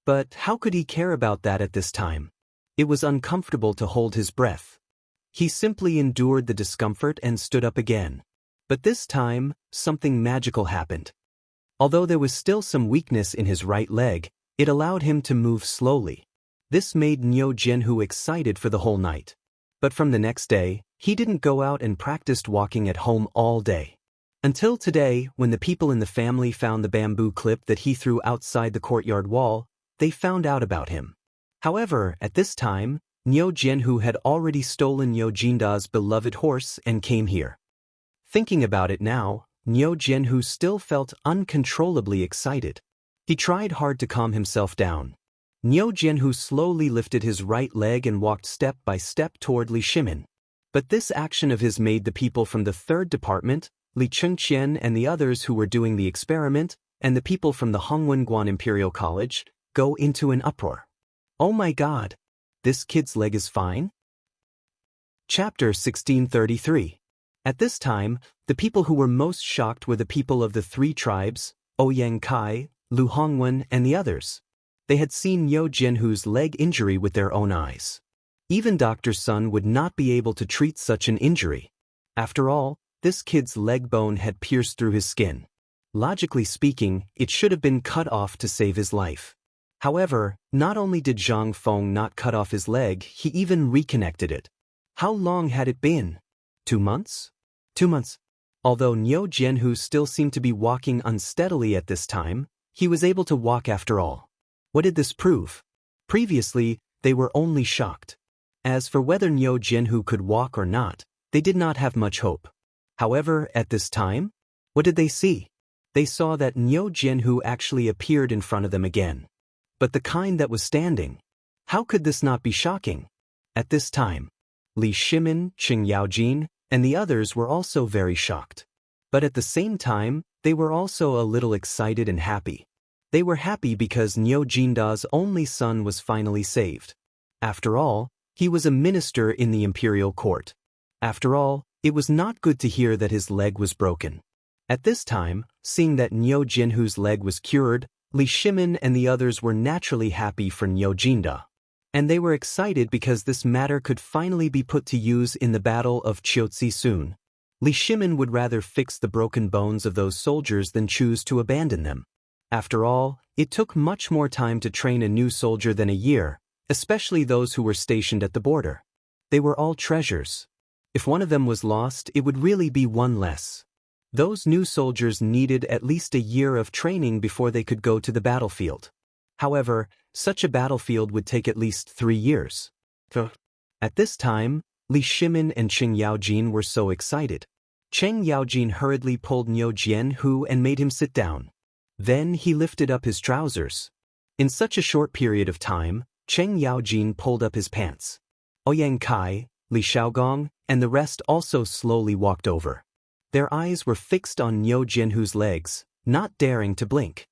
But how could he care about that at this time? It was uncomfortable to hold his breath. He simply endured the discomfort and stood up again. But this time, something magical happened. Although there was still some weakness in his right leg, it allowed him to move slowly. This made Niu Jianhu excited for the whole night. But from the next day, he didn't go out and practiced walking at home all day. Until today, when the people in the family found the bamboo clip that he threw outside the courtyard wall, they found out about him. However, at this time, Niu Jianhu had already stolen Niu Jinda's beloved horse and came here. Thinking about it now, Niu Jianhu still felt uncontrollably excited. He tried hard to calm himself down. Niu Jianhu slowly lifted his right leg and walked step by step toward Li Shimin. But this action of his made the people from the 3rd department, Li Chengqian and the others who were doing the experiment, and the people from the Hongwenguan Imperial College, go into an uproar. Oh my God! This kid's leg is fine? Chapter 1633. At this time, the people who were most shocked were the people of the 3 tribes, Ouyang Kai, Lu Hongwen, and the others. They had seen Niu Jianhu's leg injury with their own eyes. Even Dr. Sun would not be able to treat such an injury. After all, this kid's leg bone had pierced through his skin. Logically speaking, it should have been cut off to save his life. However, not only did Zhang Feng not cut off his leg, he even reconnected it. How long had it been? 2 months? 2 months. Although Niu Jianhu still seemed to be walking unsteadily at this time, he was able to walk after all. What did this prove? Previously, they were only shocked. As for whether Niu Jianhu could walk or not, they did not have much hope. However, at this time, what did they see? They saw that Niu Jianhu actually appeared in front of them again. But the kind that was standing. How could this not be shocking? At this time, Li Shimin, Qing Yaojin, and the others were also very shocked. But at the same time, they were also a little excited and happy. They were happy because Niu Jinda's only son was finally saved. After all, he was a minister in the imperial court. After all, It was not good to hear that his leg was broken. At this time, seeing that Niu Jinhu's leg was cured, Li Shimin and the others were naturally happy for Niu Jinda. And they were excited because this matter could finally be put to use in the Battle of Qiuzi soon. Li Shimin would rather fix the broken bones of those soldiers than choose to abandon them. After all, it took much more time to train a new soldier than a year, especially those who were stationed at the border. They were all treasures. If one of them was lost, it would really be one less. Those new soldiers needed at least a year of training before they could go to the battlefield. However, such a battlefield would take at least 3 years. At this time, Li Shimin and Cheng Yaojin were so excited. Cheng Yaojin hurriedly pulled Niu Jinhu and made him sit down. Then he lifted up his trousers. In such a short period of time, Cheng Yaojin pulled up his pants. Ouyang Kai, Li Shaogong, and the rest also slowly walked over. Their eyes were fixed on Niu Jinhu's legs, not daring to blink.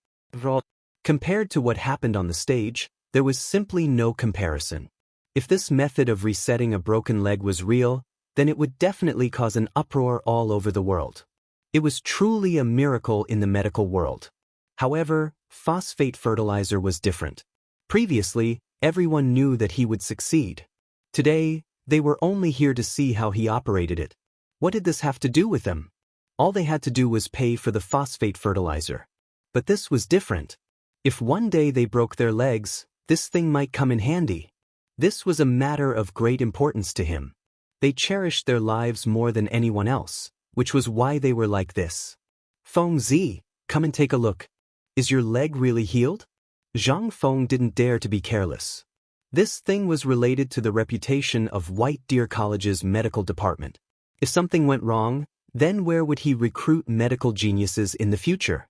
Compared to what happened on the stage, there was simply no comparison. If this method of resetting a broken leg was real, then it would definitely cause an uproar all over the world. It was truly a miracle in the medical world. However, phosphate fertilizer was different. Previously, everyone knew that he would succeed. Today, they were only here to see how he operated it. What did this have to do with them? All they had to do was pay for the phosphate fertilizer. But this was different. If one day they broke their legs, this thing might come in handy. This was a matter of great importance to him. They cherished their lives more than anyone else, which was why they were like this. Feng Zi, come and take a look. Is your leg really healed? Zhang Feng didn't dare to be careless. This thing was related to the reputation of White Deer College's medical department. If something went wrong, then where would he recruit medical geniuses in the future?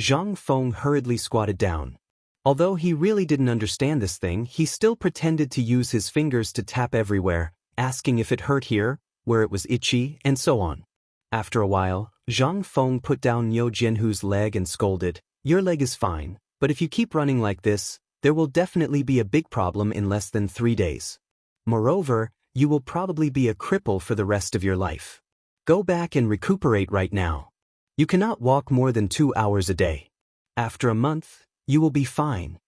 Zhang Feng hurriedly squatted down. Although he really didn't understand this thing, he still pretended to use his fingers to tap everywhere, asking if it hurt here, where it was itchy, and so on. After a while, Zhang Feng put down Niu Jinhu's leg and scolded, "Your leg is fine, but if you keep running like this, there will definitely be a big problem in less than 3 days. Moreover, you will probably be a cripple for the rest of your life. Go back and recuperate right now. You cannot walk more than 2 hours a day. After a month, you will be fine."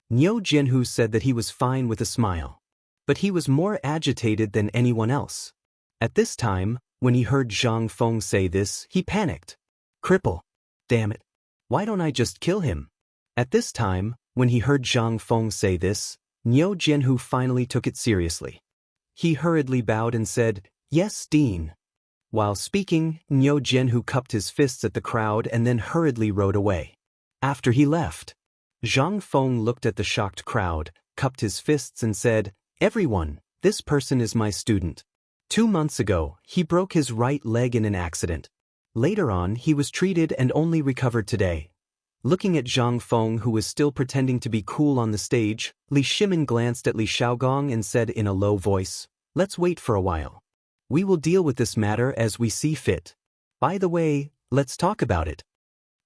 Niu Jinhu said that he was fine with a smile. But he was more agitated than anyone else. At this time, when he heard Zhang Feng say this, he panicked. Cripple. Damn it. Why don't I just kill him? At this time, when he heard Zhang Feng say this, Niu Jinhu finally took it seriously. He hurriedly bowed and said, "Yes, Dean." While speaking, Niu Jinhu cupped his fists at the crowd and then hurriedly rode away. After he left, Zhang Feng looked at the shocked crowd, cupped his fists and said, "Everyone, this person is my student. 2 months ago, he broke his right leg in an accident. Later on, he was treated and only recovered today." Looking at Zhang Feng, who was still pretending to be cool on the stage, Li Shimin glanced at Li Shaogong and said in a low voice, "Let's wait for a while. We will deal with this matter as we see fit. By the way, let's talk about it."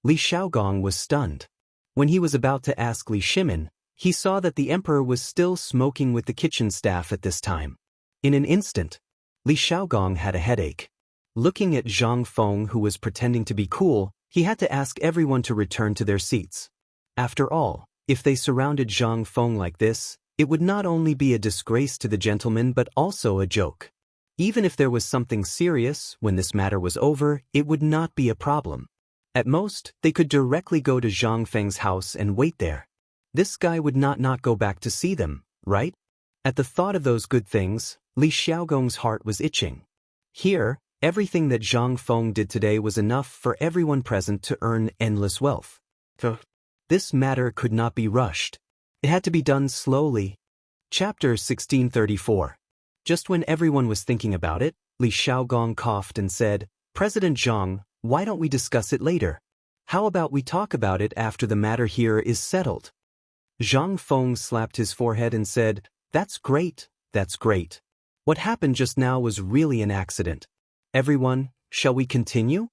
Li Shaogong was stunned. When he was about to ask Li Shimin, he saw that the emperor was still smoking with the kitchen staff at this time. In an instant, Li Shaogong had a headache. Looking at Zhang Feng, who was pretending to be cool, he had to ask everyone to return to their seats. After all, if they surrounded Zhang Feng like this, it would not only be a disgrace to the gentleman but also a joke. Even if there was something serious, when this matter was over, it would not be a problem. At most, they could directly go to Zhang Feng's house and wait there. This guy would not go back to see them, right? At the thought of those good things, Li Xiaogong's heart was itching. Here, everything that Zhang Feng did today was enough for everyone present to earn endless wealth. This matter could not be rushed. It had to be done slowly. Chapter 1634. Just when everyone was thinking about it, Li Xiaogong coughed and said, "President Zhang, why don't we discuss it later? How about we talk about it after the matter here is settled?" Zhang Feng slapped his forehead and said, "That's great, that's great. What happened just now was really an accident. Everyone, shall we continue?"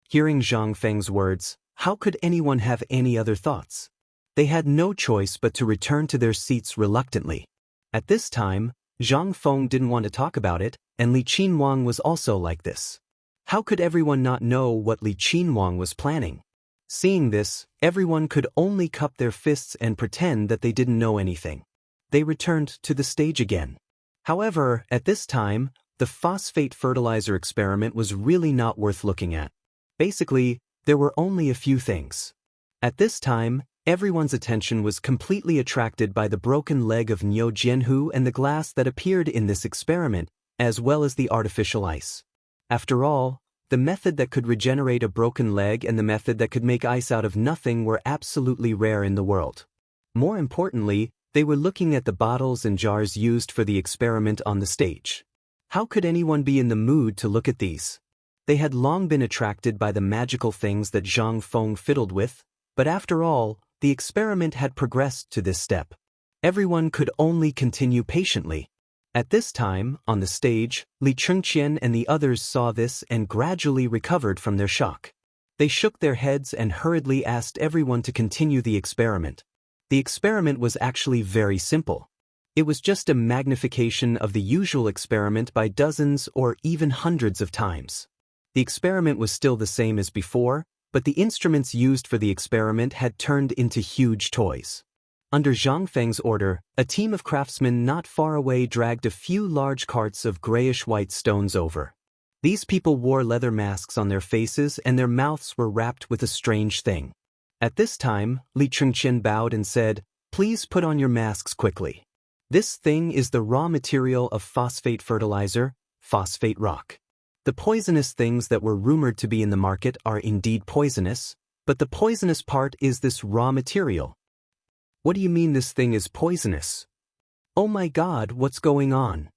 Hearing Zhang Feng's words, how could anyone have any other thoughts? They had no choice but to return to their seats reluctantly. At this time, Zhang Feng didn't want to talk about it, and Li Qinhuang was also like this. How could everyone not know what Li Qinhuang was planning? Seeing this, everyone could only cup their fists and pretend that they didn't know anything. They returned to the stage again. However, at this time, the phosphate fertilizer experiment was really not worth looking at. Basically, there were only a few things. At this time, everyone's attention was completely attracted by the broken leg of Niu Jianhu and the glass that appeared in this experiment, as well as the artificial ice. After all, the method that could regenerate a broken leg and the method that could make ice out of nothing were absolutely rare in the world. More importantly, they were looking at the bottles and jars used for the experiment on the stage. How could anyone be in the mood to look at these? They had long been attracted by the magical things that Zhang Feng fiddled with, but after all, the experiment had progressed to this step. Everyone could only continue patiently. At this time, on the stage, Li Chengqian and the others saw this and gradually recovered from their shock. They shook their heads and hurriedly asked everyone to continue the experiment. The experiment was actually very simple. It was just a magnification of the usual experiment by dozens or even hundreds of times. The experiment was still the same as before, but the instruments used for the experiment had turned into huge toys. Under Zhang Feng's order, a team of craftsmen not far away dragged a few large carts of grayish-white stones over. These people wore leather masks on their faces and their mouths were wrapped with a strange thing. At this time, Li Chengqian bowed and said, "Please put on your masks quickly. This thing is the raw material of phosphate fertilizer, phosphate rock. The poisonous things that were rumored to be in the market are indeed poisonous, but the poisonous part is this raw material." "What do you mean this thing is poisonous?" "Oh my God, what's going on?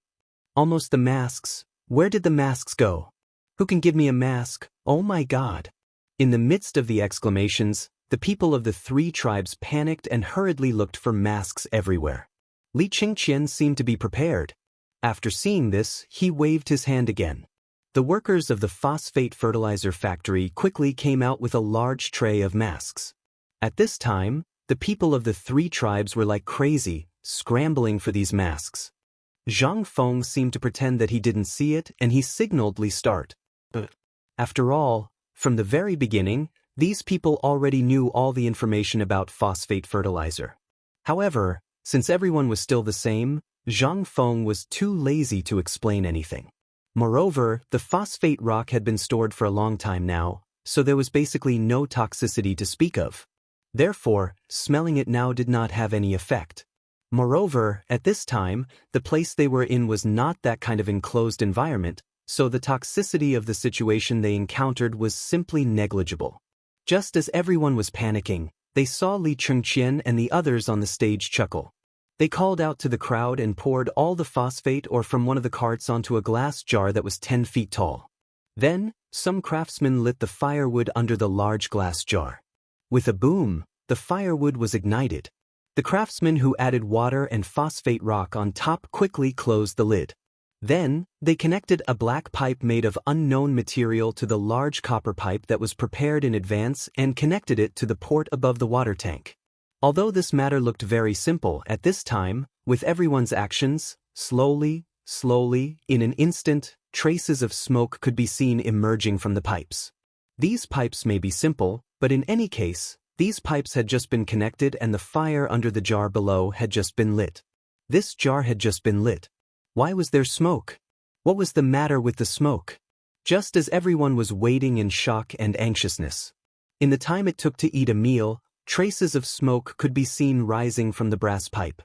Almost the masks. Where did the masks go? Who can give me a mask? Oh my God." In the midst of the exclamations, the people of the three tribes panicked and hurriedly looked for masks everywhere. Li Chengqian seemed to be prepared. After seeing this, he waved his hand again. The workers of the phosphate fertilizer factory quickly came out with a large tray of masks. At this time, the people of the three tribes were like crazy, scrambling for these masks. Zhang Feng seemed to pretend that he didn't see it and he signaled Li start. After all, from the very beginning, these people already knew all the information about phosphate fertilizer. However, since everyone was still the same, Zhang Feng was too lazy to explain anything. Moreover, the phosphate rock had been stored for a long time now, so there was basically no toxicity to speak of. Therefore, smelling it now did not have any effect. Moreover, at this time, the place they were in was not that kind of enclosed environment, so the toxicity of the situation they encountered was simply negligible. Just as everyone was panicking, they saw Li Chengqian and the others on the stage chuckle. They called out to the crowd and poured all the phosphate ore from one of the carts onto a glass jar that was 10 feet tall. Then, some craftsmen lit the firewood under the large glass jar. With a boom, the firewood was ignited. The craftsmen who added water and phosphate rock on top quickly closed the lid. Then, they connected a black pipe made of unknown material to the large copper pipe that was prepared in advance and connected it to the port above the water tank. Although this matter looked very simple at this time, with everyone's actions, slowly, in an instant, traces of smoke could be seen emerging from the pipes. These pipes may be simple, but in any case, these pipes had just been connected and the fire under the jar below had just been lit. This jar had just been lit. Why was there smoke? What was the matter with the smoke? Just as everyone was waiting in shock and anxiousness. In the time it took to eat a meal, traces of smoke could be seen rising from the brass pipe.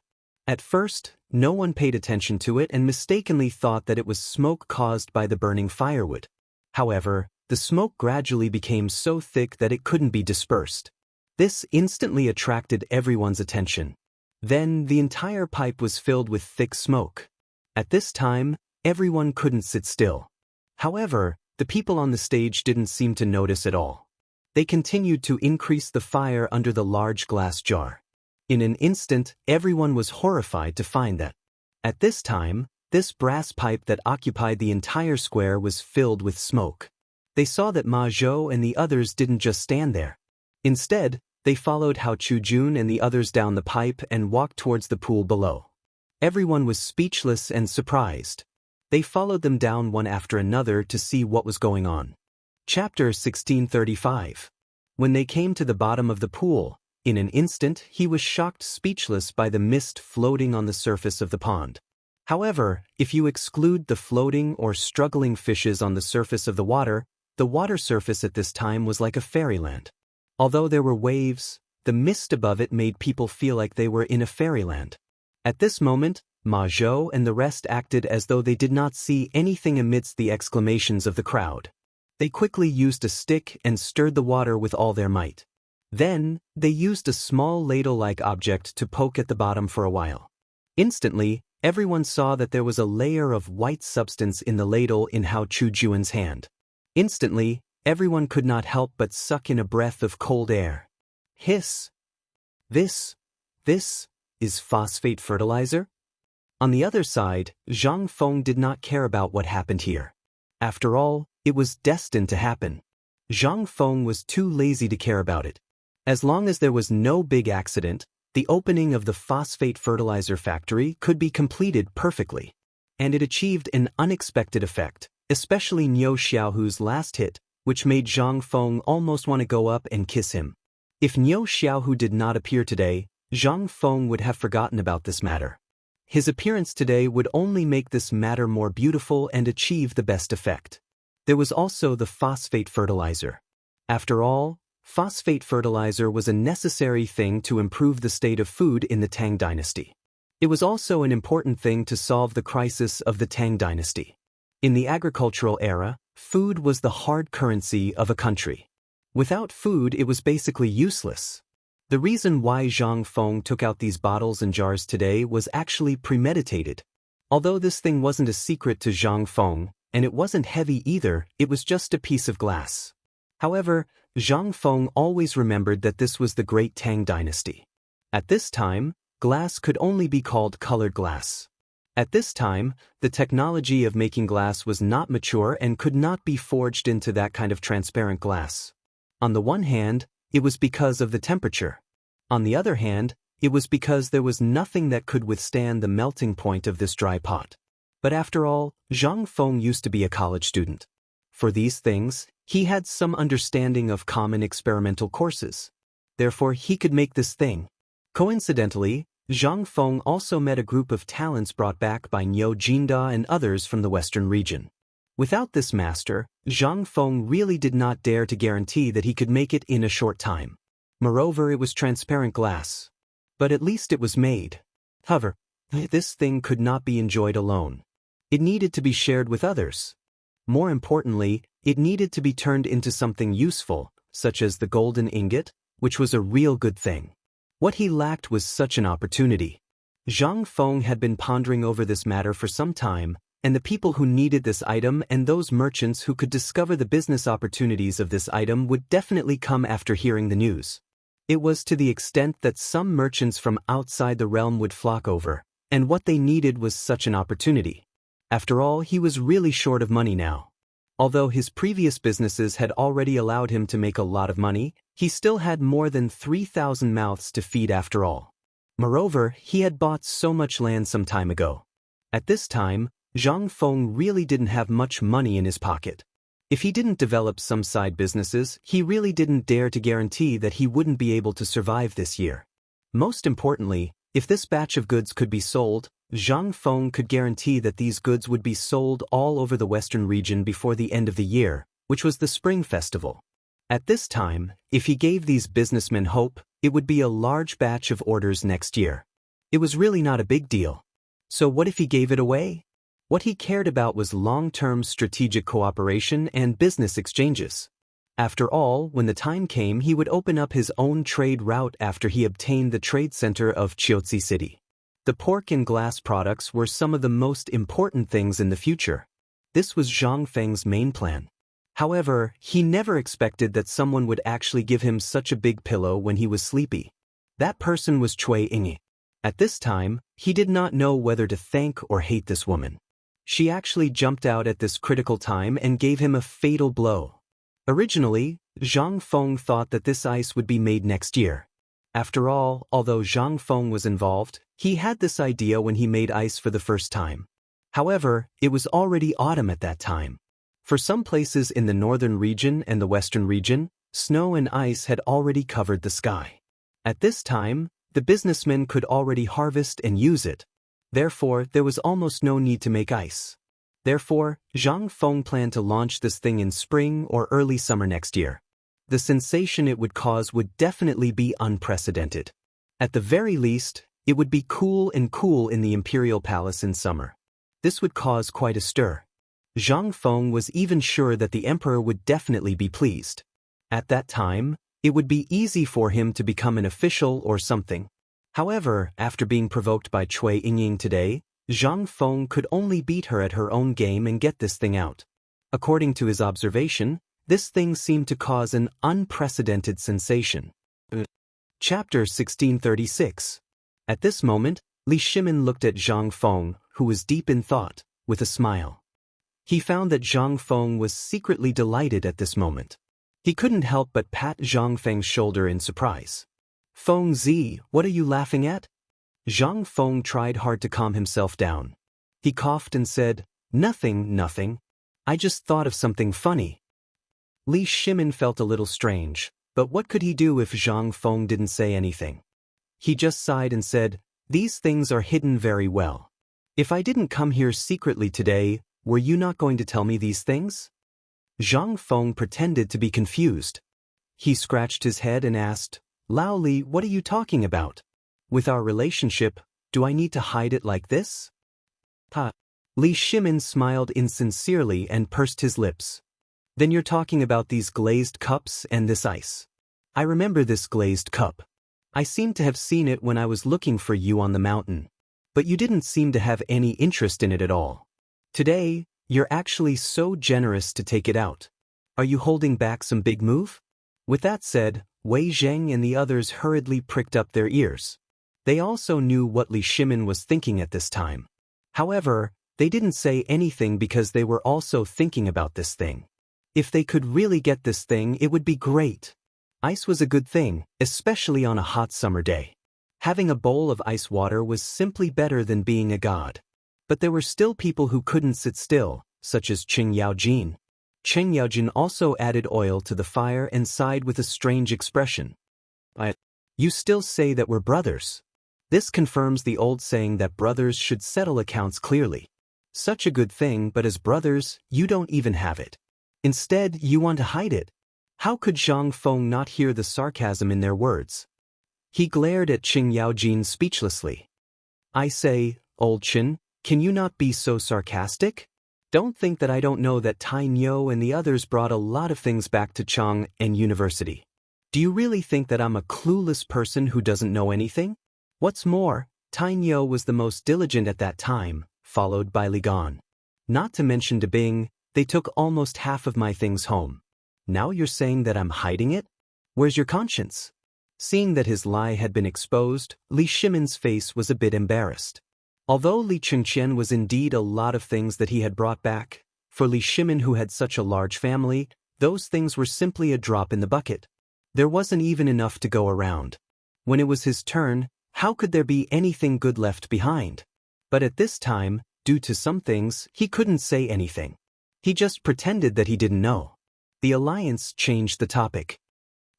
At first, no one paid attention to it and mistakenly thought that it was smoke caused by the burning firewood. However, the smoke gradually became so thick that it couldn't be dispersed. This instantly attracted everyone's attention. Then, the entire pipe was filled with thick smoke. At this time, everyone couldn't sit still. However, the people on the stage didn't seem to notice at all. They continued to increase the fire under the large glass jar. In an instant, everyone was horrified to find that, at this time, this brass pipe that occupied the entire square was filled with smoke. They saw that Ma Zhou and the others didn't just stand there. Instead, they followed Hao Chujun and the others down the pipe and walked towards the pool below. Everyone was speechless and surprised. They followed them down one after another to see what was going on. Chapter 1635. When they came to the bottom of the pool, in an instant he was shocked speechless by the mist floating on the surface of the pond. However, if you exclude the floating or struggling fishes on the surface of the water surface at this time was like a fairyland. Although there were waves, the mist above it made people feel like they were in a fairyland. At this moment, Ma Zhou and the rest acted as though they did not see anything amidst the exclamations of the crowd. They quickly used a stick and stirred the water with all their might. Then, they used a small ladle-like object to poke at the bottom for a while. Instantly, everyone saw that there was a layer of white substance in the ladle in Hao Chujuan's hand. Instantly, everyone could not help but suck in a breath of cold air. Hiss! This is phosphate fertilizer? On the other side, Zhang Feng did not care about what happened here. After all, it was destined to happen. Zhang Feng was too lazy to care about it. As long as there was no big accident, the opening of the phosphate fertilizer factory could be completed perfectly. And it achieved an unexpected effect, especially Niu Xiaohu's last hit, which made Zhang Feng almost want to go up and kiss him. If Niu Xiaohu did not appear today, Zhang Feng would have forgotten about this matter. His appearance today would only make this matter more beautiful and achieve the best effect. There was also the phosphate fertilizer. After all, phosphate fertilizer was a necessary thing to improve the state of food in the Tang dynasty. It was also an important thing to solve the crisis of the Tang dynasty. In the agricultural era, food was the hard currency of a country. Without food, it was basically useless. The reason why Zhang Feng took out these bottles and jars today was actually premeditated. Although this thing wasn't a secret to Zhang Feng, and it wasn't heavy either, it was just a piece of glass. However, Zhang Feng always remembered that this was the Great Tang dynasty. At this time, glass could only be called colored glass. At this time, the technology of making glass was not mature and could not be forged into that kind of transparent glass. On the one hand, it was because of the temperature. On the other hand, it was because there was nothing that could withstand the melting point of this dry pot. But after all, Zhang Feng used to be a college student. For these things, he had some understanding of common experimental courses. Therefore, he could make this thing. Coincidentally, Zhang Feng also met a group of talents brought back by Niu Jinda and others from the western region. Without this master, Zhang Feng really did not dare to guarantee that he could make it in a short time. Moreover, it was transparent glass. But at least it was made. However, this thing could not be enjoyed alone. It needed to be shared with others. More importantly, it needed to be turned into something useful, such as the golden ingot, which was a real good thing. What he lacked was such an opportunity. Zhang Feng had been pondering over this matter for some time, and the people who needed this item and those merchants who could discover the business opportunities of this item would definitely come after hearing the news. It was to the extent that some merchants from outside the realm would flock over, and what they needed was such an opportunity. After all, he was really short of money now. Although his previous businesses had already allowed him to make a lot of money, he still had more than 3,000 mouths to feed after all. Moreover, he had bought so much land some time ago. At this time, Zhang Feng really didn't have much money in his pocket. If he didn't develop some side businesses, he really didn't dare to guarantee that he wouldn't be able to survive this year. Most importantly, if this batch of goods could be sold, Zhang Feng could guarantee that these goods would be sold all over the western region before the end of the year, which was the Spring Festival. At this time, if he gave these businessmen hope, it would be a large batch of orders next year. It was really not a big deal. So what if he gave it away? What he cared about was long-term strategic cooperation and business exchanges. After all, when the time came, he would open up his own trade route after he obtained the trade center of Chiaotzi City. The pork and glass products were some of the most important things in the future. This was Zhang Feng's main plan. However, he never expected that someone would actually give him such a big pillow when he was sleepy. That person was Cui Yingyi. At this time, he did not know whether to thank or hate this woman. She actually jumped out at this critical time and gave him a fatal blow. Originally, Zhang Feng thought that this ice would be made next year. After all, although Zhang Feng was involved, he had this idea when he made ice for the first time. However, it was already autumn at that time. For some places in the northern region and the western region, snow and ice had already covered the sky. At this time, the businessmen could already harvest and use it. Therefore, there was almost no need to make ice. Therefore, Zhang Feng planned to launch this thing in spring or early summer next year. The sensation it would cause would definitely be unprecedented. At the very least, it would be cool in the imperial palace in summer. This would cause quite a stir. Zhang Feng was even sure that the emperor would definitely be pleased. At that time, it would be easy for him to become an official or something. However, after being provoked by Cui Yingying today, Zhang Feng could only beat her at her own game and get this thing out. According to his observation, this thing seemed to cause an unprecedented sensation. Chapter 1636. At this moment, Li Shimin looked at Zhang Feng, who was deep in thought, with a smile. He found that Zhang Feng was secretly delighted at this moment. He couldn't help but pat Zhang Feng's shoulder in surprise. "Feng Zi, what are you laughing at?" Zhang Feng tried hard to calm himself down. He coughed and said, Nothing. I just thought of something funny." Li Shimin felt a little strange, but what could he do if Zhang Feng didn't say anything? He just sighed and said, "These things are hidden very well. If I didn't come here secretly today, were you not going to tell me these things?" Zhang Feng pretended to be confused. He scratched his head and asked, "Lao Li, what are you talking about? With our relationship, do I need to hide it like this?" Li Shimin smiled insincerely and pursed his lips. "Then you're talking about these glazed cups and this ice. I remember this glazed cup. I seem to have seen it when I was looking for you on the mountain. But you didn't seem to have any interest in it at all. Today, you're actually so generous to take it out. Are you holding back some big move?" With that said, Wei Zheng and the others hurriedly pricked up their ears. They also knew what Li Shimin was thinking at this time. However, they didn't say anything because they were also thinking about this thing. If they could really get this thing, it would be great. Ice was a good thing, especially on a hot summer day. Having a bowl of ice water was simply better than being a god. But there were still people who couldn't sit still, such as Qing Yaojin. Qing Yaojin also added oil to the fire and sighed with a strange expression. "You still say that we're brothers. This confirms the old saying that brothers should settle accounts clearly. Such a good thing, but as brothers, you don't even have it. Instead, you want to hide it." How could Zhang Feng not hear the sarcasm in their words? He glared at Qing Yaojin speechlessly. "I say, old Qin, can you not be so sarcastic? Don't think that I don't know that Tai Nyo and the others brought a lot of things back to Chang'an University. Do you really think that I'm a clueless person who doesn't know anything? What's more, Tai Nyo was the most diligent at that time, followed by Li Gan. Not to mention De Bing, they took almost half of my things home. Now you're saying that I'm hiding it? Where's your conscience?" Seeing that his lie had been exposed, Li Shimin's face was a bit embarrassed. Although Li Chengqian was indeed a lot of things that he had brought back, for Li Shimin who had such a large family, those things were simply a drop in the bucket. There wasn't even enough to go around. When it was his turn, how could there be anything good left behind? But at this time, due to some things, he couldn't say anything. He just pretended that he didn't know. The alliance changed the topic.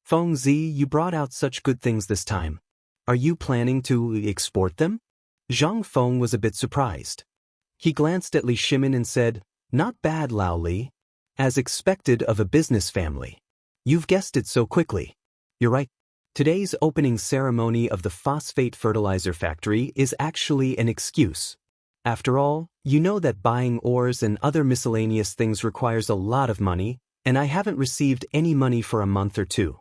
"Feng Zi, you brought out such good things this time. Are you planning to export them?" Zhang Feng was a bit surprised. He glanced at Li Shimin and said, "Not bad, Lao Li. As expected of a business family. You've guessed it so quickly. You're right. Today's opening ceremony of the phosphate fertilizer factory is actually an excuse. After all, you know that buying ores and other miscellaneous things requires a lot of money, and I haven't received any money for a month or two.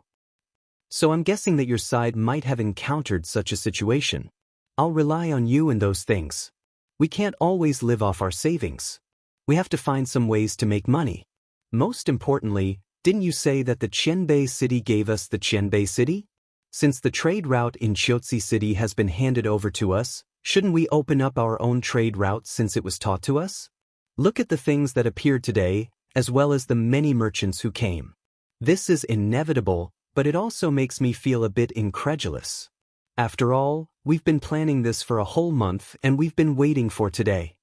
So I'm guessing that your side might have encountered such a situation. I'll rely on you in those things. We can't always live off our savings. We have to find some ways to make money. Most importantly, didn't you say that the Qianbei city gave us the Qianbei city? Since the trade route in Qiuzi city has been handed over to us, shouldn't we open up our own trade route since it was taught to us? Look at the things that appeared today, as well as the many merchants who came. This is inevitable, but it also makes me feel a bit incredulous. After all, we've been planning this for a whole month and we've been waiting for today.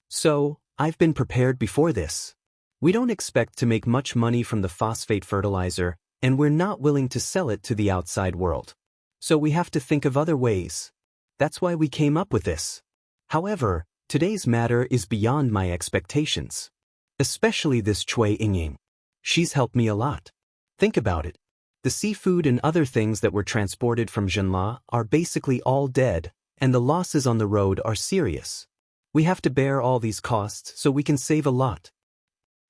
So, I've been prepared before this. We don't expect to make much money from the phosphate fertilizer, and we're not willing to sell it to the outside world. So we have to think of other ways. That's why we came up with this. However, today's matter is beyond my expectations. Especially this Chui Yingying. She's helped me a lot. Think about it. The seafood and other things that were transported from Zhenla are basically all dead, and the losses on the road are serious. We have to bear all these costs so we can save a lot.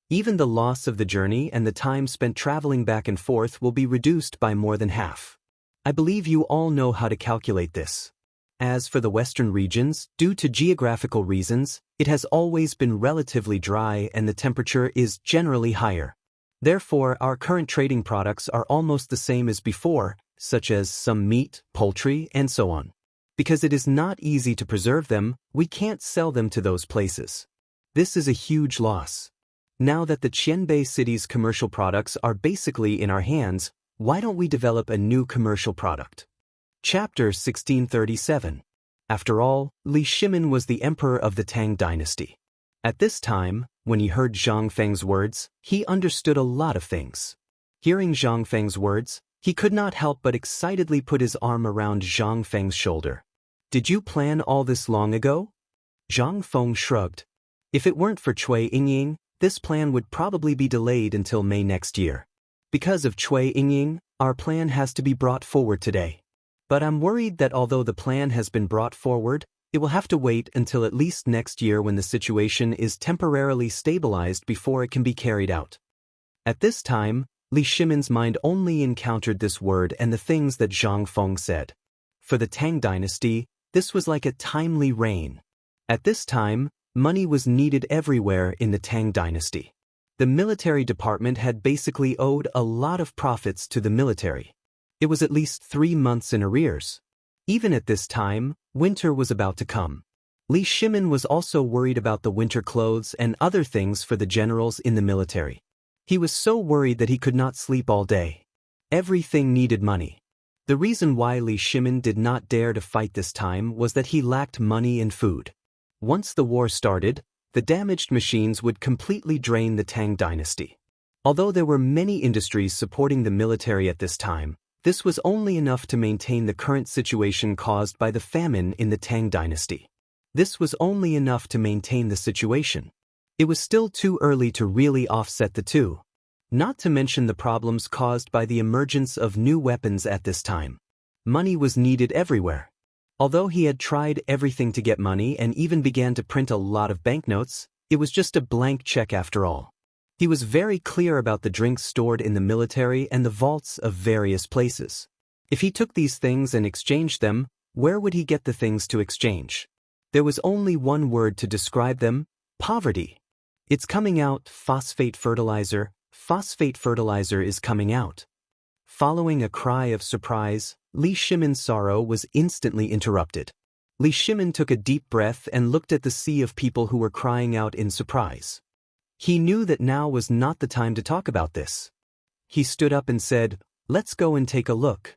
Even the loss of the journey and the time spent traveling back and forth will be reduced by more than half. I believe you all know how to calculate this. As for the western regions, due to geographical reasons, it has always been relatively dry and the temperature is generally higher. Therefore, our current trading products are almost the same as before, such as some meat, poultry, and so on. Because it is not easy to preserve them, we can't sell them to those places. This is a huge loss. Now that the Qianbei city's commercial products are basically in our hands, why don't we develop a new commercial product? Chapter 1637. After all, Li Shimin was the emperor of the Tang dynasty. At this time, when he heard Zhang Feng's words, he understood a lot of things. Hearing Zhang Feng's words, he could not help but excitedly put his arm around Zhang Feng's shoulder. Did you plan all this long ago? Zhang Feng shrugged. If it weren't for Chui Yingying, this plan would probably be delayed until May next year. Because of Chui Yingying, our plan has to be brought forward today. But I'm worried that although the plan has been brought forward, it will have to wait until at least next year when the situation is temporarily stabilized before it can be carried out. At this time, Li Shimin's mind only encountered this word and the things that Zhang Feng said. For the Tang dynasty, this was like a timely rain. At this time, money was needed everywhere in the Tang dynasty. The military department had basically owed a lot of profits to the military. It was at least 3 months in arrears. Even at this time, winter was about to come. Li Shimin was also worried about the winter clothes and other things for the generals in the military. He was so worried that he could not sleep all day. Everything needed money. The reason why Li Shimin did not dare to fight this time was that he lacked money and food. Once the war started, the damaged machines would completely drain the Tang dynasty. Although there were many industries supporting the military at this time, this was only enough to maintain the current situation caused by the famine in the Tang dynasty. This was only enough to maintain the situation. It was still too early to really offset the two. Not to mention the problems caused by the emergence of new weapons at this time. Money was needed everywhere. Although he had tried everything to get money and even began to print a lot of banknotes, it was just a blank check after all. He was very clear about the drinks stored in the military and the vaults of various places. If he took these things and exchanged them, where would he get the things to exchange? There was only one word to describe them: poverty. It's coming out, phosphate fertilizer is coming out. Following a cry of surprise, Li Shimin's sorrow was instantly interrupted. Li Shimin took a deep breath and looked at the sea of people who were crying out in surprise. He knew that now was not the time to talk about this. He stood up and said, "Let's go and take a look."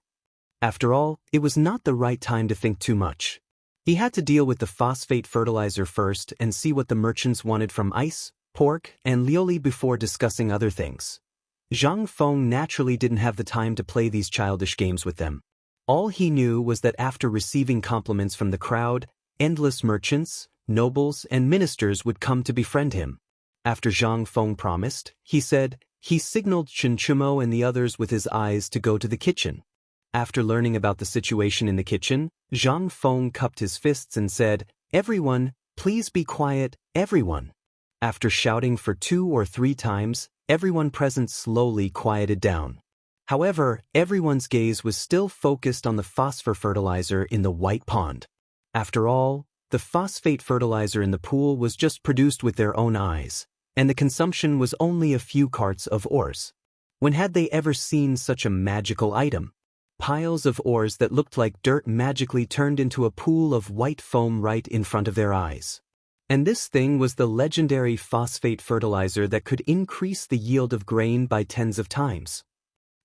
After all, it was not the right time to think too much. He had to deal with the phosphate fertilizer first and see what the merchants wanted from ice, pork, and lioli before discussing other things. Zhang Feng naturally didn't have the time to play these childish games with them. All he knew was that after receiving compliments from the crowd, endless merchants, nobles, and ministers would come to befriend him. After Zhang Feng promised, he signaled Chen Chumo and the others with his eyes to go to the kitchen. After learning about the situation in the kitchen, Zhang Feng cupped his fists and said, "Everyone, please be quiet, everyone." After shouting for 2 or 3 times, everyone present slowly quieted down. However, everyone's gaze was still focused on the phosphor fertilizer in the white pond. After all, the phosphate fertilizer in the pool was just produced with their own eyes, and the consumption was only a few carts of ores. When had they ever seen such a magical item? Piles of ores that looked like dirt magically turned into a pool of white foam right in front of their eyes. And this thing was the legendary phosphate fertilizer that could increase the yield of grain by tens of times.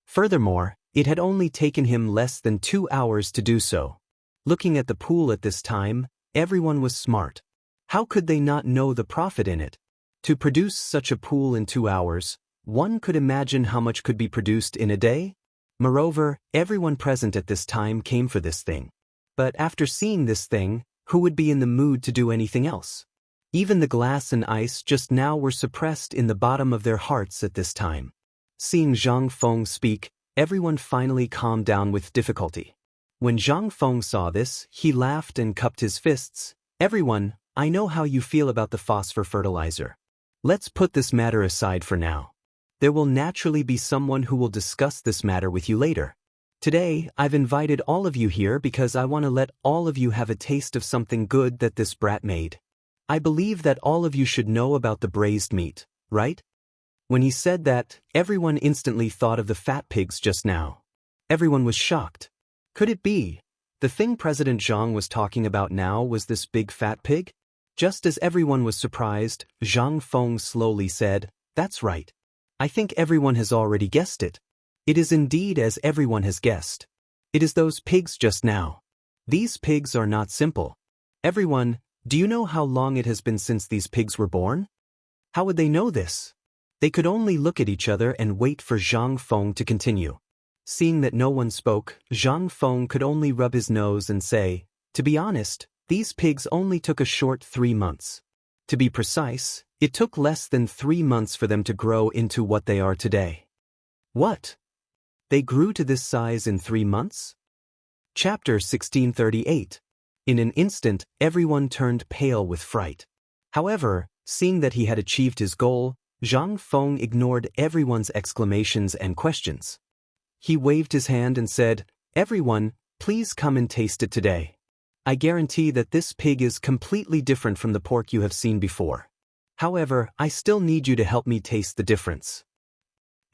Furthermore, It had only taken him less than 2 hours to do so. Looking at the pool at this time, everyone was smart. How could they not know the profit in it? To produce such a pool in 2 hours, one could imagine how much could be produced in a day. Moreover, everyone present at this time came for this thing. But after seeing this thing, who would be in the mood to do anything else? Even the glass and ice just now were suppressed in the bottom of their hearts at this time. Seeing Zhang Feng speak, everyone finally calmed down with difficulty. When Zhang Feng saw this, he laughed and cupped his fists. Everyone, I know how you feel about the phosphor fertilizer. Let's put this matter aside for now. There will naturally be someone who will discuss this matter with you later. Today, I've invited all of you here because I want to let all of you have a taste of something good that this brat made. I believe that all of you should know about the braised meat, right? When he said that, everyone instantly thought of the fat pigs just now. Everyone was shocked. Could it be? The thing President Zhang was talking about now was this big fat pig? Just as everyone was surprised, Zhang Feng slowly said, "That's right. I think everyone has already guessed it. It is indeed as everyone has guessed. It is those pigs just now. These pigs are not simple. Everyone, do you know how long it has been since these pigs were born? How would they know this?" They could only look at each other and wait for Zhang Feng to continue. Seeing that no one spoke, Zhang Feng could only rub his nose and say, "To be honest, these pigs only took a short 3 months. To be precise, it took less than 3 months for them to grow into what they are today." What? They grew to this size in 3 months? Chapter 1638. In an instant, everyone turned pale with fright. However, seeing that he had achieved his goal, Zhang Feng ignored everyone's exclamations and questions. He waved his hand and said, "Everyone, please come and taste it today. I guarantee that this pig is completely different from the pork you have seen before. However, I still need you to help me taste the difference.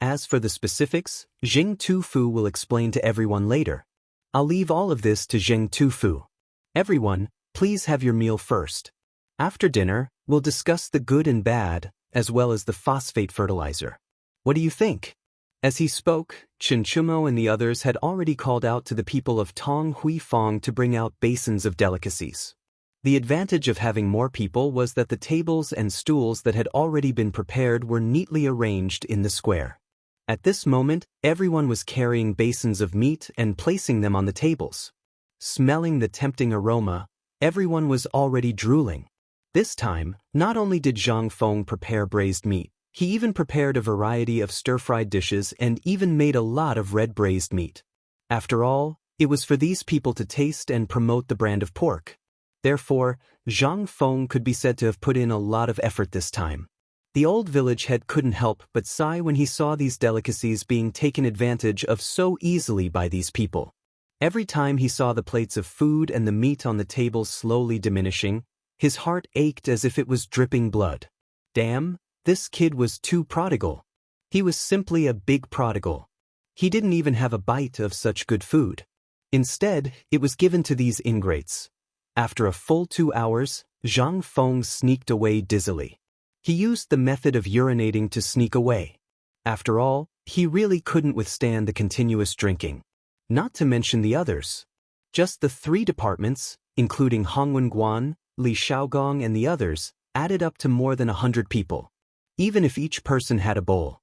As for the specifics, Zheng Tufu will explain to everyone later. I'll leave all of this to Zheng Tufu. Everyone, please have your meal first. After dinner, we'll discuss the good and bad, as well as the phosphate fertilizer. What do you think?" As he spoke, Chen Chumo and the others had already called out to the people of Tong Hui Fong to bring out basins of delicacies. The advantage of having more people was that the tables and stools that had already been prepared were neatly arranged in the square. At this moment, everyone was carrying basins of meat and placing them on the tables. Smelling the tempting aroma, everyone was already drooling. This time, not only did Zhang Feng prepare braised meat, he even prepared a variety of stir-fried dishes and even made a lot of red braised meat. After all, it was for these people to taste and promote the brand of pork. Therefore, Zhang Feng could be said to have put in a lot of effort this time. The old village head couldn't help but sigh when he saw these delicacies being taken advantage of so easily by these people. Every time he saw the plates of food and the meat on the table slowly diminishing, his heart ached as if it was dripping blood. Damn, this kid was too prodigal. He was simply a big prodigal. He didn't even have a bite of such good food. Instead, it was given to these ingrates. After a full 2 hours, Zhang Feng sneaked away dizzily. He used the method of urinating to sneak away. After all, he really couldn't withstand the continuous drinking. Not to mention the others. Just the 3 departments, including Hongwen Guan, Li Shaogong and the others, added up to more than 100 people. Even if each person had a bowl.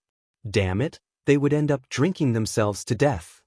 Damn it, they would end up drinking themselves to death.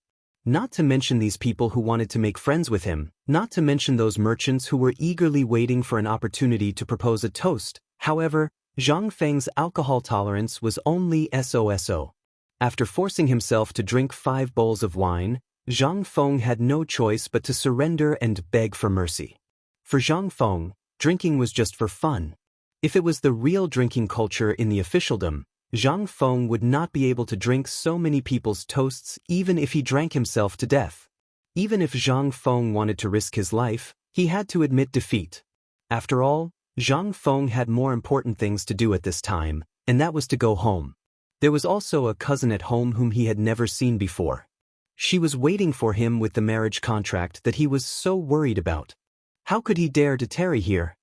Not to mention these people who wanted to make friends with him, not to mention those merchants who were eagerly waiting for an opportunity to propose a toast. However, Zhang Feng's alcohol tolerance was only so. After forcing himself to drink 5 bowls of wine, Zhang Feng had no choice but to surrender and beg for mercy. For Zhang Feng, drinking was just for fun. If it was the real drinking culture in the officialdom, Zhang Feng would not be able to drink so many people's toasts even if he drank himself to death. Even if Zhang Feng wanted to risk his life, he had to admit defeat. After all, Zhang Feng had more important things to do at this time, and that was to go home. There was also a cousin at home whom he had never seen before. She was waiting for him with the marriage contract that he was so worried about. How could he dare to tarry here?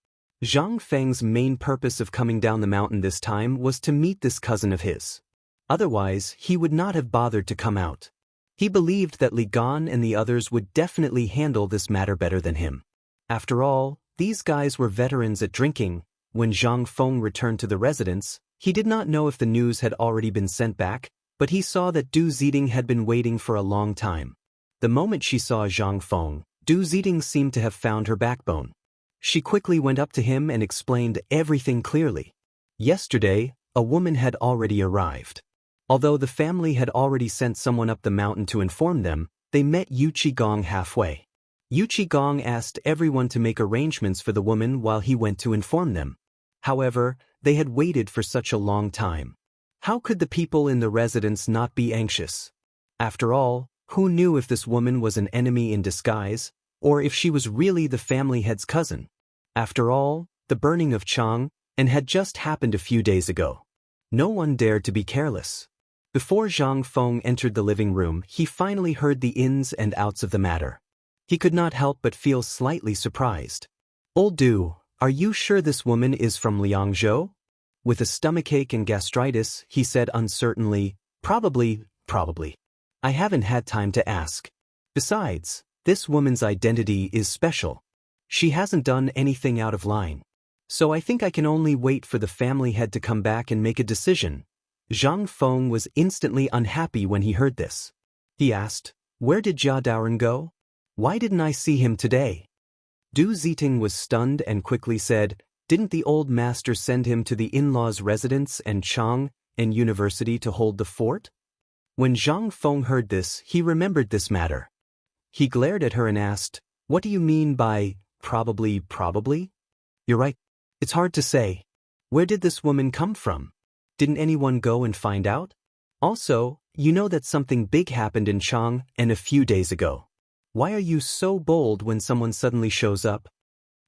Zhang Feng's main purpose of coming down the mountain this time was to meet this cousin of his. Otherwise, he would not have bothered to come out. He believed that Li Gan and the others would definitely handle this matter better than him. After all, these guys were veterans at drinking. When Zhang Feng returned to the residence, he did not know if the news had already been sent back, but he saw that Du Ziding had been waiting for a long time. The moment she saw Zhang Feng, Du Ziding seemed to have found her backbone. She quickly went up to him and explained everything clearly. Yesterday, a woman had already arrived. Although the family had already sent someone up the mountain to inform them, they met Yu Qigong halfway. Yu Qigong asked everyone to make arrangements for the woman while he went to inform them. However, they had waited for such a long time. How could the people in the residence not be anxious? After all, who knew if this woman was an enemy in disguise, or if she was really the family head's cousin? After all, the burning of Chang'an had just happened a few days ago. No one dared to be careless. Before Zhang Feng entered the living room, he finally heard the ins and outs of the matter. He could not help but feel slightly surprised. "Old Du, are you sure this woman is from Liangzhou?" With a stomachache and gastritis, he said uncertainly, Probably. I haven't had time to ask. Besides, this woman's identity is special. She hasn't done anything out of line. So I think I can only wait for the family head to come back and make a decision." Zhang Feng was instantly unhappy when he heard this. He asked, "Where did Jia Daoren go? Why didn't I see him today?" Du Ziding was stunned and quickly said, "Didn't the old master send him to the in-laws' residence and Chang'an University to hold the fort?" When Zhang Feng heard this, he remembered this matter. He glared at her and asked, "What do you mean by probably? You're right. It's hard to say. Where did this woman come from? Didn't anyone go and find out? Also, you know that something big happened in Chang'an a few days ago. Why are you so bold when someone suddenly shows up?"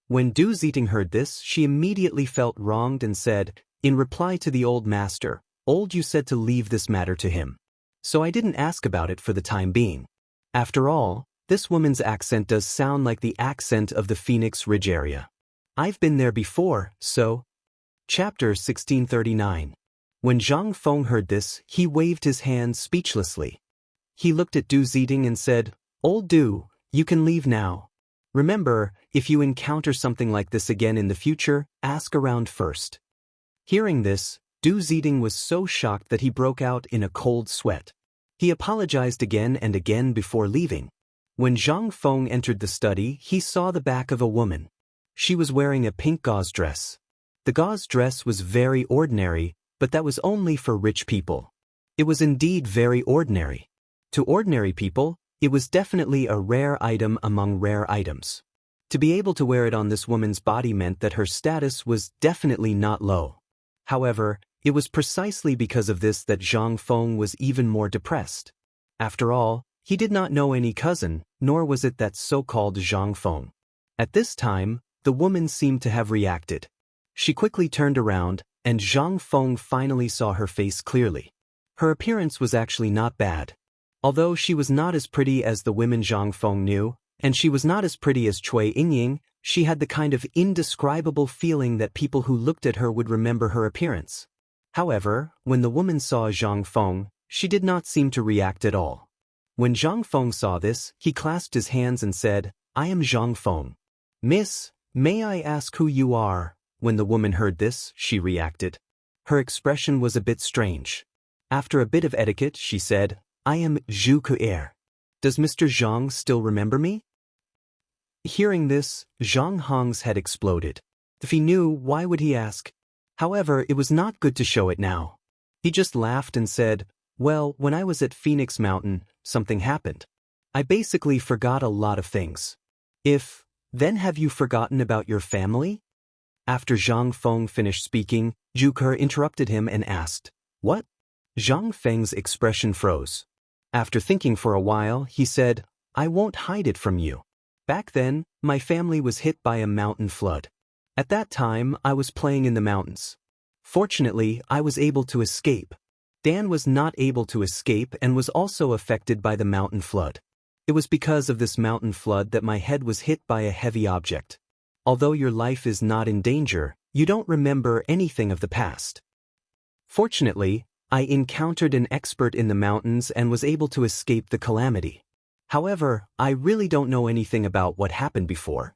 When Du Ziding heard this, she immediately felt wronged and said, in reply to the old master, "You said to leave this matter to him. So I didn't ask about it for the time being. After all, this woman's accent does sound like the accent of the Phoenix Ridge area. I've been there before, so..." Chapter 1639. When Zhang Feng heard this, he waved his hand speechlessly. He looked at Du Ziding and said, "Old Du, you can leave now. Remember, if you encounter something like this again in the future, ask around first." Hearing this, Du Ziding was so shocked that he broke out in a cold sweat. He apologized again and again before leaving. When Zhang Feng entered the study, he saw the back of a woman. She was wearing a pink gauze dress. The gauze dress was very ordinary, but that was only for rich people. It was indeed very ordinary. To ordinary people, it was definitely a rare item among rare items. To be able to wear it on this woman's body meant that her status was definitely not low. However, it was precisely because of this that Zhang Feng was even more depressed. After all, he did not know any cousin, nor was it that so-called Zhang Feng. At this time, the woman seemed to have reacted. She quickly turned around, and Zhang Feng finally saw her face clearly. Her appearance was actually not bad. Although she was not as pretty as the women Zhang Feng knew, and she was not as pretty as Cui Yingying, she had the kind of indescribable feeling that people who looked at her would remember her appearance. However, when the woman saw Zhang Feng, she did not seem to react at all. When Zhang Feng saw this, he clasped his hands and said, "I am Zhang Feng. Miss, may I ask who you are?" When the woman heard this, she reacted. Her expression was a bit strange. After a bit of etiquette, she said, "I am Zhu Ku'er. Does Mr. Zhang still remember me?" Hearing this, Zhang Hong's head exploded. If he knew, why would he ask? However, it was not good to show it now. He just laughed and said, "Well, when I was at Phoenix Mountain, something happened. I basically forgot a lot of things." Then have you forgotten about your family?" After Zhang Feng finished speaking, Zhu Ke interrupted him and asked, "What?" Zhang Feng's expression froze. After thinking for a while, he said, "I won't hide it from you. Back then, my family was hit by a mountain flood. At that time, I was playing in the mountains. Fortunately, I was able to escape. Dan was not able to escape and was also affected by the mountain flood. It was because of this mountain flood that my head was hit by a heavy object. Although your life is not in danger, you don't remember anything of the past. Fortunately, I encountered an expert in the mountains and was able to escape the calamity. However, I really don't know anything about what happened before.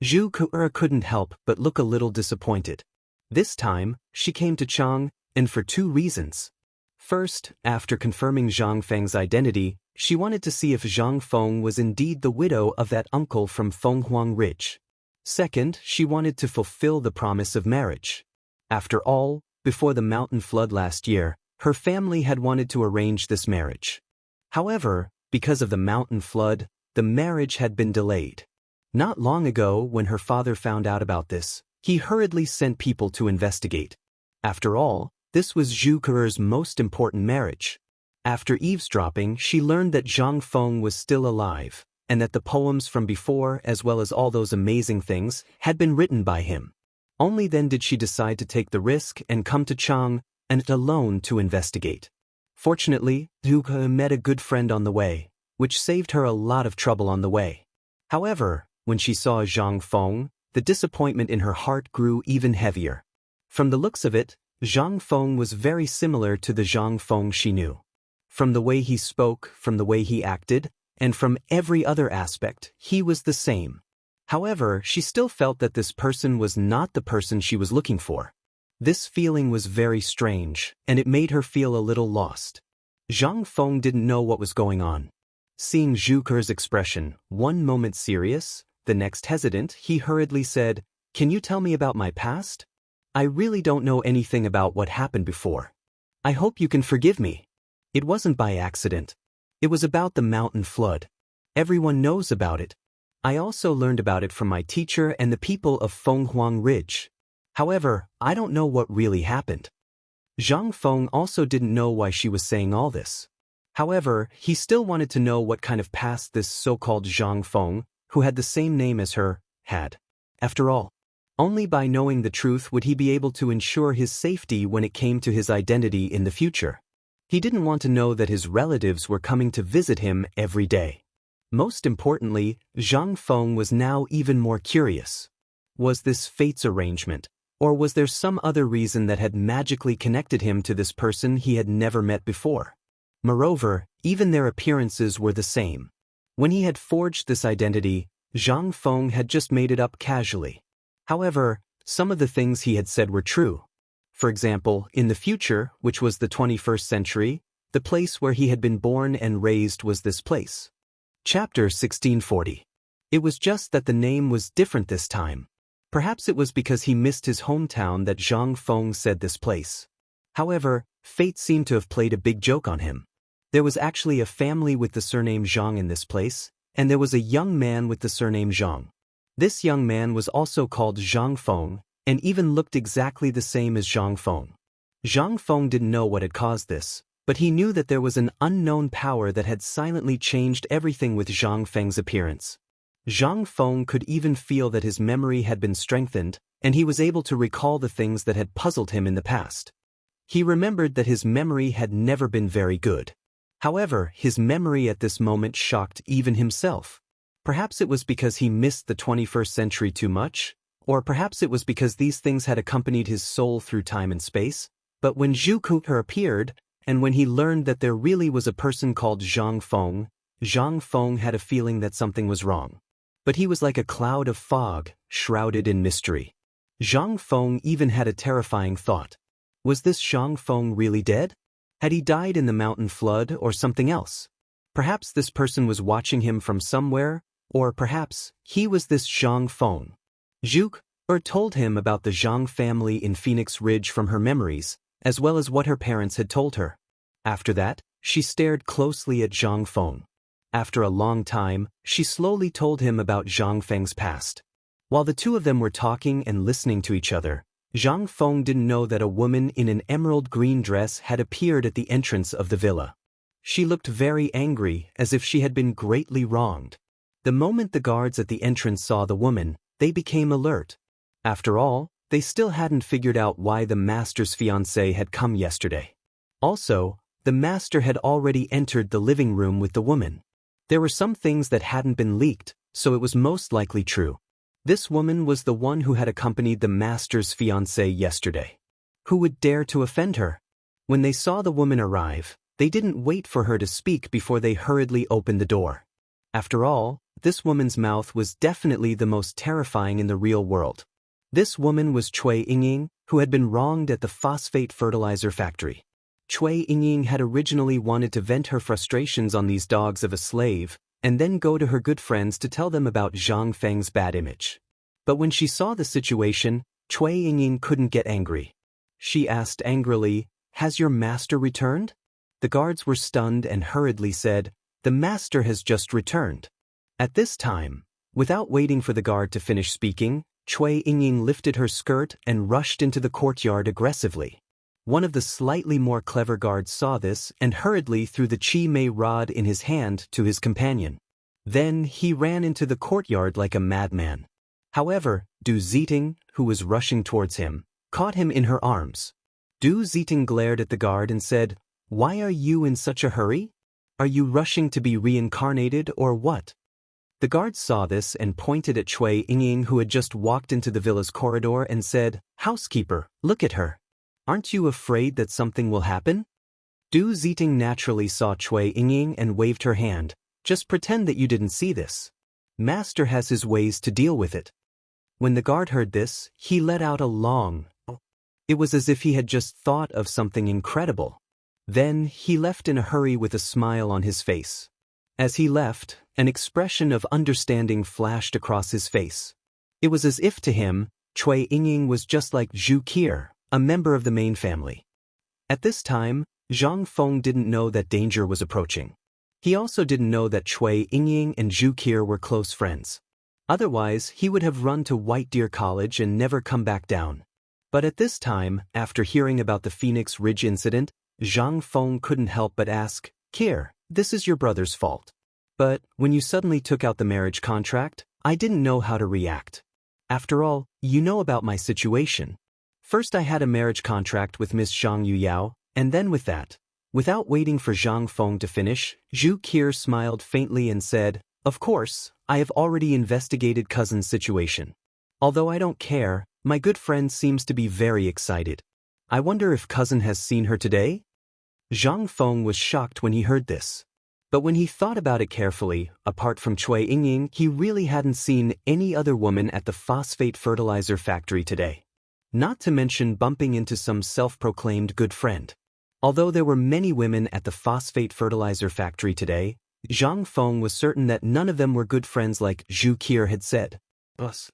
Zhu Ke couldn't help but look a little disappointed. This time, she came to Chang, and for two reasons. First, after confirming Zhang Feng's identity, she wanted to see if Zhang Feng was indeed the widow of that uncle from Fenghuang Ridge. Second, she wanted to fulfill the promise of marriage. After all, before the mountain flood last year, her family had wanted to arrange this marriage. However, because of the mountain flood, the marriage had been delayed. Not long ago, when her father found out about this, he hurriedly sent people to investigate. After all, this was Zhu Ke's most important marriage. After eavesdropping, she learned that Zhang Feng was still alive, and that the poems from before, as well as all those amazing things, had been written by him. Only then did she decide to take the risk and come to Chang, and alone to investigate. Fortunately, Zhu Ke met a good friend on the way, which saved her a lot of trouble on the way. However, when she saw Zhang Feng, the disappointment in her heart grew even heavier. From the looks of it, Zhang Feng was very similar to the Zhang Feng she knew. From the way he spoke, from the way he acted, and from every other aspect, he was the same. However, she still felt that this person was not the person she was looking for. This feeling was very strange, and it made her feel a little lost. Zhang Feng didn't know what was going on. Seeing Zhu Ke's expression, one moment serious, the next hesitant, he hurriedly said, "Can you tell me about my past? I really don't know anything about what happened before. I hope you can forgive me. It wasn't by accident. It was about the mountain flood. Everyone knows about it. I also learned about it from my teacher and the people of Fenghuang Ridge. However, I don't know what really happened." Zhang Feng also didn't know why she was saying all this. However, he still wanted to know what kind of past this so-called Zhang Feng, who had the same name as her, had. After all, only by knowing the truth would he be able to ensure his safety when it came to his identity in the future. He didn't want to know that his relatives were coming to visit him every day. Most importantly, Zhang Feng was now even more curious. Was this fate's arrangement, or was there some other reason that had magically connected him to this person he had never met before? Moreover, even their appearances were the same. When he had forged this identity, Zhang Feng had just made it up casually. However, some of the things he had said were true. For example, in the future, which was the 21st century, the place where he had been born and raised was this place. Chapter 1640. It was just that the name was different this time. Perhaps it was because he missed his hometown that Zhang Feng said this place. However, fate seemed to have played a big joke on him. There was actually a family with the surname Zhang in this place, and there was a young man with the surname Zhang. This young man was also called Zhang Feng, and even looked exactly the same as Zhang Feng. Zhang Feng didn't know what had caused this, but he knew that there was an unknown power that had silently changed everything with Zhang Feng's appearance. Zhang Feng could even feel that his memory had been strengthened, and he was able to recall the things that had puzzled him in the past. He remembered that his memory had never been very good. However, his memory at this moment shocked even himself. Perhaps it was because he missed the 21st century too much, or perhaps it was because these things had accompanied his soul through time and space. But when Zhu Ke appeared, and when he learned that there really was a person called Zhang Feng had a feeling that something was wrong. But he was like a cloud of fog, shrouded in mystery. Zhang Feng even had a terrifying thought. Was this Zhang Feng really dead? Had he died in the mountain flood or something else? Perhaps this person was watching him from somewhere, or perhaps he was this Zhang Feng. Zhu Ke told him about the Zhang family in Phoenix Ridge from her memories, as well as what her parents had told her. After that, she stared closely at Zhang Feng. After a long time, she slowly told him about Zhang Feng's past. While the two of them were talking and listening to each other, Zhang Feng didn't know that a woman in an emerald green dress had appeared at the entrance of the villa. She looked very angry, as if she had been greatly wronged. The moment the guards at the entrance saw the woman, they became alert. After all, they still hadn't figured out why the master's fiancé had come yesterday. Also, the master had already entered the living room with the woman. There were some things that hadn't been leaked, so it was most likely true. This woman was the one who had accompanied the master's fiancé yesterday. Who would dare to offend her? When they saw the woman arrive, they didn't wait for her to speak before they hurriedly opened the door. After all, this woman's mouth was definitely the most terrifying in the real world. This woman was Cui Yingying, who had been wronged at the phosphate fertilizer factory. Cui Yingying had originally wanted to vent her frustrations on these dogs of a slave, and then go to her good friends to tell them about Zhang Feng's bad image. But when she saw the situation, Cui Yingying couldn't get angry. She asked angrily, "Has your master returned?" The guards were stunned and hurriedly said, "The master has just returned." At this time, without waiting for the guard to finish speaking, Cui Yingying lifted her skirt and rushed into the courtyard aggressively. One of the slightly more clever guards saw this and hurriedly threw the Chi Mei rod in his hand to his companion. Then he ran into the courtyard like a madman. However, Du Ziting, who was rushing towards him, caught him in her arms. Du Ziting glared at the guard and said, "Why are you in such a hurry? Are you rushing to be reincarnated or what?" The guard saw this and pointed at Cui Yingying, who had just walked into the villa's corridor, and said, "Housekeeper, look at her. Aren't you afraid that something will happen?" Du Ziting naturally saw Cui Yingying and waved her hand. "Just pretend that you didn't see this. Master has his ways to deal with it." When the guard heard this, he let out a long "oh." It was as if he had just thought of something incredible. Then he left in a hurry with a smile on his face. As he left, an expression of understanding flashed across his face. It was as if to him, Cui Yingying was just like Zhu Qi'er, a member of the main family. At this time, Zhang Feng didn't know that danger was approaching. He also didn't know that Cui Yingying and Zhu Qi'er were close friends. Otherwise, he would have run to White Deer College and never come back down. But at this time, after hearing about the Phoenix Ridge incident, Zhang Feng couldn't help but ask, "Qi'er, this is your brother's fault. But when you suddenly took out the marriage contract, I didn't know how to react. After all, you know about my situation. First I had a marriage contract with Miss Zhang Yuyao, and then with that." Without waiting for Zhang Feng to finish, Zhu Qi'er smiled faintly and said, "Of course, I have already investigated cousin's situation. Although I don't care, my good friend seems to be very excited. I wonder if cousin has seen her today?" Zhang Feng was shocked when he heard this. But when he thought about it carefully, apart from Cui Yingying, he really hadn't seen any other woman at the phosphate fertilizer factory today. Not to mention bumping into some self-proclaimed good friend. Although there were many women at the phosphate fertilizer factory today, Zhang Feng was certain that none of them were good friends like Zhu Qi'er had said. "Boss,